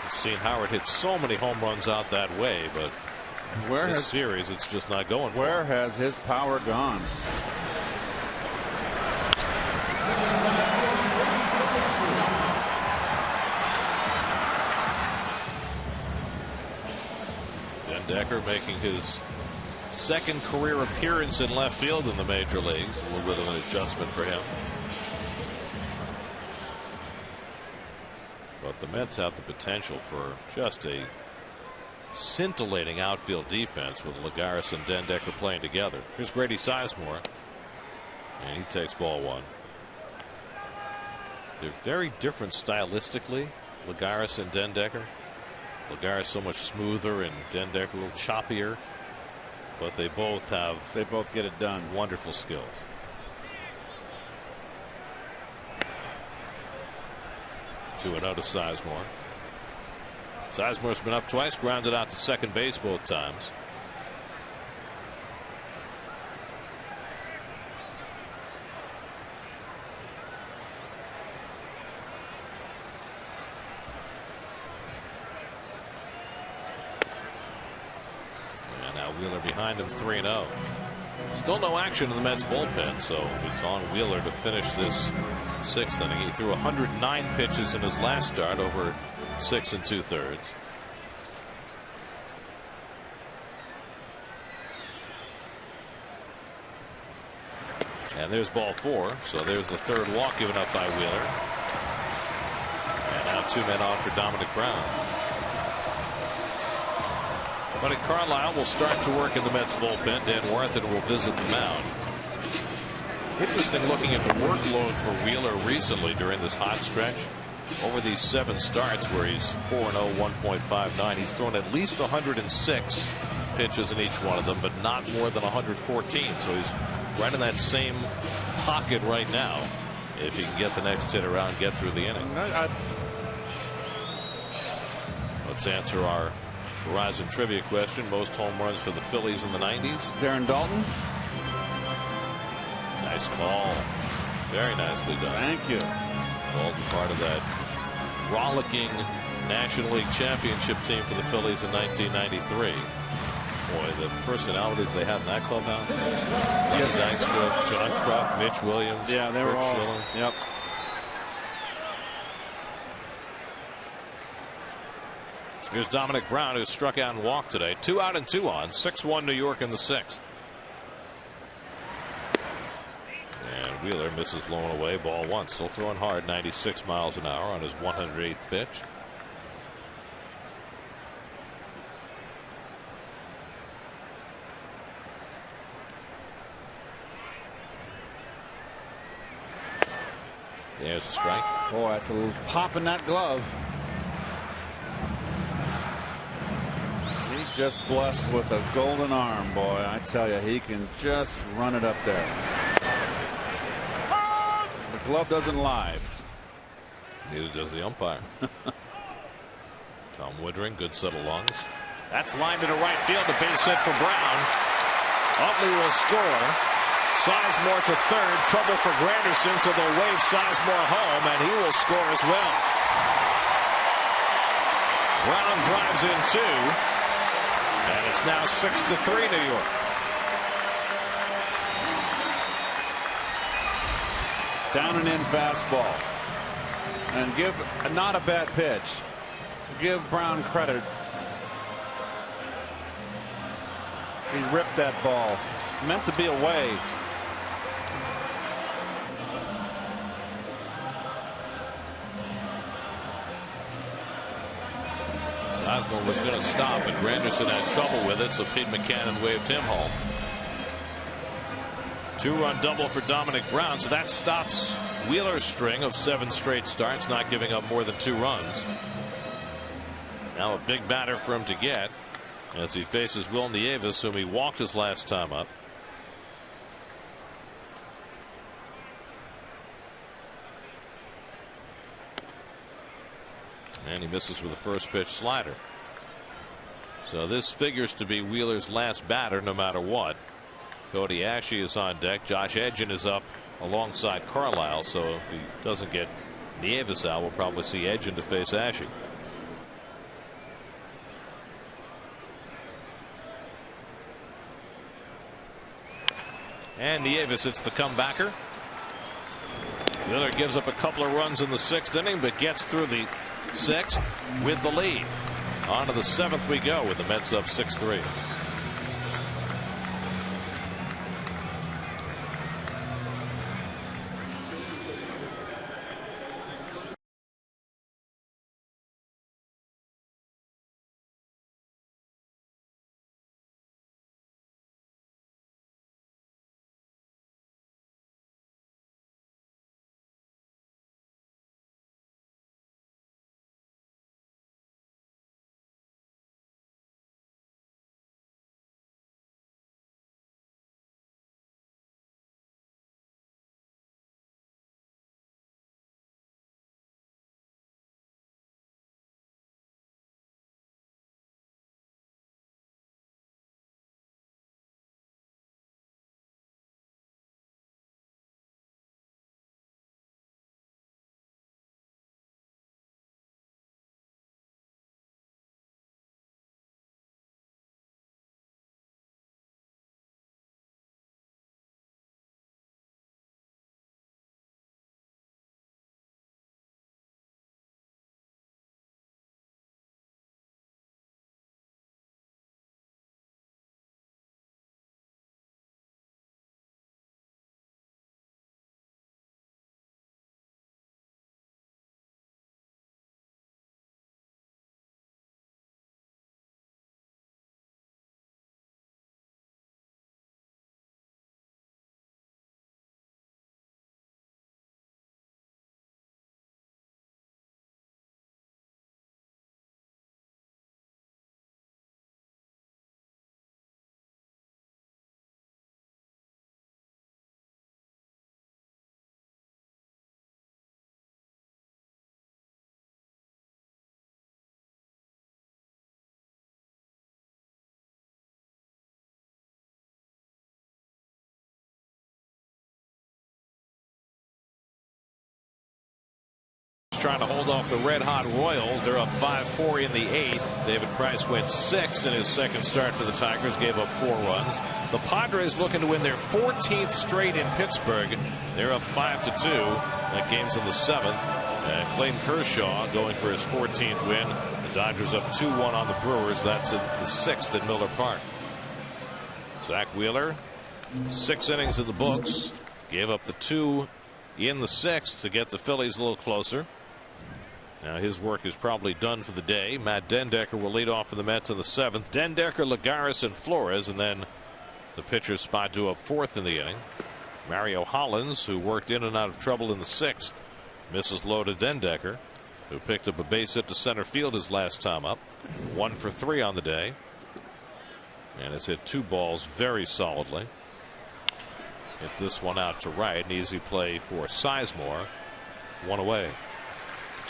I've seen Howard hit so many home runs out that way, but this series it's just not going for him. Where has his power gone? Dendecker making his second career appearance in left field in the major leagues. A little bit of an adjustment for him. But the Mets have the potential for just a scintillating outfield defense with Lagares and Dendecker playing together. Here's Grady Sizemore, and he takes ball 1. They're very different stylistically, Lagares and Dendecker. Lagares so much smoother and Dendecker a little choppier. But they both get it done. Wonderful skill. To Sizemore. Sizemore's been up twice, grounded out to second base both times. Wheeler behind him 3-0. Still no action in the Mets bullpen, so it's on Wheeler to finish this 6th inning. He threw 109 pitches in his last start over 6 2/3. And there's ball 4. So there's the 3rd walk given up by Wheeler. And now 2 men on for Dominic Brown. But Carlisle will start to work in the Mets bullpen. Dan Warrington will visit the mound. Interesting looking at the workload for Wheeler recently during this hot stretch. Over these 7 starts where he's 4-0, 1.59, he's thrown at least 106 pitches in each one of them, but not more than 114. So he's right in that same pocket right now. If he can get the next hit around, get through the inning. Let's answer our Verizon trivia question. Most home runs for the Phillies in the 90s. Darren Dalton. Nice call. Very nicely done. Thank you. Dalton part of that rollicking National League championship team for the Phillies in 1993. Boy, the personalities they had in that clubhouse. Yes. Dykstra, John Kruk, Mitch Williams. Yeah, they were all. Schiller. Yep. Here's Dominic Brown, who struck out and walked today. 2 out and 2 on. 6-1 New York in the 6th. And Wheeler misses low and away. Ball 1. Still throwing hard. 96 miles an hour on his 108th pitch. There's a strike. Boy, that's a little pop in that glove. He just blessed with a golden arm, boy. I tell you, he can just run it up there. The glove doesn't lie. Neither does the umpire. Tom Woodring, good settle lungs. That's lined into right field. The base hit for Brown. Utley will score. Sizemore to 3rd. Trouble for Granderson, so they'll wave Sizemore home, and he will score as well. Brown drives in 2, and it's now 6-3 New York. Down and in fastball. And give not a bad pitch. Give Brown credit. He ripped that ball. Meant to be away. Sizemore was going to stop, and Granderson had trouble with it, so Pete McCannon waved him home. 2-run double for Dominic Brown, so that stops Wheeler's string of 7 straight starts, not giving up more than 2 runs. Now a big batter for him to get as he faces Will Nieves, whom he walked his last time up. And he misses with the first pitch slider. So this figures to be Wheeler's last batter no matter what. Cody Ashe is on deck. Josh Edgin is up alongside Carlisle. So if he doesn't get Nieves out, we'll probably see Edgin to face Ashe. And Nieves hits the comebacker. Wheeler gives up a couple of runs in the 6th inning, but gets through the 6th with the lead. On to the 7th we go with the Mets up 6-3. trying to hold off the red-hot Royals. They're up 5-4 in the 8th. David Price went 6 in his second start for the Tigers, gave up 4 runs. The Padres looking to win their 14th straight in Pittsburgh. They're up 5-2. That game's in the 7th. And Clayton Kershaw going for his 14th win. The Dodgers up 2-1 on the Brewers. That's in the 6th at Miller Park. Zach Wheeler, 6 innings in the books. Gave up the 2 in the 6th to get the Phillies a little closer. Now his work is probably done for the day. Matt Dendecker will lead off for the Mets in the 7th. Dendecker, Lagares, and Flores, and then the pitcher's spot due up 4th in the inning. Mario Hollins, who worked in and out of trouble in the 6th, misses low to Dendecker, who picked up a base hit to center field his last time up. 1 for 3 on the day, and has hit 2 balls very solidly. Hit this one out to right. An easy play for Sizemore. 1 away.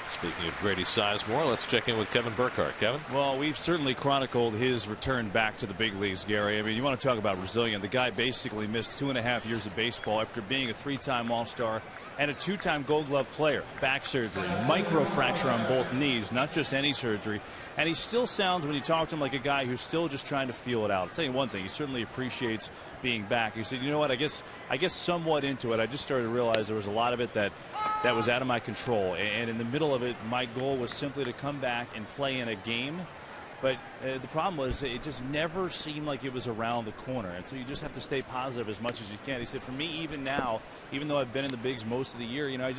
Speaking of Grady Sizemore, let's check in with Kevin Burkhardt. Kevin? Well, we've certainly chronicled his return back to the big leagues, Gary. I mean, you want to talk about resilient. The guy basically missed 2.5 years of baseball after being a 3-time All-Star and a 2-time Gold Glove player. Back surgery, microfracture on both knees, not just any surgery. And he still sounds, when you talk to him, like a guy who's still just trying to feel it out. I'll tell you one thing, he certainly appreciates being back. He said, you know what, I guess somewhat into it. I just started to realize there was a lot of it that was out of my control. And in the middle of it, my goal was simply to come back and play in a game. But the problem was it just never seemed like it was around the corner. And so you just have to stay positive as much as you can. He said, for me, even now, even though I've been in the bigs most of the year, you know,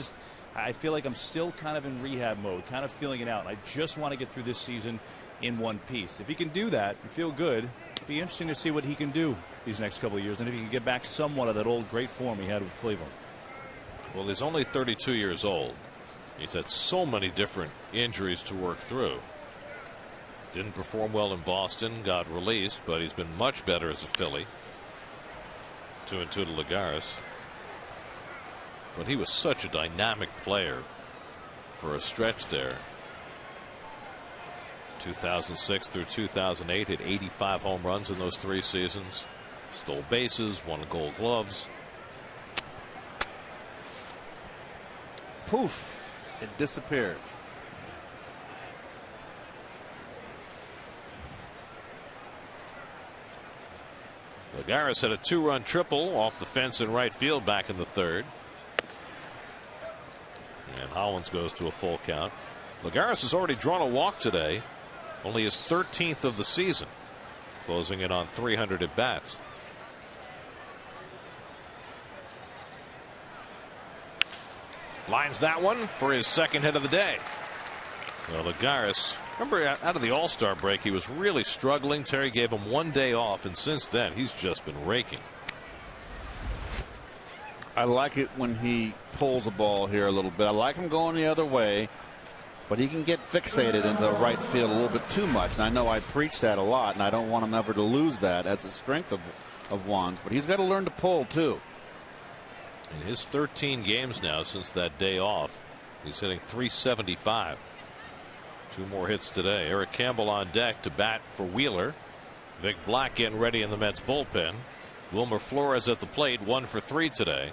I feel like I'm still kind of in rehab mode, kind of feeling it out. And I just want to get through this season in one piece. If he can do that and feel good, it'd be interesting to see what he can do these next couple of years. And if he can get back somewhat of that old great form he had with Cleveland. Well, he's only 32 years old. He's had so many different injuries to work through. Didn't perform well in Boston, got released, but he's been much better as a Philly. 2-2 to Lagares. But he was such a dynamic player for a stretch there. 2006 through 2008, hit 85 home runs in those 3 seasons. Stole bases, won Gold Gloves. Poof, it disappeared. Lagares had a 2-run triple off the fence in right field back in the 3rd. And Hollins goes to a full count. Lagares has already drawn a walk today, only his 13th of the season, closing in on 300 at bats. Lines that one for his 2nd hit of the day. Well, Lagares, remember out of the All-Star break, he was really struggling. Terry gave him 1 day off, and since then he's just been raking. I like it when he pulls a ball here a little bit. I like him going the other way, but he can get fixated into the right field a little bit too much. And I know I preach that a lot, and I don't want him ever to lose that. That's a strength of Juan's, but he's got to learn to pull too. In his 13 games now since that day off, he's hitting .375. 2 more hits today. Eric Campbell on deck to bat for Wheeler. Vic Black getting ready in the Mets bullpen. Wilmer Flores at the plate, 1 for 3 today.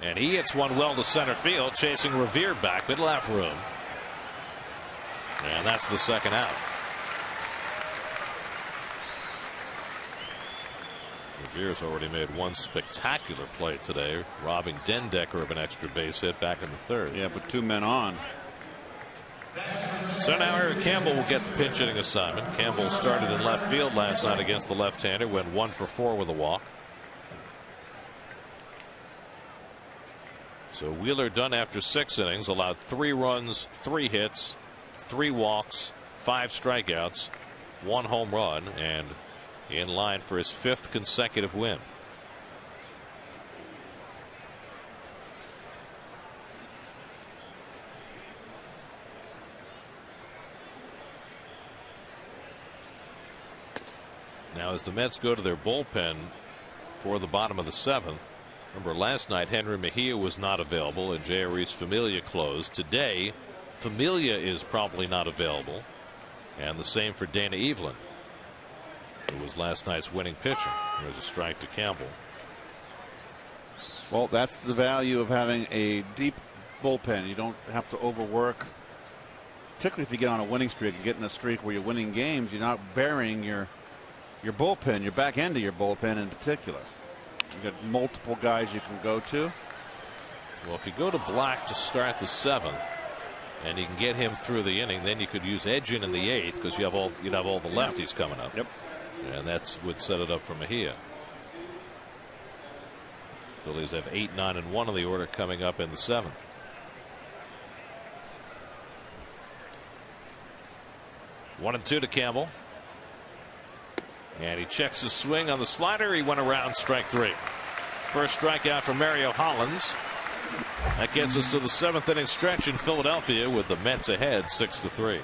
And he hits one well to center field, chasing Revere back mid left room. And that's the 2nd out. Revere's already made 1 spectacular play today, robbing Dendecker of an extra base hit back in the 3rd. Yeah, but 2 men on. So now Eric Campbell will get the pinch hitting assignment. Campbell started in left field last night against the left-hander, went 1 for 4 with a walk. So Wheeler done after 6 innings, allowed 3 runs, 3 hits, 3 walks, 5 strikeouts, 1 home run, and in line for his 5th consecutive win. Now as the Mets go to their bullpen for the bottom of the 7th, remember last night Henry Mejia was not available and J. Arias Familia closed. Today Familia is probably not available, and the same for Dana Evelyn, who was last night's winning pitcher. There's a strike to Campbell. Well, that's the value of having a deep bullpen. You don't have to overwork particularly if you get on a winning streak and get in a streak where you're winning games, you're not burying your bullpen, your back end of your bullpen in particular. You've got multiple guys you can go to. Well, if you go to Black to start the 7th, and you can get him through the inning, then you could use Edgin in the 8th because you'd have all the lefties coming up. Yep. And that would set it up for Mejia. Phillies have 8, 9, and 1 in the order coming up in the 7th. One and 2 to Campbell. And he checks his swing on the slider. He went around, strike 3. First strikeout for Mario Hollins. That gets us to the 7th inning stretch in Philadelphia with the Mets ahead 6-3.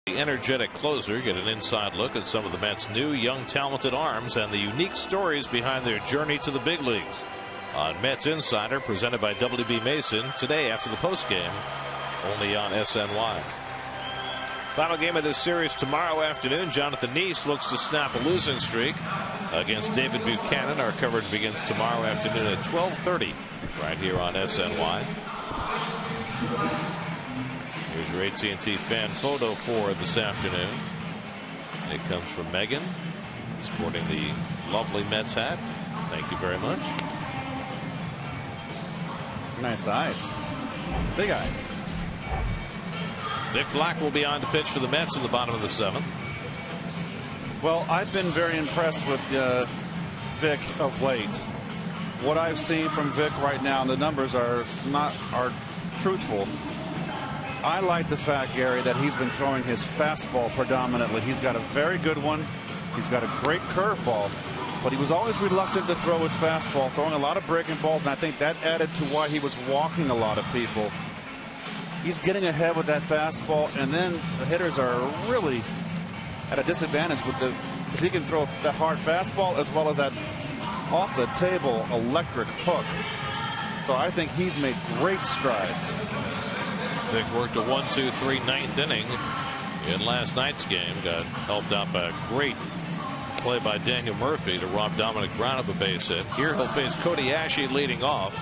The energetic closer get an inside look at some of the Mets' new young talented arms and the unique stories behind their journey to the big leagues on Mets Insider, presented by WB Mason, today after the postgame, only on SNY. Final game of this series tomorrow afternoon. Jonathan Neese looks to snap a losing streak against David Buchanan. Our coverage begins tomorrow afternoon at 12:30 right here on SNY. Here's your AT&T fan photo for this afternoon. It comes from Megan, sporting the lovely Mets hat. Thank you very much. Nice eyes. Big eyes. Vic Black will be on to pitch for the Mets in the bottom of the 7th. Well, I've been very impressed with Vic of late. What I've seen from Vic right now, and the numbers are truthful. I like the fact, Gary, that he's been throwing his fastball predominantly. He's got a very good one. He's got a great curveball, but he was always reluctant to throw his fastball, throwing a lot of breaking balls, and I think that added to why he was walking a lot of people. He's getting ahead with that fastball, and then the hitters are really at a disadvantage with because he can throw that hard fastball as well as that off the table electric hook. So I think he's made great strides. Vic worked a 1-2-3 ninth inning in last night's game. Got helped out by a great play by Daniel Murphy to rob Dominic Brown of a base hit. Here he'll face Cody Ashe leading off.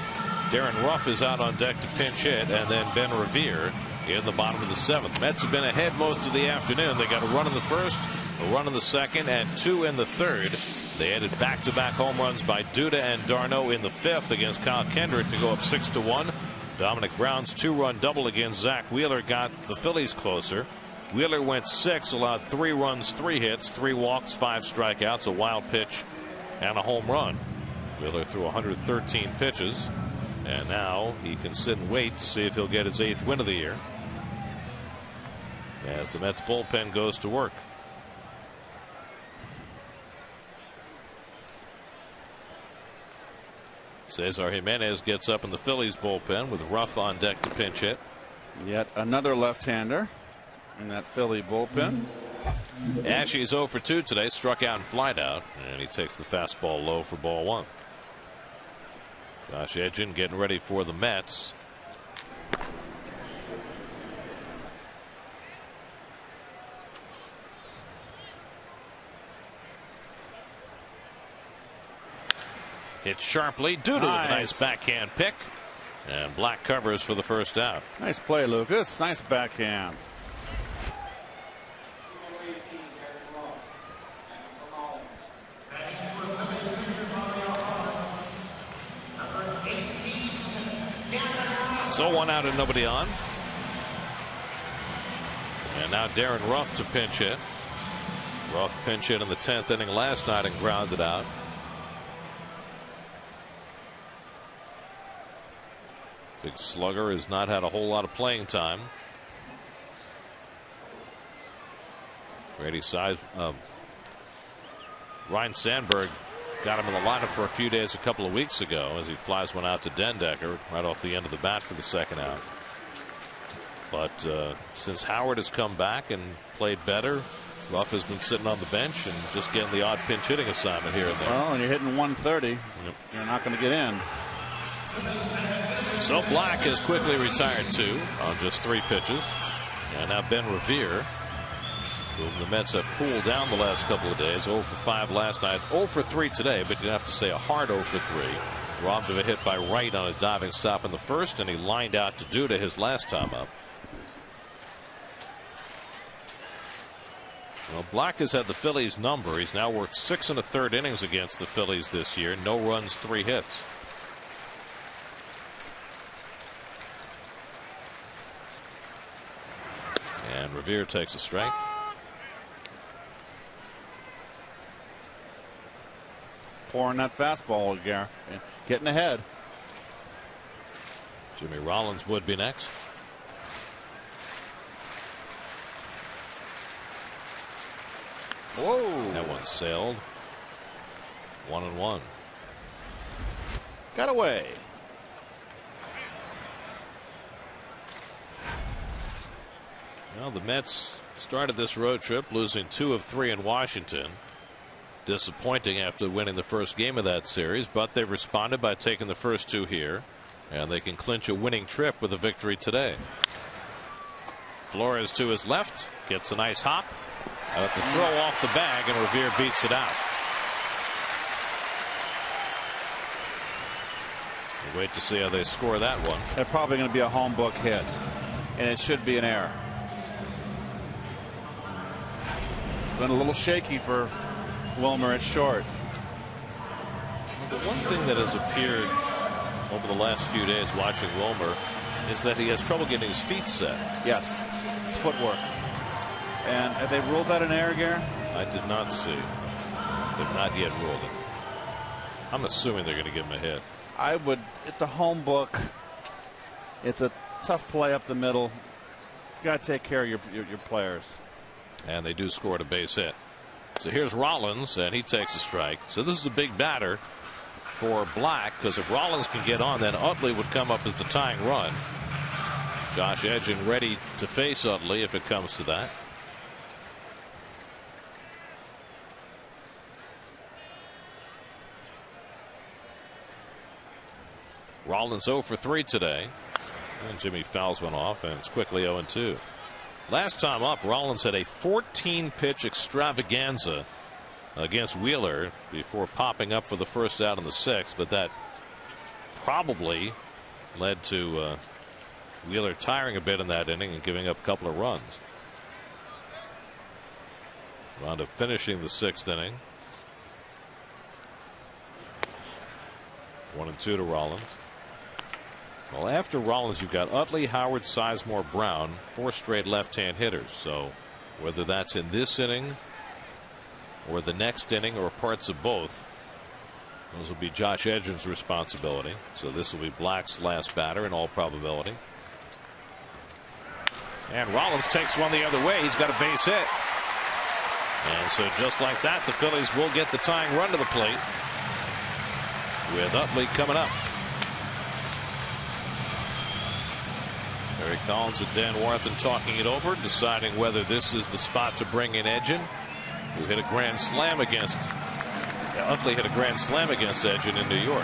Darren Ruff is out on deck to pinch hit, and then Ben Revere in the bottom of the 7th. Mets have been ahead most of the afternoon. They got a run in the first, a run in the second, and 2 in the 3rd. They added back-to-back home runs by Duda and Darno in the 5th against Kyle Kendrick to go up 6-1. Dominic Brown's 2-run double against Zach Wheeler got the Phillies closer. Wheeler went 6, allowed 3 runs, 3 hits, 3 walks, 5 strikeouts, a wild pitch and a home run. Wheeler threw 113 pitches, and now he can sit and wait to see if he'll get his 8th win of the year as the Mets bullpen goes to work. Cesar Jimenez gets up in the Phillies bullpen with Ruff on deck to pinch hit. Yet another left-hander in that Philly bullpen. Ashley's 0 for 2 today, struck out and flied out, and he takes the fastball low for ball 1. Josh Edgin getting ready for the Mets. Hit sharply. Duda with a nice backhand pick. And Black covers for the first out. Nice play, Lucas. Nice backhand. So 1 out and nobody on. And now Darren Ruff to pinch hit. Ruff pinch hit in the 10th inning last night and grounded out. Big slugger has not had a whole lot of playing time. Grady size. Ryan Sandberg got him in the lineup for a few days a couple of weeks ago as he flies one out to Dendecker right off the end of the bat for the second out. But since Howard has come back and played better, Ruff has been sitting on the bench and just getting the odd pinch hitting assignment here and there. Well, when you're hitting 130, you're not going to get in. So Black has quickly retired 2 on just 3 pitches. And now Ben Revere, whom the Mets have cooled down the last couple of days. 0 for 5 last night, 0 for 3 today, but you'd have to say a hard 0 for 3. Robbed of a hit by Wright on a diving stop in the first, and he lined out to Duda his last time up. Well, Black has had the Phillies number. He's now worked 6 1/3 innings against the Phillies this year. No runs, 3 hits. And Revere takes a strike. Pouring that fastball, Gary. Getting ahead. Jimmy Rollins would be next. Whoa. That one sailed. 1-1. Got away. Well, the Mets started this road trip losing 2 of 3 in Washington. Disappointing after winning the first game of that series, but they responded by taking the first 2 here, and they can clinch a winning trip with a victory today. Flores to his left, gets a nice hop. At the throw off the bag, and Revere beats it out. We'll wait to see how they score that one. They're probably going to be a home book hit, and it should be an error. It's been a little shaky for Wilmer at short. The one thing that has appeared over the last few days watching Wilmer is that he has trouble getting his feet set. Yes, it's footwork. And have they ruled that an error, Gary? I did not see. They've not yet ruled it. I'm assuming they're going to give him a hit. I would. It's a home book. It's a tough play up the middle. You got to take care of your players. And they do score a base hit. So here's Rollins, and he takes a strike. So this is a big batter for Black, because if Rollins can get on, then Utley would come up as the tying run. Josh Edgin ready to face Utley if it comes to that. Rollins 0 for 3 today. And Jimmy fouls one off, and it's quickly 0-2. Last time up, Rollins had a 14-pitch extravaganza against Wheeler before popping up for the first out in the 6th, but that probably led to Wheeler tiring a bit in that inning and giving up a couple of runs. Round of finishing the 6th inning. 1-2 to Rollins. Well, after Rollins, you've got Utley, Howard, Sizemore, Brown, 4 straight left-hand hitters. So whether that's in this inning or the next inning or parts of both, Those will be Josh Edgin's responsibility. So this will be Black's last batter in all probability. And Rollins takes one the other way. He's got a base hit. And so just like that, the Phillies will get the tying run to the plate with Utley coming up. Terry Collins and Dan Warthen talking it over, deciding whether this is the spot to bring in Edgin, who hit a grand slam against. Utley hit a grand slam against Edgin in New York.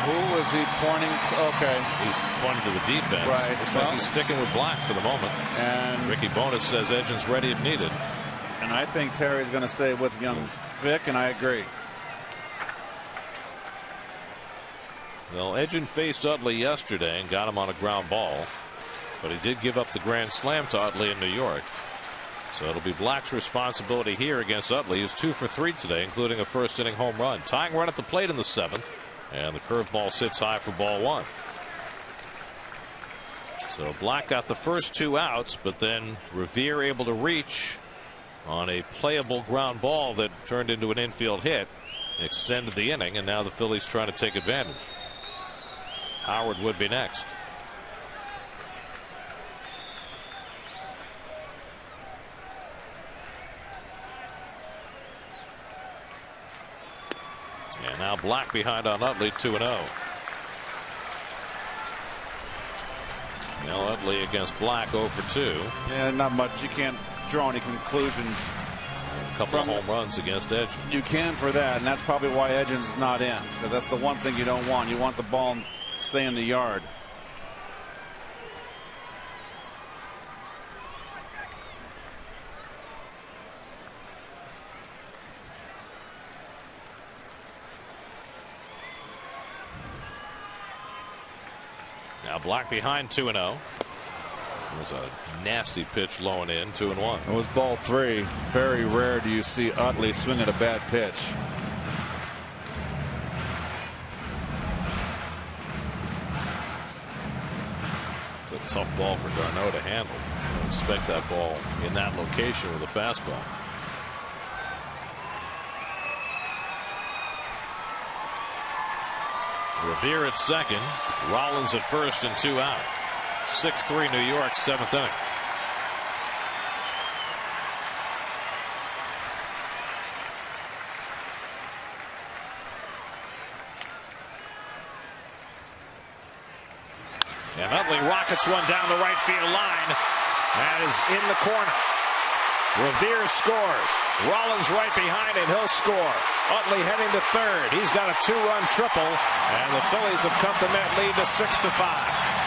Who is he pointing to? Okay. He's pointing to the defense. Right. Looks like he's sticking with Black for the moment. And Ricky Bonas says Edgin's ready if needed. And I think Terry's going to stay with young Vic, and I agree. Well, Edgin faced Utley yesterday and got him on a ground ball, but he did give up the grand slam to Utley in New York. So it'll be Black's responsibility here against Utley, who's 2 for 3 today, including a first-inning home run. Tying run at the plate in the 7th, and the curveball sits high for ball 1. So Black got the first 2 outs, but then Revere able to reach on a playable ground ball that turned into an infield hit, extended the inning, and now the Phillies trying to take advantage. Howard would be next. And now Black behind on Utley, 2-0. Now Utley against Black 0 for 2. Yeah, not much. You can't draw any conclusions. A couple of home runs against Edgin. You can for that, and that's probably why Edgins is not in, because that's the one thing you don't want. You want the ball to stay in the yard. Now Black behind 2-0. It was a nasty pitch low and in, 2-1. It was ball 3. Very rare do you see Utley swing at a bad pitch. It's a tough ball for Darno to handle. I don't expect that ball in that location with a fastball. Revere at second, Rollins at first, and 2 out. 6-3 New York, 7th inning. And Utley rockets one down the right field line. That is in the corner. Revere scores. Rollins right behind it. He'll score. Utley heading to third. He's got a 2-run triple, and the Phillies have cut the net lead to 6-5.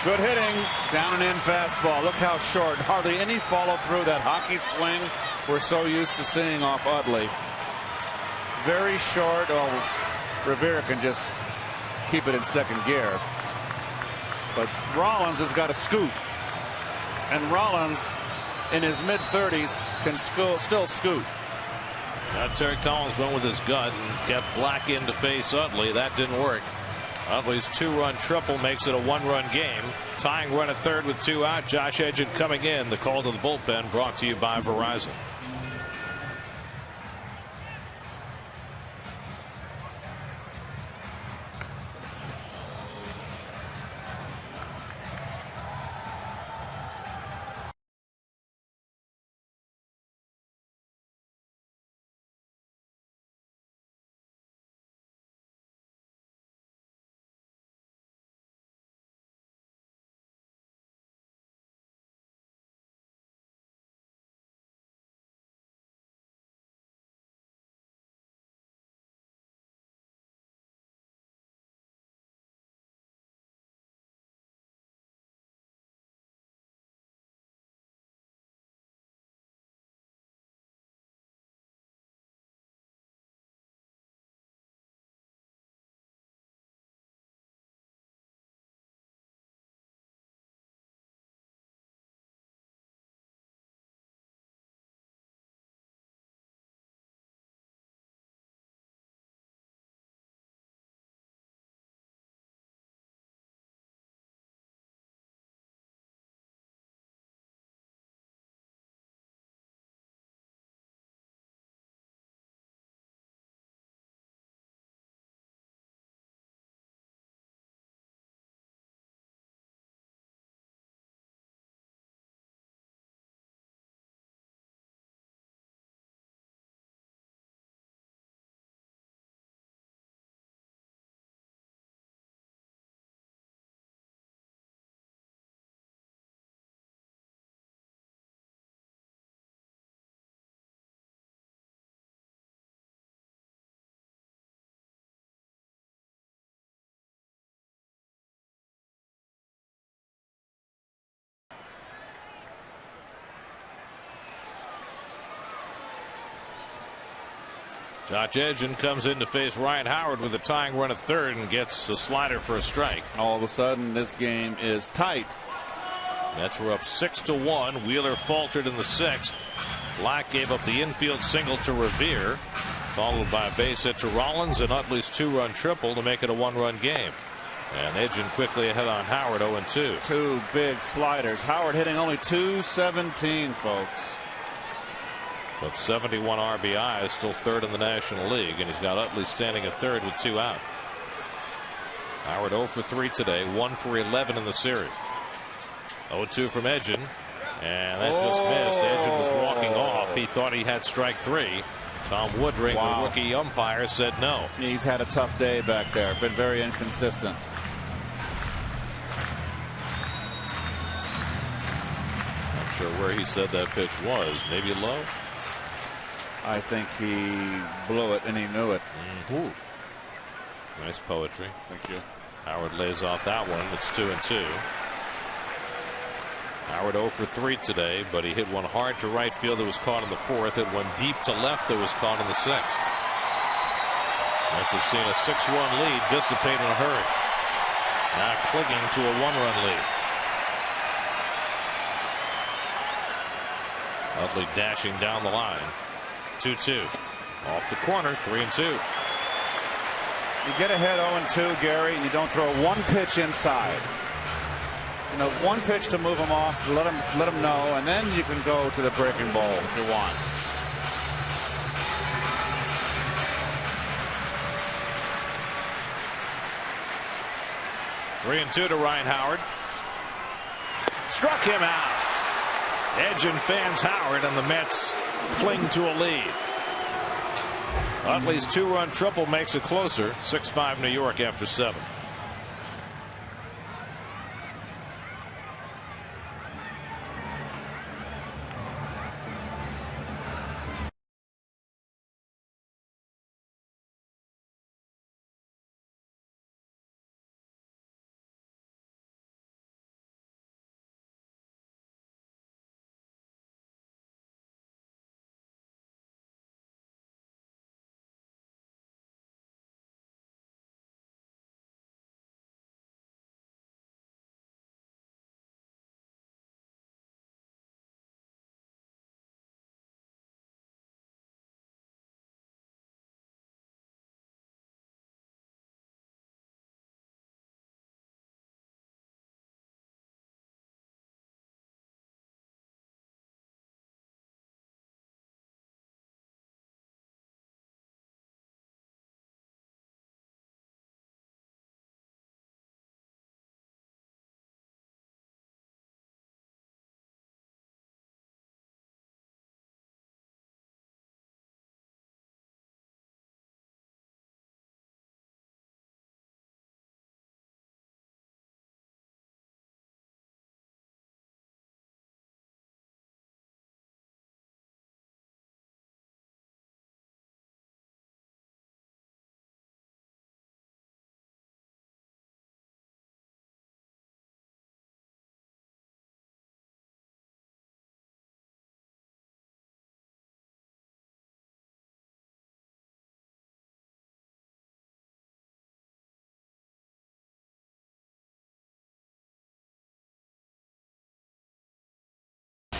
Good hitting, down and in fastball. Look how short. Hardly any follow through. That hockey swing we're so used to seeing off Utley. Very short. Oh, Revere can just keep it in second gear. But Rollins has got a scoot. And Rollins, in his mid-30s, can still scoot. Now Terry Collins went with his gut and kept Black in to face Utley. That didn't work. Utley's 2-run triple makes it a 1-run game. Tying run at third with 2 out. Josh Edgin coming in. The call to the bullpen brought to you by Verizon. Josh Edgin comes in to face Ryan Howard with a tying run at third and gets a slider for a strike. All of a sudden, this game is tight. Mets were up 6-1. Wheeler faltered in the 6th. Black gave up the infield single to Revere, followed by a base hit to Rollins and Utley's 2-run triple to make it a 1-run game. And Edgin quickly ahead on Howard, 0-2. Two big sliders. Howard hitting only .217, folks. But 71 RBI, still third in the National League, and he's got Utley standing at third with 2 out. Howard 0 for 3 today, 1 for 11 in the series. 0-2 from Edgin, and that just missed. Edgin was walking off. He thought he had strike 3. Tom Woodring, the rookie umpire, said no. He's had a tough day back there. Been very inconsistent. Not sure where he said that pitch was. Maybe low. I think he blew it and he knew it. Nice poetry. Thank you. Howard lays off that one. It's 2-2. Howard 0 for 3 today, but he hit one hard to right field that was caught in the 4th. Hit one deep to left that was caught in the 6th. Mets have seen a 6-1 lead dissipate in a hurry. Now clinging to a 1-run lead. Utley dashing down the line. 2-2. Off the corner, 3-2. You get ahead 0-2, Gary, and you don't throw one pitch inside. You know, one pitch to move him off, let him know, and then you can go to the breaking ball if you want. Three and 2 to Ryan Howard. Struck him out. Edgin fans Howard, and the Mets cling to a lead. Utley's 2-run triple makes it closer. 6-5 New York after 7.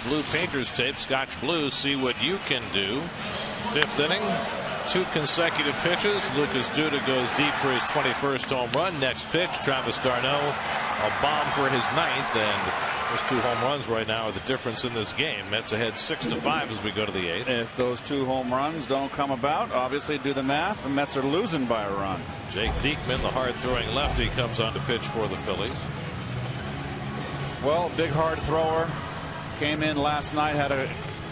Blue Painters tape, Scotch Blue, see what you can do. 5th inning, 2 consecutive pitches. Lucas Duda goes deep for his 21st home run. Next pitch, Travis d'Arnaud, a bomb for his 9th, and those 2 home runs right now are the difference in this game. Mets ahead 6-5 as we go to the 8th. If those 2 home runs don't come about, obviously do the math, the Mets are losing by a run. Jake Diekman, the hard-throwing lefty, comes on to pitch for the Phillies. Well, big hard thrower. Came in last night, had a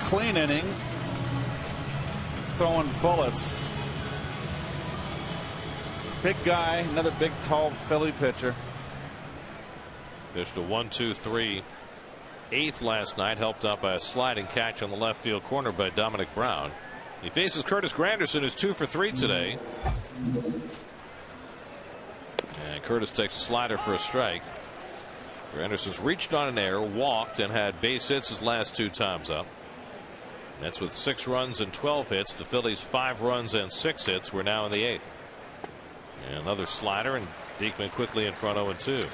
clean inning, throwing bullets. Big guy, another big, tall Philly pitcher. Pitched a 1-2-3 8th last night, helped out by a sliding catch on the left field corner by Dominic Brown. He faces Curtis Granderson, who's 2 for 3 today. And Curtis takes a slider for a strike. Granderson's reached on an error, walked, and had base hits his last 2 times up. That's with 6 runs and 12 hits. The Phillies 5 runs and 6 hits. We're now in the 8th. And another slider, and Diekman quickly in front 0-2.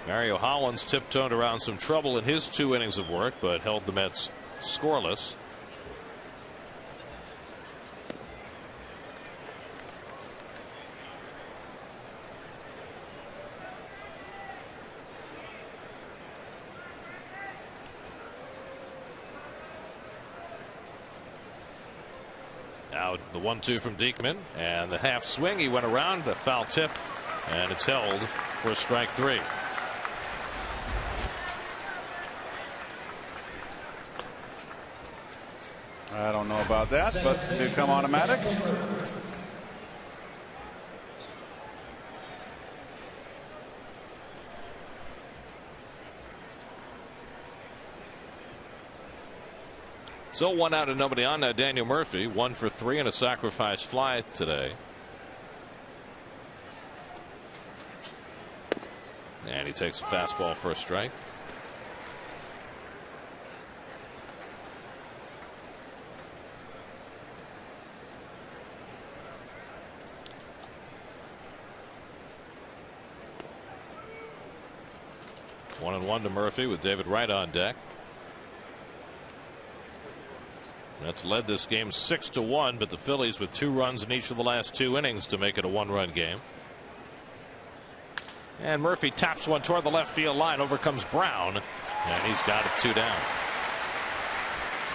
Mario Hollins tiptoed around some trouble in his 2 innings of work, but held the Mets scoreless. Now the 1-2 from Diekman, and the half swing. He went around the foul tip, and it's held for strike 3. I don't know about that, but they come automatic. So 1 out and nobody on. Now Daniel Murphy 1 for 3 and a sacrifice fly today. And he takes a fastball for a strike. One and 1 to Murphy with David Wright on deck. That's led this game 6-1, but the Phillies with 2 runs in each of the last 2 innings to make it a 1-run game. And Murphy taps one toward the left field line. Over comes Brown, and he's got it 2 down.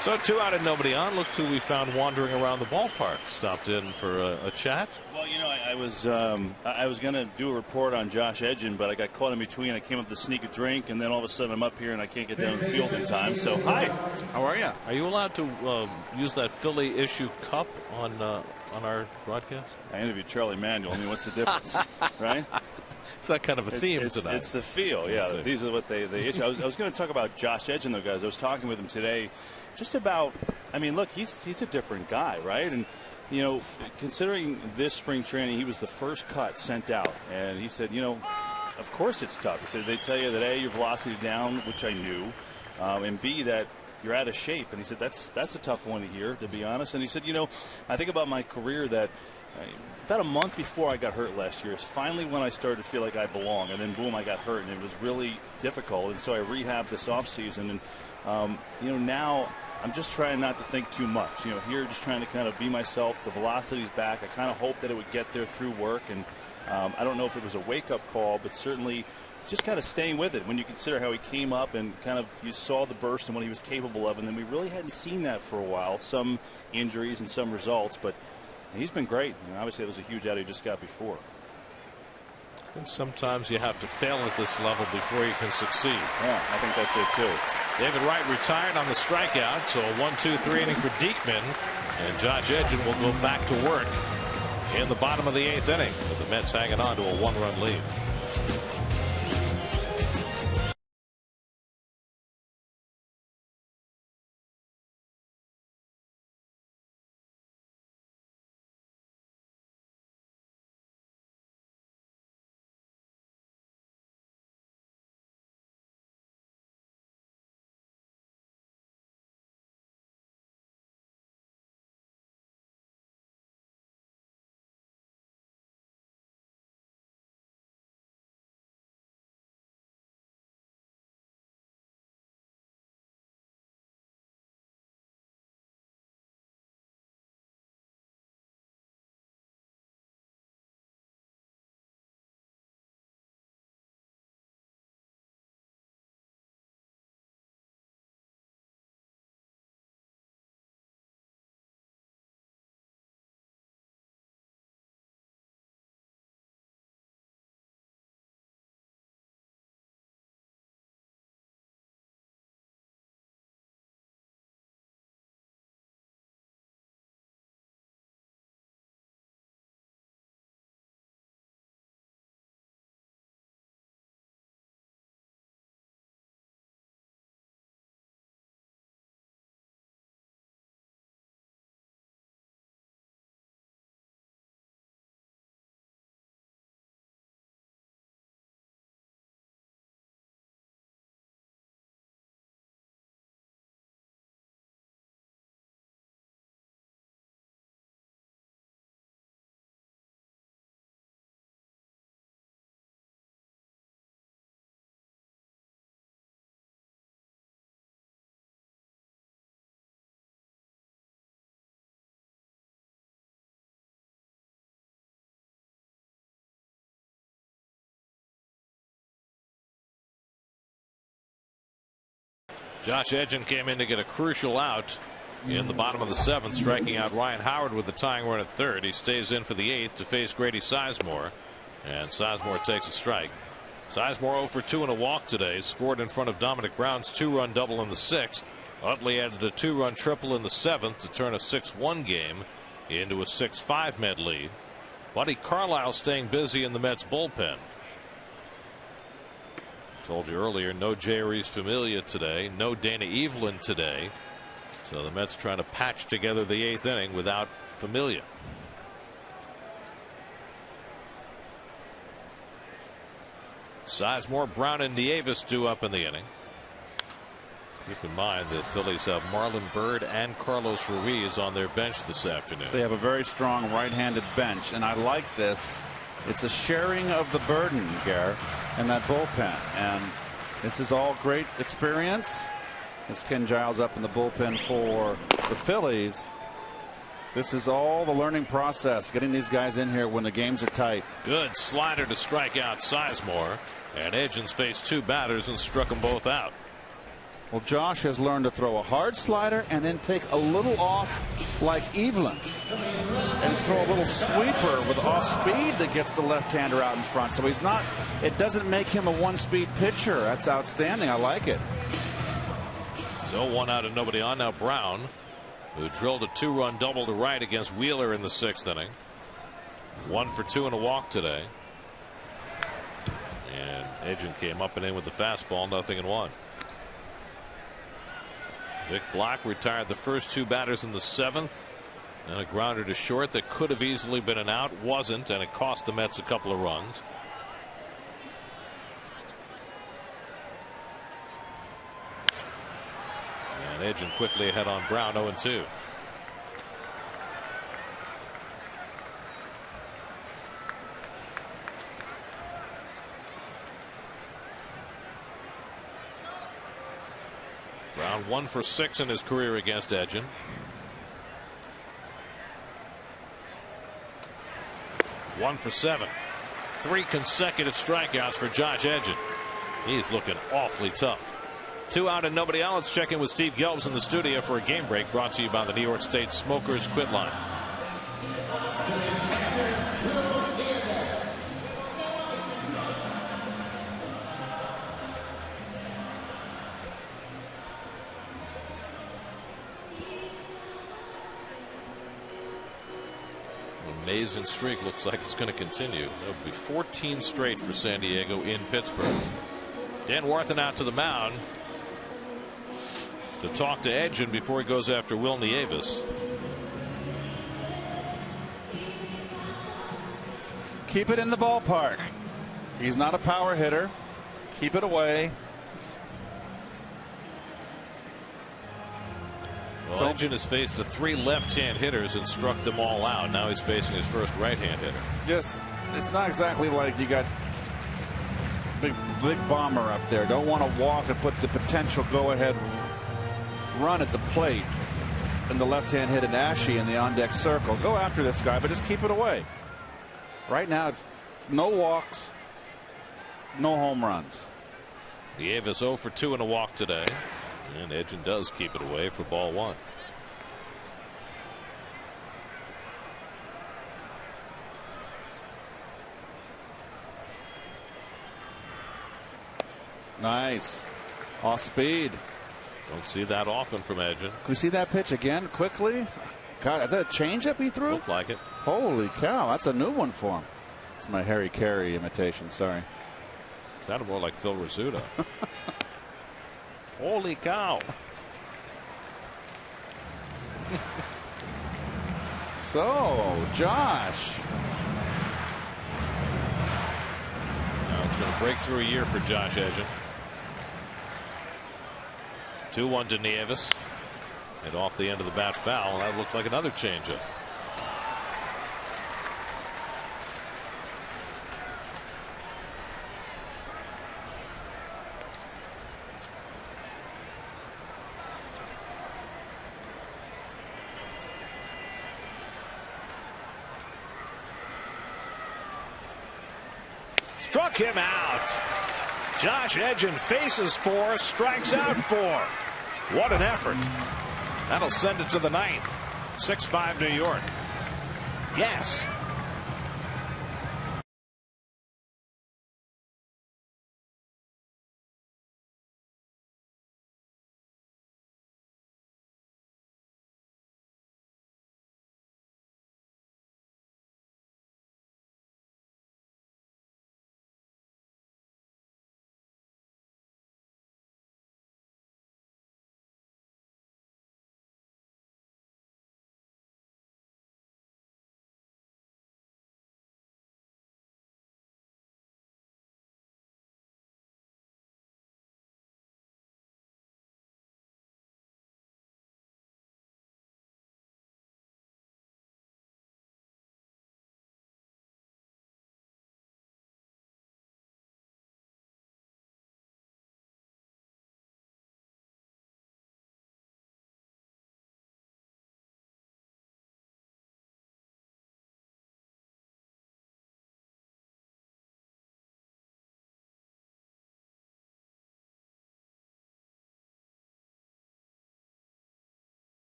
So 2 out and nobody on. Look who we found wandering around the ballpark. Stopped in for a chat. Well, you know, I was going to do a report on Josh Edgin, but I got caught in between. I came up to sneak a drink, and then all of a sudden I'm up here and I can't get down the field in time. So hi, how are you? Are you allowed to use that Philly issue cup on our broadcast? I interviewed Charlie Manuel. I mean, what's the difference, right? It's that kind of a theme tonight. It's the feel, yeah. These are what they issue. I was going to talk about Josh Edgin, though, guys. I was talking with him today, just about. I mean, look, he's a different guy, right? And you know, considering this spring training, he was the first cut sent out, and he said, you know, of course it's tough. He said they tell you that A, your velocity down, which I knew, and B, that you're out of shape. And he said that's a tough one to hear, to be honest. And he said, you know, I think about my career that. About a month before I got hurt last year is finally when I started to feel like I belong, and then boom, I got hurt, and it was really difficult. And so I rehabbed this offseason, and you know, now I'm just trying not to think too much. You know, here just trying to kind of be myself. The velocity's back. I kind of hoped that it would get there through work, and I don't know if it was a wake-up call, but certainly just kind of staying with it when you consider how he came up and kind of you saw the burst and what he was capable of, and then we really hadn't seen that for a while. Some injuries and some results, but. He's been great. You know, obviously, it was a huge out he just got before. I think sometimes you have to fail at this level before you can succeed. Yeah, I think that's it, too. David Wright retired on the strikeout, so a 1-2-3 inning for Diekman. And Josh Edgin will go back to work in the bottom of the 8th inning, with the Mets hanging on to a 1-run lead. Josh Edgin came in to get a crucial out in the bottom of the 7th, striking out Ryan Howard with the tying run at 3rd. He stays in for the 8th to face Grady Sizemore, and Sizemore takes a strike. Sizemore 0 for 2 and a walk today. Scored in front of Dominic Brown's 2-run double in the 6th. Utley added a 2-run triple in the 7th to turn a 6-1 game into a 6-5 Met lead. Buddy Carlisle staying busy in the Mets bullpen. Told you earlier, no Jeurys Familia today, no Dana Evelyn today. So the Mets trying to patch together the 8th inning without Familia. Sizemore, Brown, and Nieves due up in the inning. Keep in mind that Phillies have Marlon Byrd and Carlos Ruiz on their bench this afternoon. They have a very strong right-handed bench, and I like this. It's a sharing of the burden, Gare, in that bullpen. And this is all great experience. As Ken Giles up in the bullpen for the Phillies. This is all the learning process, getting these guys in here when the games are tight. Good slider to strike out Sizemore. And Edgins faced 2 batters and struck them both out. Well, Josh has learned to throw a hard slider and then take a little off like Evelyn. And throw a little sweeper with off speed that gets the left-hander out in front. So he's not, it doesn't make him a one-speed pitcher. That's outstanding. I like it. So 1 out and nobody on. Now Brown, who drilled a 2-run double to right against Wheeler in the 6th inning. 1 for 2 and a walk today. And Edgin came up and in with the fastball, 0-1. Vic Block retired the first 2 batters in the 7th. And a grounder to short that could have easily been an out, wasn't, and it cost the Mets a couple of runs. And Edgin quickly ahead on Brown, 0-2. Brown 1 for 6 in his career against Edgin. One for 7. 3 consecutive strikeouts for Josh Edgin. He's looking awfully tough. 2 out and nobody out. Let's check in with Steve Gelbs in the studio for a game break brought to you by the New York State Smokers Quit Line. Amazing streak looks like it's going to continue. It'll be 14 straight for San Diego in Pittsburgh. Dan Warthen out to the mound to talk to Edgin before he goes after Will Nieves. Keep it in the ballpark. He's not a power hitter. Keep it away. Well, Edgin has faced the 3 left-hand hitters and struck them all out. Now he's facing his first right-hand hitter. Just, it's not exactly like you got big bomber up there. Don't want to walk and put the potential go-ahead run at the plate. And the left-hand hit an Ashy in the on-deck circle. Go after this guy, but just keep it away. Right now, it's no walks, no home runs. Nieves 0 for 2 and a walk today. And Edgin does keep it away for ball 1. Nice. Off speed. Don't see that often from Edgin. Can we see that pitch again quickly? God, is that a changeup he threw? Looked like it. Holy cow, that's a new one for him. It's my Harry Carey imitation, sorry. Sounded more like Phil Rizzuto. Holy cow. So, Josh. Now it's been a breakthrough year for Josh Edgin. 2-1 to Nieves. And off the end of the bat foul. That looks like another changeup. Struck him out. Josh Edgin faces 4, strikes out 4. What an effort. That'll send it to the ninth. 6-5 New York. Yes.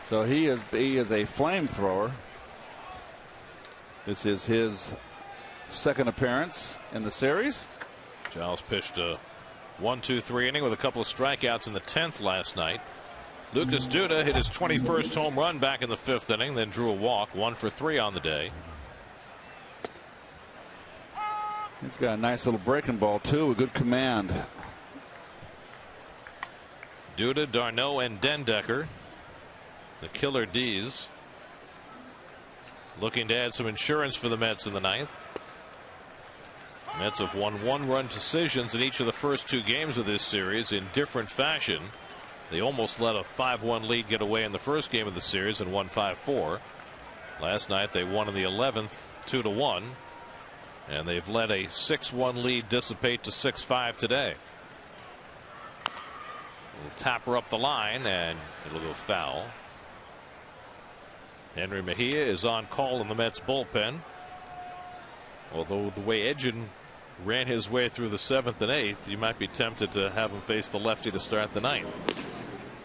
So he is a flamethrower. This is his second appearance in the series. Giles pitched a 1-2-3 inning with a couple of strikeouts in the 10th last night. Lucas Duda hit his 21st home run back in the 5th inning, then drew a walk, 1 for 3 on the day. He's got a nice little breaking ball too, a good command. Duda, d'Arnaud, and Dendecker, the killer D's, looking to add some insurance for the Mets in the 9th. Mets have won 1-run decisions in each of the first 2 games of this series in different fashion. They almost let a 5-1 lead get away in the first game of the series and won 5-4. Last night they won in the 11th 2-1, and they've let a 6-1 lead dissipate to 6-5 today. We'll tapper up the line and it'll go foul. Henry Mejia is on call in the Mets bullpen. Although the way Edgin ran his way through the 7th and 8th, you might be tempted to have him face the lefty to start the 9th.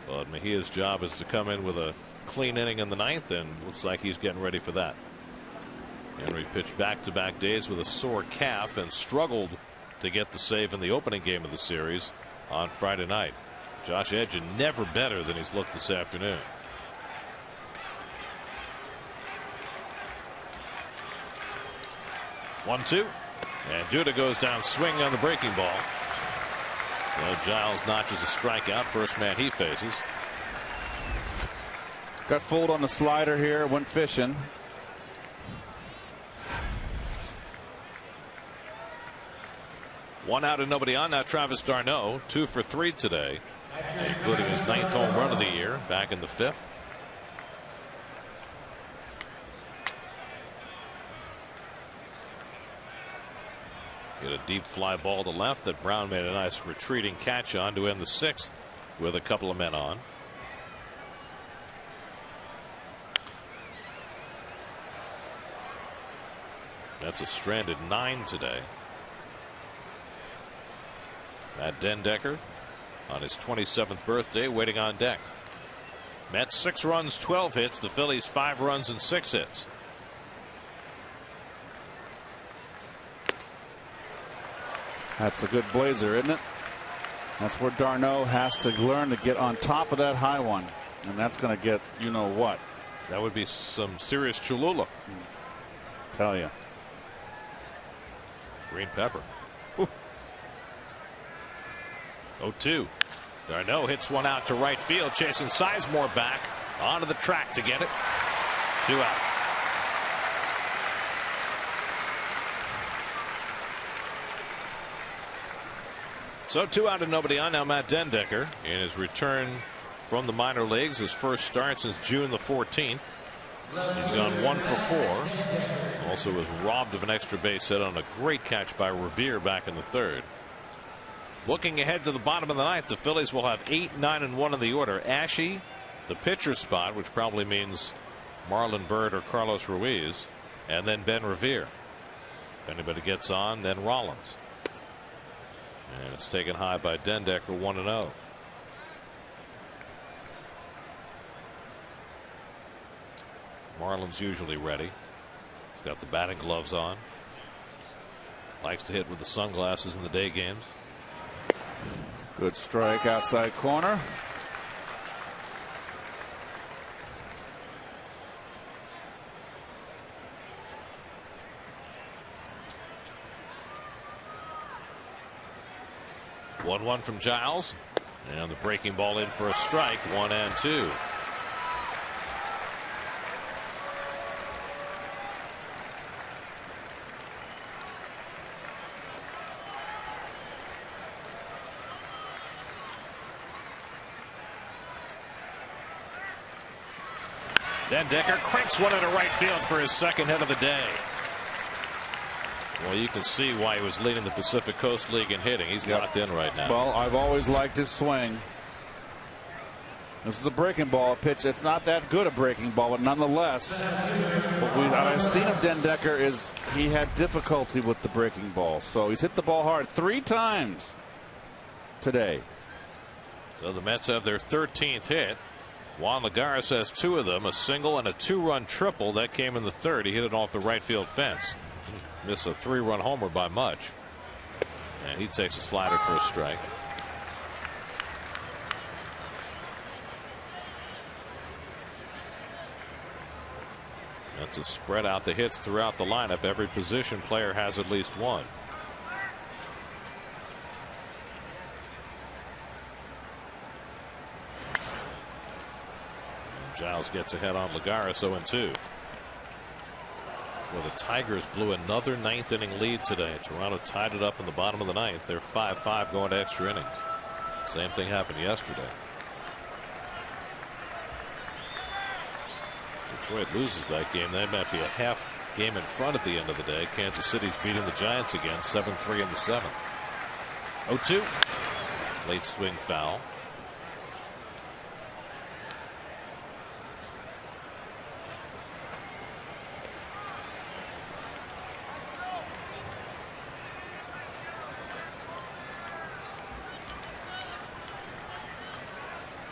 But Mejia's job is to come in with a clean inning in the 9th, and looks like he's getting ready for that. Henry pitched back-to-back days with a sore calf and struggled to get the save in the opening game of the series on Friday night. Josh Edgin never better than he's looked this afternoon. 1-2, and Duda goes down swinging on the breaking ball. So Giles notches a strikeout, first man he faces. Got fooled on the slider here, went fishing. One out and nobody on. Now Travis d'Arnaud, 2 for 3 today, including his 9th home run of the year back in the 5th. Get a deep fly ball to left that Brown made a nice retreating catch on to end the 6th with a couple of men on. That's a stranded 9 today. Matt Dendecker on his 27th birthday waiting on deck. Mets 6 runs, 12 hits. The Phillies 5 runs and 6 hits. That's a good blazer, isn't it? That's where d'Arnaud has to learn to get on top of that high one. And that's going to get you know what. That would be some serious Cholula. Tell you. Green pepper. 0-2. d'Arnaud hits one out to right field, chasing Sizemore back onto the track to get it. 2 out. So 2 out and nobody on. Now Matt Dendecker in his return from the minor leagues, his first start since June the 14th. He's gone 1 for 4. Also was robbed of an extra base hit on a great catch by Revere back in the 3rd. Looking ahead to the bottom of the 9th, the Phillies will have 8, 9, and 1 in the order. Ashe, the pitcher spot, which probably means Marlon Byrd or Carlos Ruiz, and then Ben Revere. If anybody gets on, then Rollins. And it's taken high by Dendecker, 1-0. Marlins usually ready. He's got the batting gloves on. Likes to hit with the sunglasses in the day games. Good strike outside corner. One from Giles, and the breaking ball in for a strike. 1-2. Dendecker cranks one into right field for his 2nd hit of the day. Well, you can see why he was leading the Pacific Coast League in hitting. He's locked in right now. Well, I've always liked his swing. This is a breaking ball pitch. It's not that good a breaking ball, but nonetheless, what I've seen of Dendecker is he had difficulty with the breaking ball. So he's hit the ball hard 3 times today. So the Mets have their 13th hit. Juan Lagares has 2 of them, a single and a 2-run triple. That came in the 3rd. He hit it off the right field fence. Miss a 3-run homer by much. And he takes a slider for a strike. That's a spread out the hits throughout the lineup. Every position player has at least one. Giles gets ahead on Lagares, 0-2. Well, the Tigers blew another 9th inning lead today. Toronto tied it up in the bottom of the 9th. They're 5-5 going to extra innings. Same thing happened yesterday. If Detroit loses that game, they might be a half game in front at the end of the day. Kansas City's beating the Giants again, 7-3 in the 7th. 0-2. Late swing foul.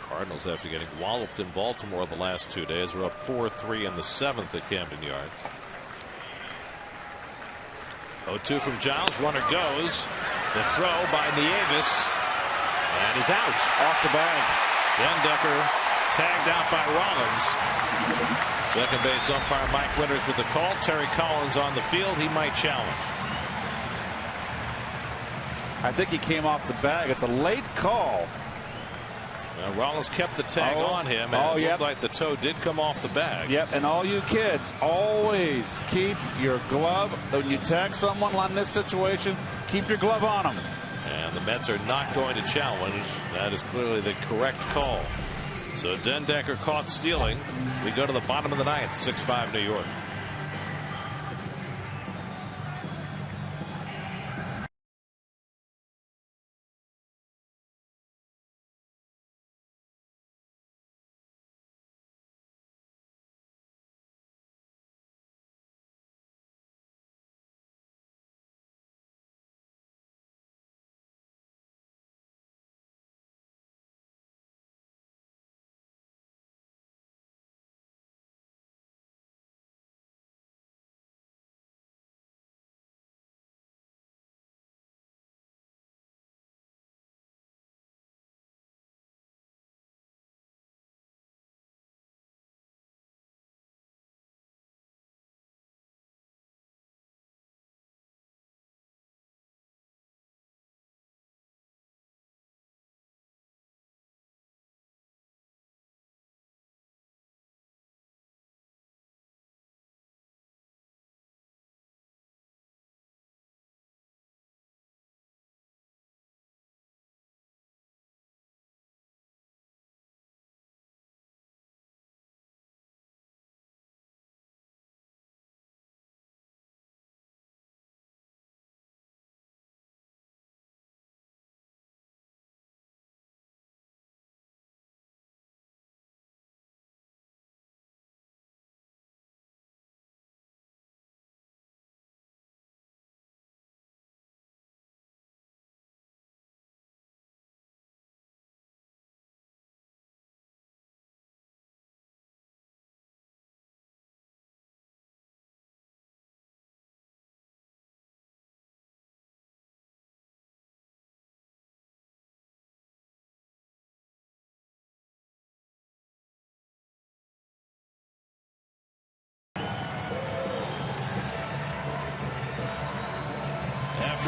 Cardinals, after getting walloped in Baltimore the last 2 days, are up 4-3 in the 7th at Camden Yards. 0-2 from Giles. Runner goes. The throw by Nieves. And he's out. Off the bag. Dendecker tagged out by Rollins. Second base umpire Mike Winters with the call. Terry Collins on the field. He might challenge. I think he came off the bag. It's a late call. Now, Rollins kept the tag on him, and it looked like the toe did come off the bag. Yep, and all you kids, always keep your glove. When you tag someone on this situation, keep your glove on them. And the Mets are not going to challenge. That is clearly the correct call. So Dendecker caught stealing. We go to the bottom of the 9th, 6-5 New York.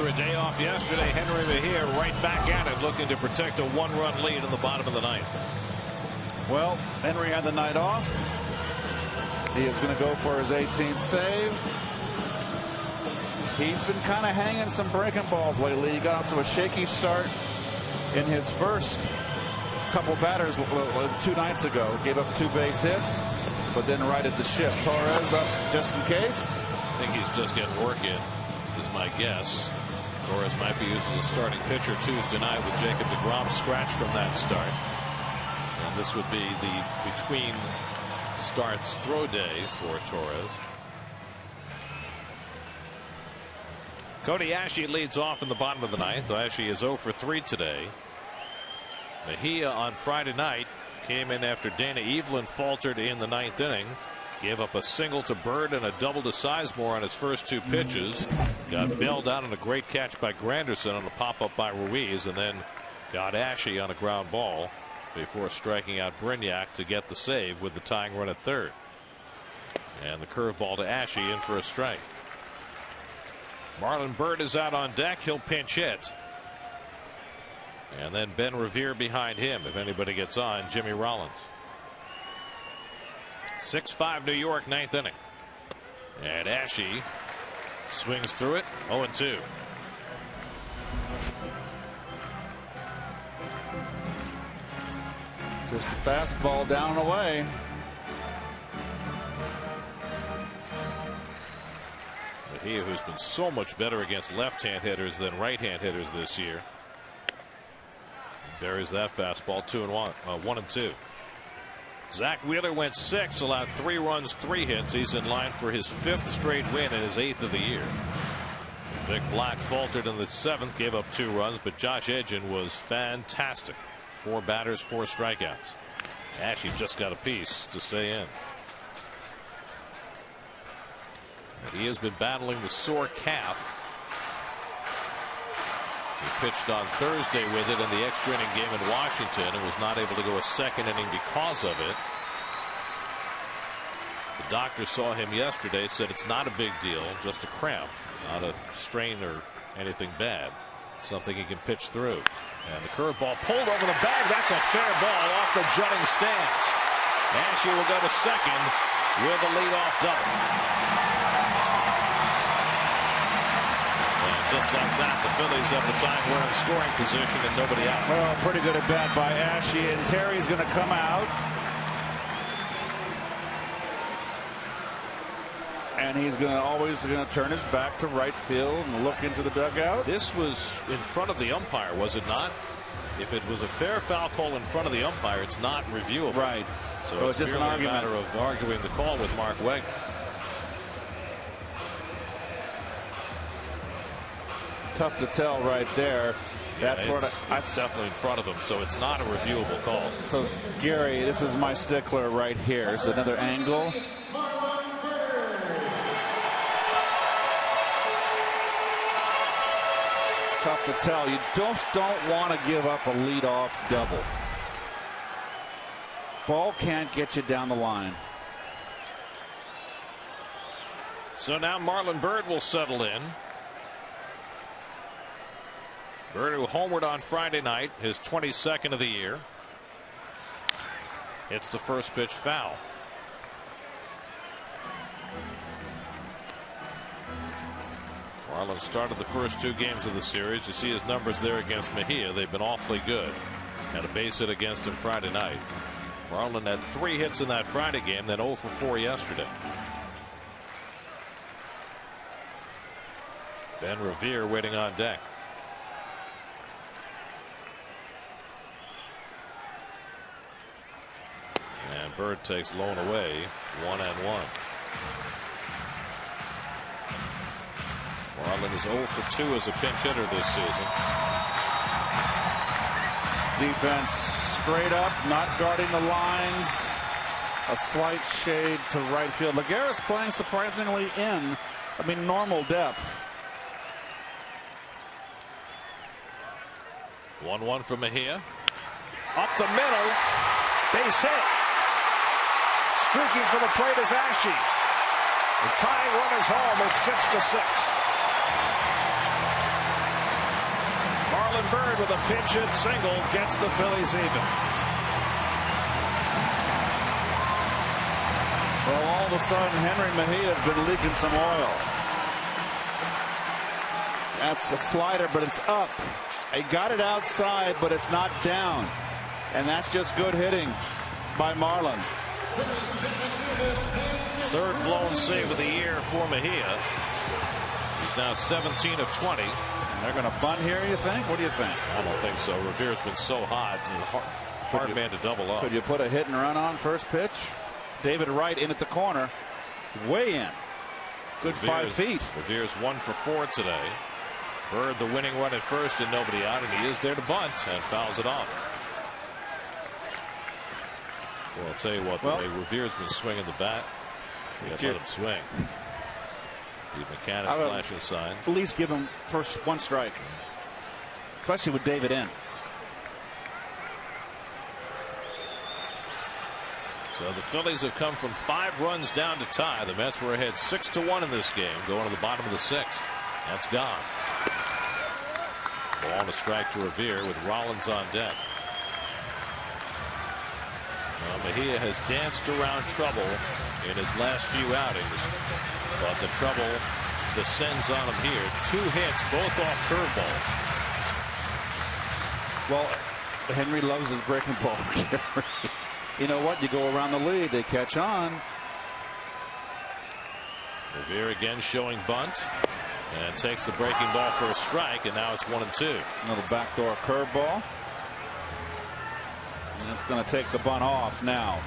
a day off yesterday, Henry Mejia right back at it, looking to protect a 1-run lead in the bottom of the ninth. Well, Henry had the night off. He is going to go for his 18th save. He's been kind of hanging some breaking balls lately. He got off to a shaky start in his first couple batters 2 nights ago. Gave up 2 base hits, but then righted the ship. Torres up just in case. I think he's just getting work in, is my guess. Torres might be used as a starting pitcher Tuesday night with Jacob deGrom scratched from that start. And this would be the between starts throw day for Torres. Cody Ashe leads off in the bottom of the ninth. Ashe is 0 for 3 today. Mejia on Friday night came in after Dana Evelyn faltered in the 9th inning. Gave up a single to Bird and a double to Sizemore on his first 2 pitches. Got bailed out on a great catch by Granderson on a pop-up by Ruiz, and then got Ashe on a ground ball before striking out Brignac to get the save with the tying run at third. And the curveball to Ashe in for a strike. Marlon Byrd is out on deck. He'll pinch hit. And then Ben Revere behind him. If anybody gets on, Jimmy Rollins. 6-5 New York, 9th inning. And Ashe swings through it. 0-2. Just a fastball down and away. Mejia, who's been so much better against left-hand hitters than right-hand hitters this year, buries that fastball. 1-2. Zach Wheeler went 6, allowed 3 runs, 3 hits. He's in line for his 5th straight win and his 8th of the year. Vic Black faltered in the 7th, gave up 2 runs, but Josh Edgin was fantastic. 4 batters, 4 strikeouts. Ashe just got a piece to stay in. And he has been battling the sore calf. He pitched on Thursday with it in the extra inning game in Washington and was not able to go a 2nd inning because of it. The doctor saw him yesterday, said it's not a big deal, just a cramp, not a strain or anything bad. Something he can pitch through. And the curveball pulled over the bag. That's a fair ball off the jutting stands. Ashe will go to 2nd with a leadoff double. Just like that, the Phillies at the time were in scoring position and nobody out. Well, pretty good at bat by Ashe, and Terry's going to come out. And he's always going to turn his back to right field and look into the dugout. This was in front of the umpire, was it not? If it was a fair foul call in front of the umpire, it's not reviewable. Right. So it's just a matter of arguing the call with Mark Wegner. Tough to tell right there. Yeah, it's definitely in front of him, so it's not a reviewable call. So, Gary, this is my stickler right here. It's another angle. Tough to tell. You don't want to give up a leadoff double. Ball can't get you down the line. So now Marlon Byrd will settle in. Byrd, who homered on Friday night, his 22nd of the year. Hits the first pitch foul. Marlon started the first 2 games of the series. You see his numbers there against Mejia. They've been awfully good. Had a base hit against him Friday night. Marlon had 3 hits in that Friday game, then 0 for 4 yesterday. Ben Revere waiting on deck. And Byrd takes Lone away, 1-1. Marlon is 0 for 2 as a pinch hitter this season. Defense straight up, not guarding the lines. A slight shade to right field. Laguerre's playing surprisingly normal depth. 1-1 from Mejia. Up the middle. Base hit. Streaking for the plate is Ashe. The tying run is home. It's 6-6. Marlon Byrd with a pinch hit single gets the Phillies even. Well, all of a sudden, Henry Mejia has been leaking some oil. That's a slider, but it's up. He got it outside, but it's not down. And that's just good hitting by Marlon. Third blown save of the year for Mejia. He's now 17 of 20. They're going to bunt here, you think? What do you think? I don't think so. Revere's been so hot. Hard man to double up. Could you put a hit and run on first pitch? David Wright in at the corner. Way in. Good 5 feet. Revere's 1 for 4 today. Byrd the winning run at first and nobody out, and he is there to bunt and fouls it off. Well, I'll tell you what, the way Revere's been swinging the bat, you got to let him swing. The mechanic flashing sign. At least give him first 1 strike, especially with David in. So the Phillies have come from 5 runs down to tie. The Mets were ahead 6-1 in this game, going to the bottom of the 6th. That's gone. Ball and a strike to Revere with Rollins on deck. Well, Mejia has danced around trouble in his last few outings, but the trouble descends on him here. 2 hits, both off curveball. Well, Henry loves his breaking ball. You know what? You go around the lead, they catch on. Revere again showing bunt and takes the breaking ball for a strike, and now it's 1-2. Little backdoor curveball. And it's going to take the bunt off now.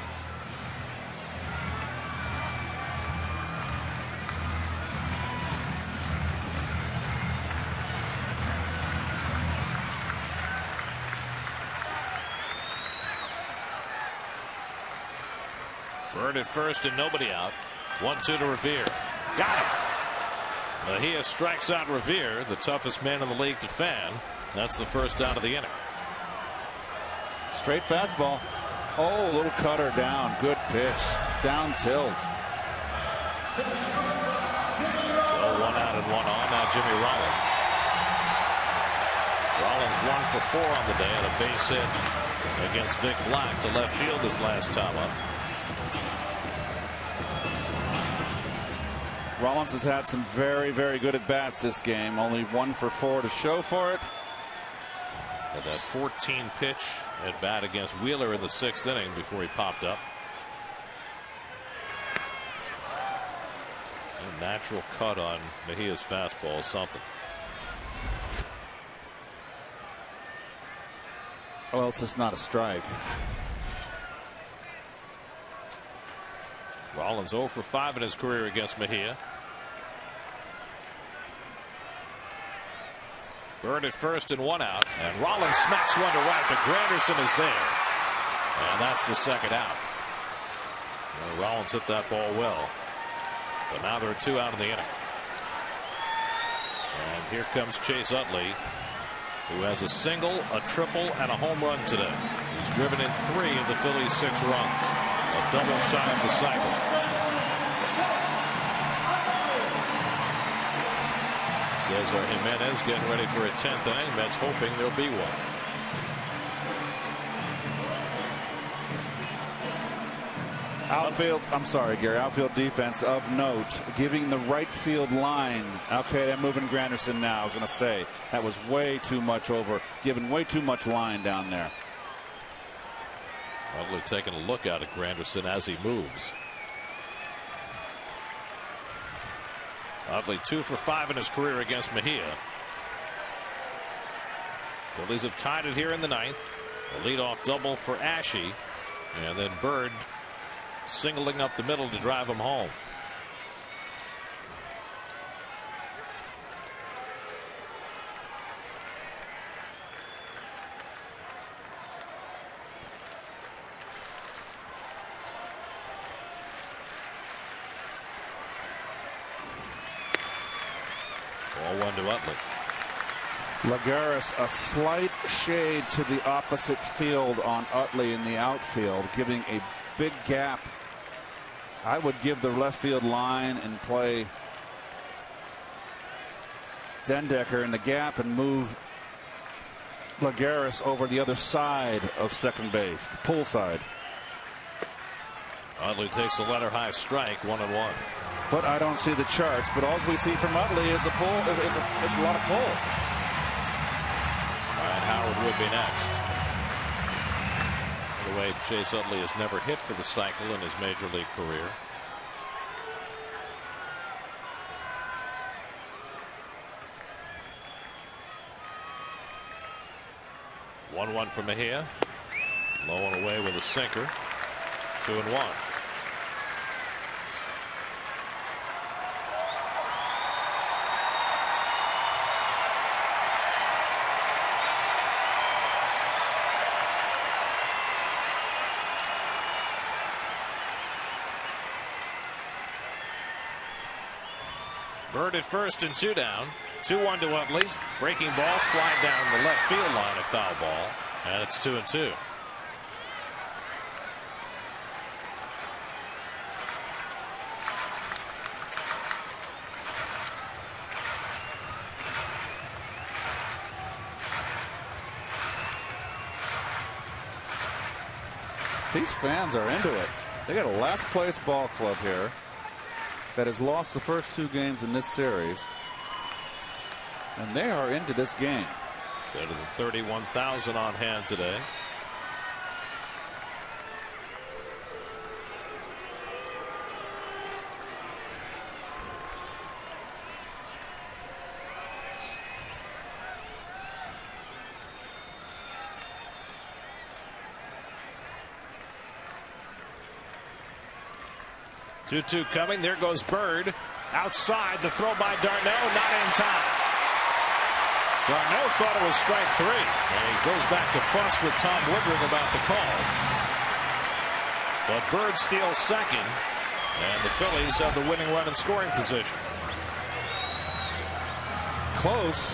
Byrd at first and nobody out. 1-2 to Revere. Got him. Mejia strikes out Revere, the toughest man in the league to fan. That's the first out of the inning. Straight fastball. Oh, little cutter down. Good pitch. Down tilt. So 1 out and 1 on. Now Jimmy Rollins. Rollins 1 for 4 on the day and a base hit against Vic Black to left field his last time up. Rollins has had some very, very good at bats this game. Only 1 for 4 to show for it. With that 14 pitch at bat against Wheeler in the 6th inning before he popped up. A natural cut on Mejia's fastball is something. Well, it's just not a strike. Rollins 0 for 5 in his career against Mejia. Byrd at first and 1 out, and Rollins smacks one to right, but Granderson is there, and that's the 2nd out. Well, Rollins hit that ball well, but now there are 2 out in the inning. And here comes Chase Utley, who has a single, a triple, and a home run today. He's driven in 3 of the Phillies' 6 runs, a double shy of the cycle. Cesar Jimenez getting ready for a 10th inning. Mets hoping there'll be one. Outfield, I'm sorry, Gary. Outfield defense of note, giving the right field line. Okay, they're moving Granderson now. I was going to say that was way too much over, giving way too much line down there. Utley taking a look out at Granderson as he moves. Utley 2 for 5 in his career against Mejia. Phillies have tied it here in the 9th. A leadoff double for Ashe, and then Byrd singling up the middle to drive him home. Ball 1 to Utley. Lagares a slight shade to the opposite field on Utley in the outfield, giving a big gap. I would give the left field line and play Dendecker in the gap and move Lagares over the other side of second base, pull side. Utley takes a letter high strike, 1-1. But I don't see the charts. But all we see from Utley is a pull. It's a lot of pull. Ryan Howard would be next. By the way, Chase Utley has never hit for the cycle in his major league career. One for Mejia. Low and away with a sinker. 2-1. Bird at first and 2 down. 2-1 to Utley. Breaking ball flying down the left field line, a foul ball. And it's 2-2. These fans are into it. They got a last place ball club here that has lost the first 2 games in this series. And they are into this game. Better than 31,000 on hand today. Two coming. There goes Bird. Outside, the throw by Darno, not in time. Darno thought it was strike 3. And he goes back to fuss with Tom Woodring about the call. But Bird steals second. And the Phillies have the winning run in scoring position. Close.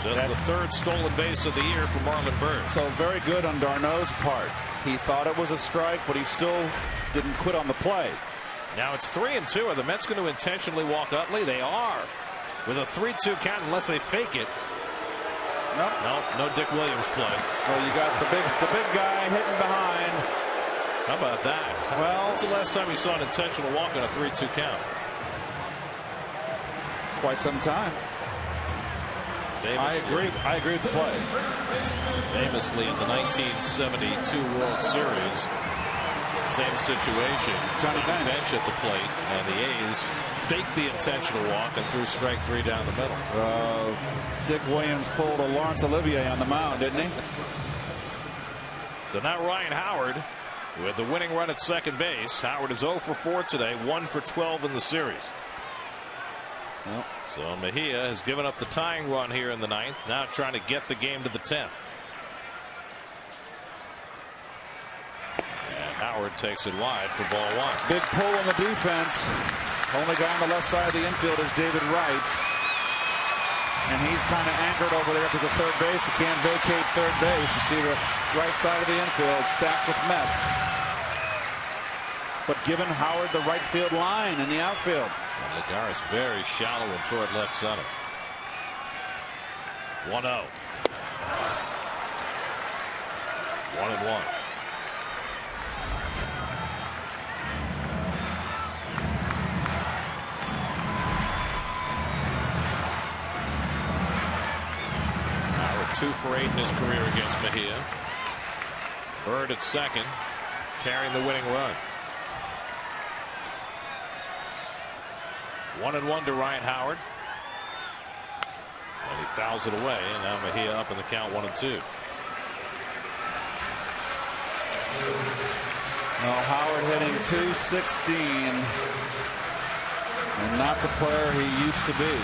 Just the 3rd stolen base of the year for Marlon Bird. So very good on Darno's part. He thought it was a strike, but he still didn't quit on the play. Now it's 3-2. Are the Mets going to intentionally walk Utley? They are. With a 3-2 count, unless they fake it. Nope. No Dick Williams play. Well, you got the big guy hitting behind. How about that? Well, when's the last time you saw an intentional walk on a 3-2 count? Quite some time. Famously, I agree with the play. Famously in the 1972 World Series, same situation. Johnny Bench at the plate, and the A's faked the intentional walk and threw strike 3 down the middle. Dick Williams pulled a Laurence Olivier on the mound, didn't he? So now Ryan Howard with the winning run at second base. Howard is 0 for 4 today, 1 for 12 in the series. Well, so Mejia has given up the tying run here in the 9th. Now trying to get the game to the 10th. And Howard takes it wide for ball 1. Big pull on the defense. Only guy on the left side of the infield is David Wright. And he's kind of anchored over there because of third base. He can't vacate third base. You see the right side of the infield stacked with Mets. But given Howard the right field line in the outfield. And Lagares very shallow and toward left center. 1-0. 1-1. Howard 2 for 8 in his career against Mejia. Bird at second, carrying the winning run. 1-1 to Ryan Howard. And he fouls it away, and now Mejia up in the count 1-2. Well, Howard hitting .216 and not the player he used to be.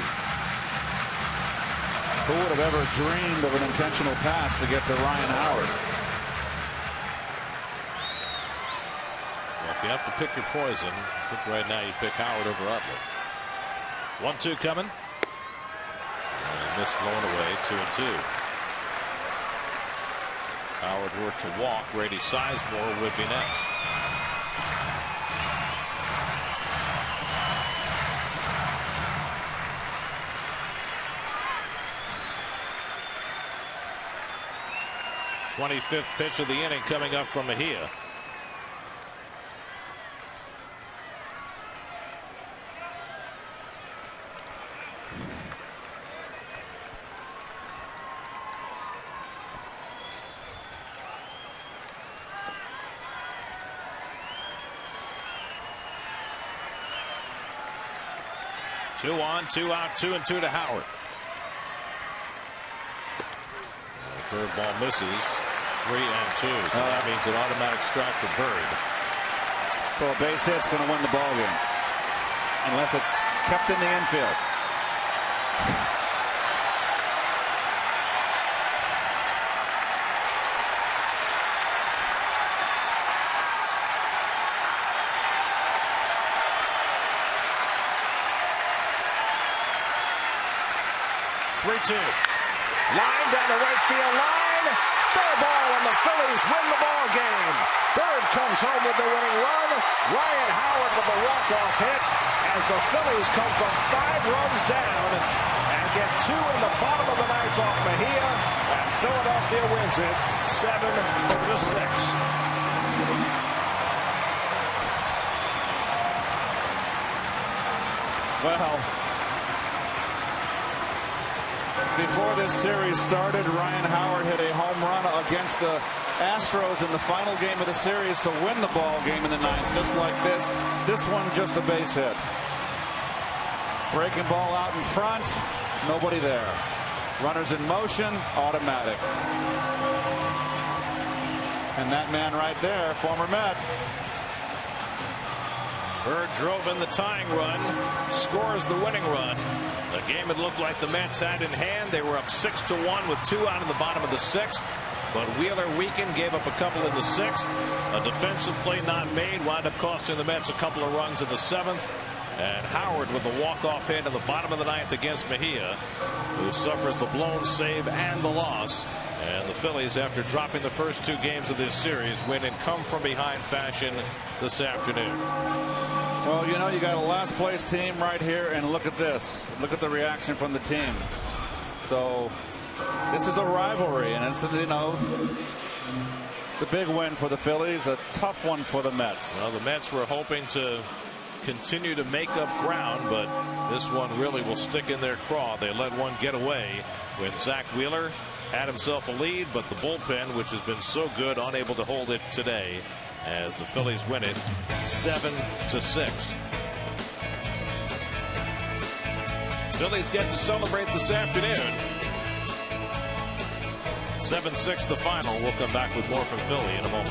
Who would have ever dreamed of an intentional pass to get to Ryan Howard? Well, if you have to pick your poison, I think right now you pick Howard over Utley. 1-2 coming. And missed low and away, 2-2. Howard were to walk. Grady Sizemore would be next. 25th pitch of the inning coming up from Mejia. Two on, 2 out, 2-2 to Howard. Curveball misses. 3-2. So that means an automatic strike for Bird. So a base hit's going to win the ball game, unless it's kept in the infield. Line down the right field line. Fair ball, and the Phillies win the ball game. Bird comes home with the winning run. Ryan Howard with the walk-off hit as the Phillies come from 5 runs down and get 2 in the bottom of the 9th off Mejia, and Philadelphia wins it 7-6. Well, before this series started, Ryan Howard hit a home run against the Astros in the final game of the series to win the ball game in the 9th, just like this. This one just a base hit. Breaking ball out in front, nobody there. Runners in motion, automatic. And that man right there, former Met. Bird drove in the tying run, scores the winning run. The game had looked like the Mets had in hand. They were up 6-1 with 2 out in the bottom of the 6th. But Wheeler weakened, gave up a couple in the 6th. A defensive play not made wound up costing the Mets a couple of runs in the 7th. And Howard with the walk-off hit in the bottom of the 9th against Mejia, who suffers the blown save and the loss. And the Phillies, after dropping the first 2 games of this series, win in come-from-behind fashion this afternoon. Well, you know, you got a last place team right here, and look at this. Look at the reaction from the team. So this is a rivalry, and it's, you know, it's a big win for the Phillies, a tough one for the Mets. Well, the Mets were hoping to continue to make up ground, but this one really will stick in their craw. They let one get away when Zach Wheeler had himself a lead, but the bullpen, which has been so good, unable to hold it today, as the Phillies win it 7-6. Phillies get to celebrate this afternoon. 7-6 the final. We'll come back with more from Philly in a moment.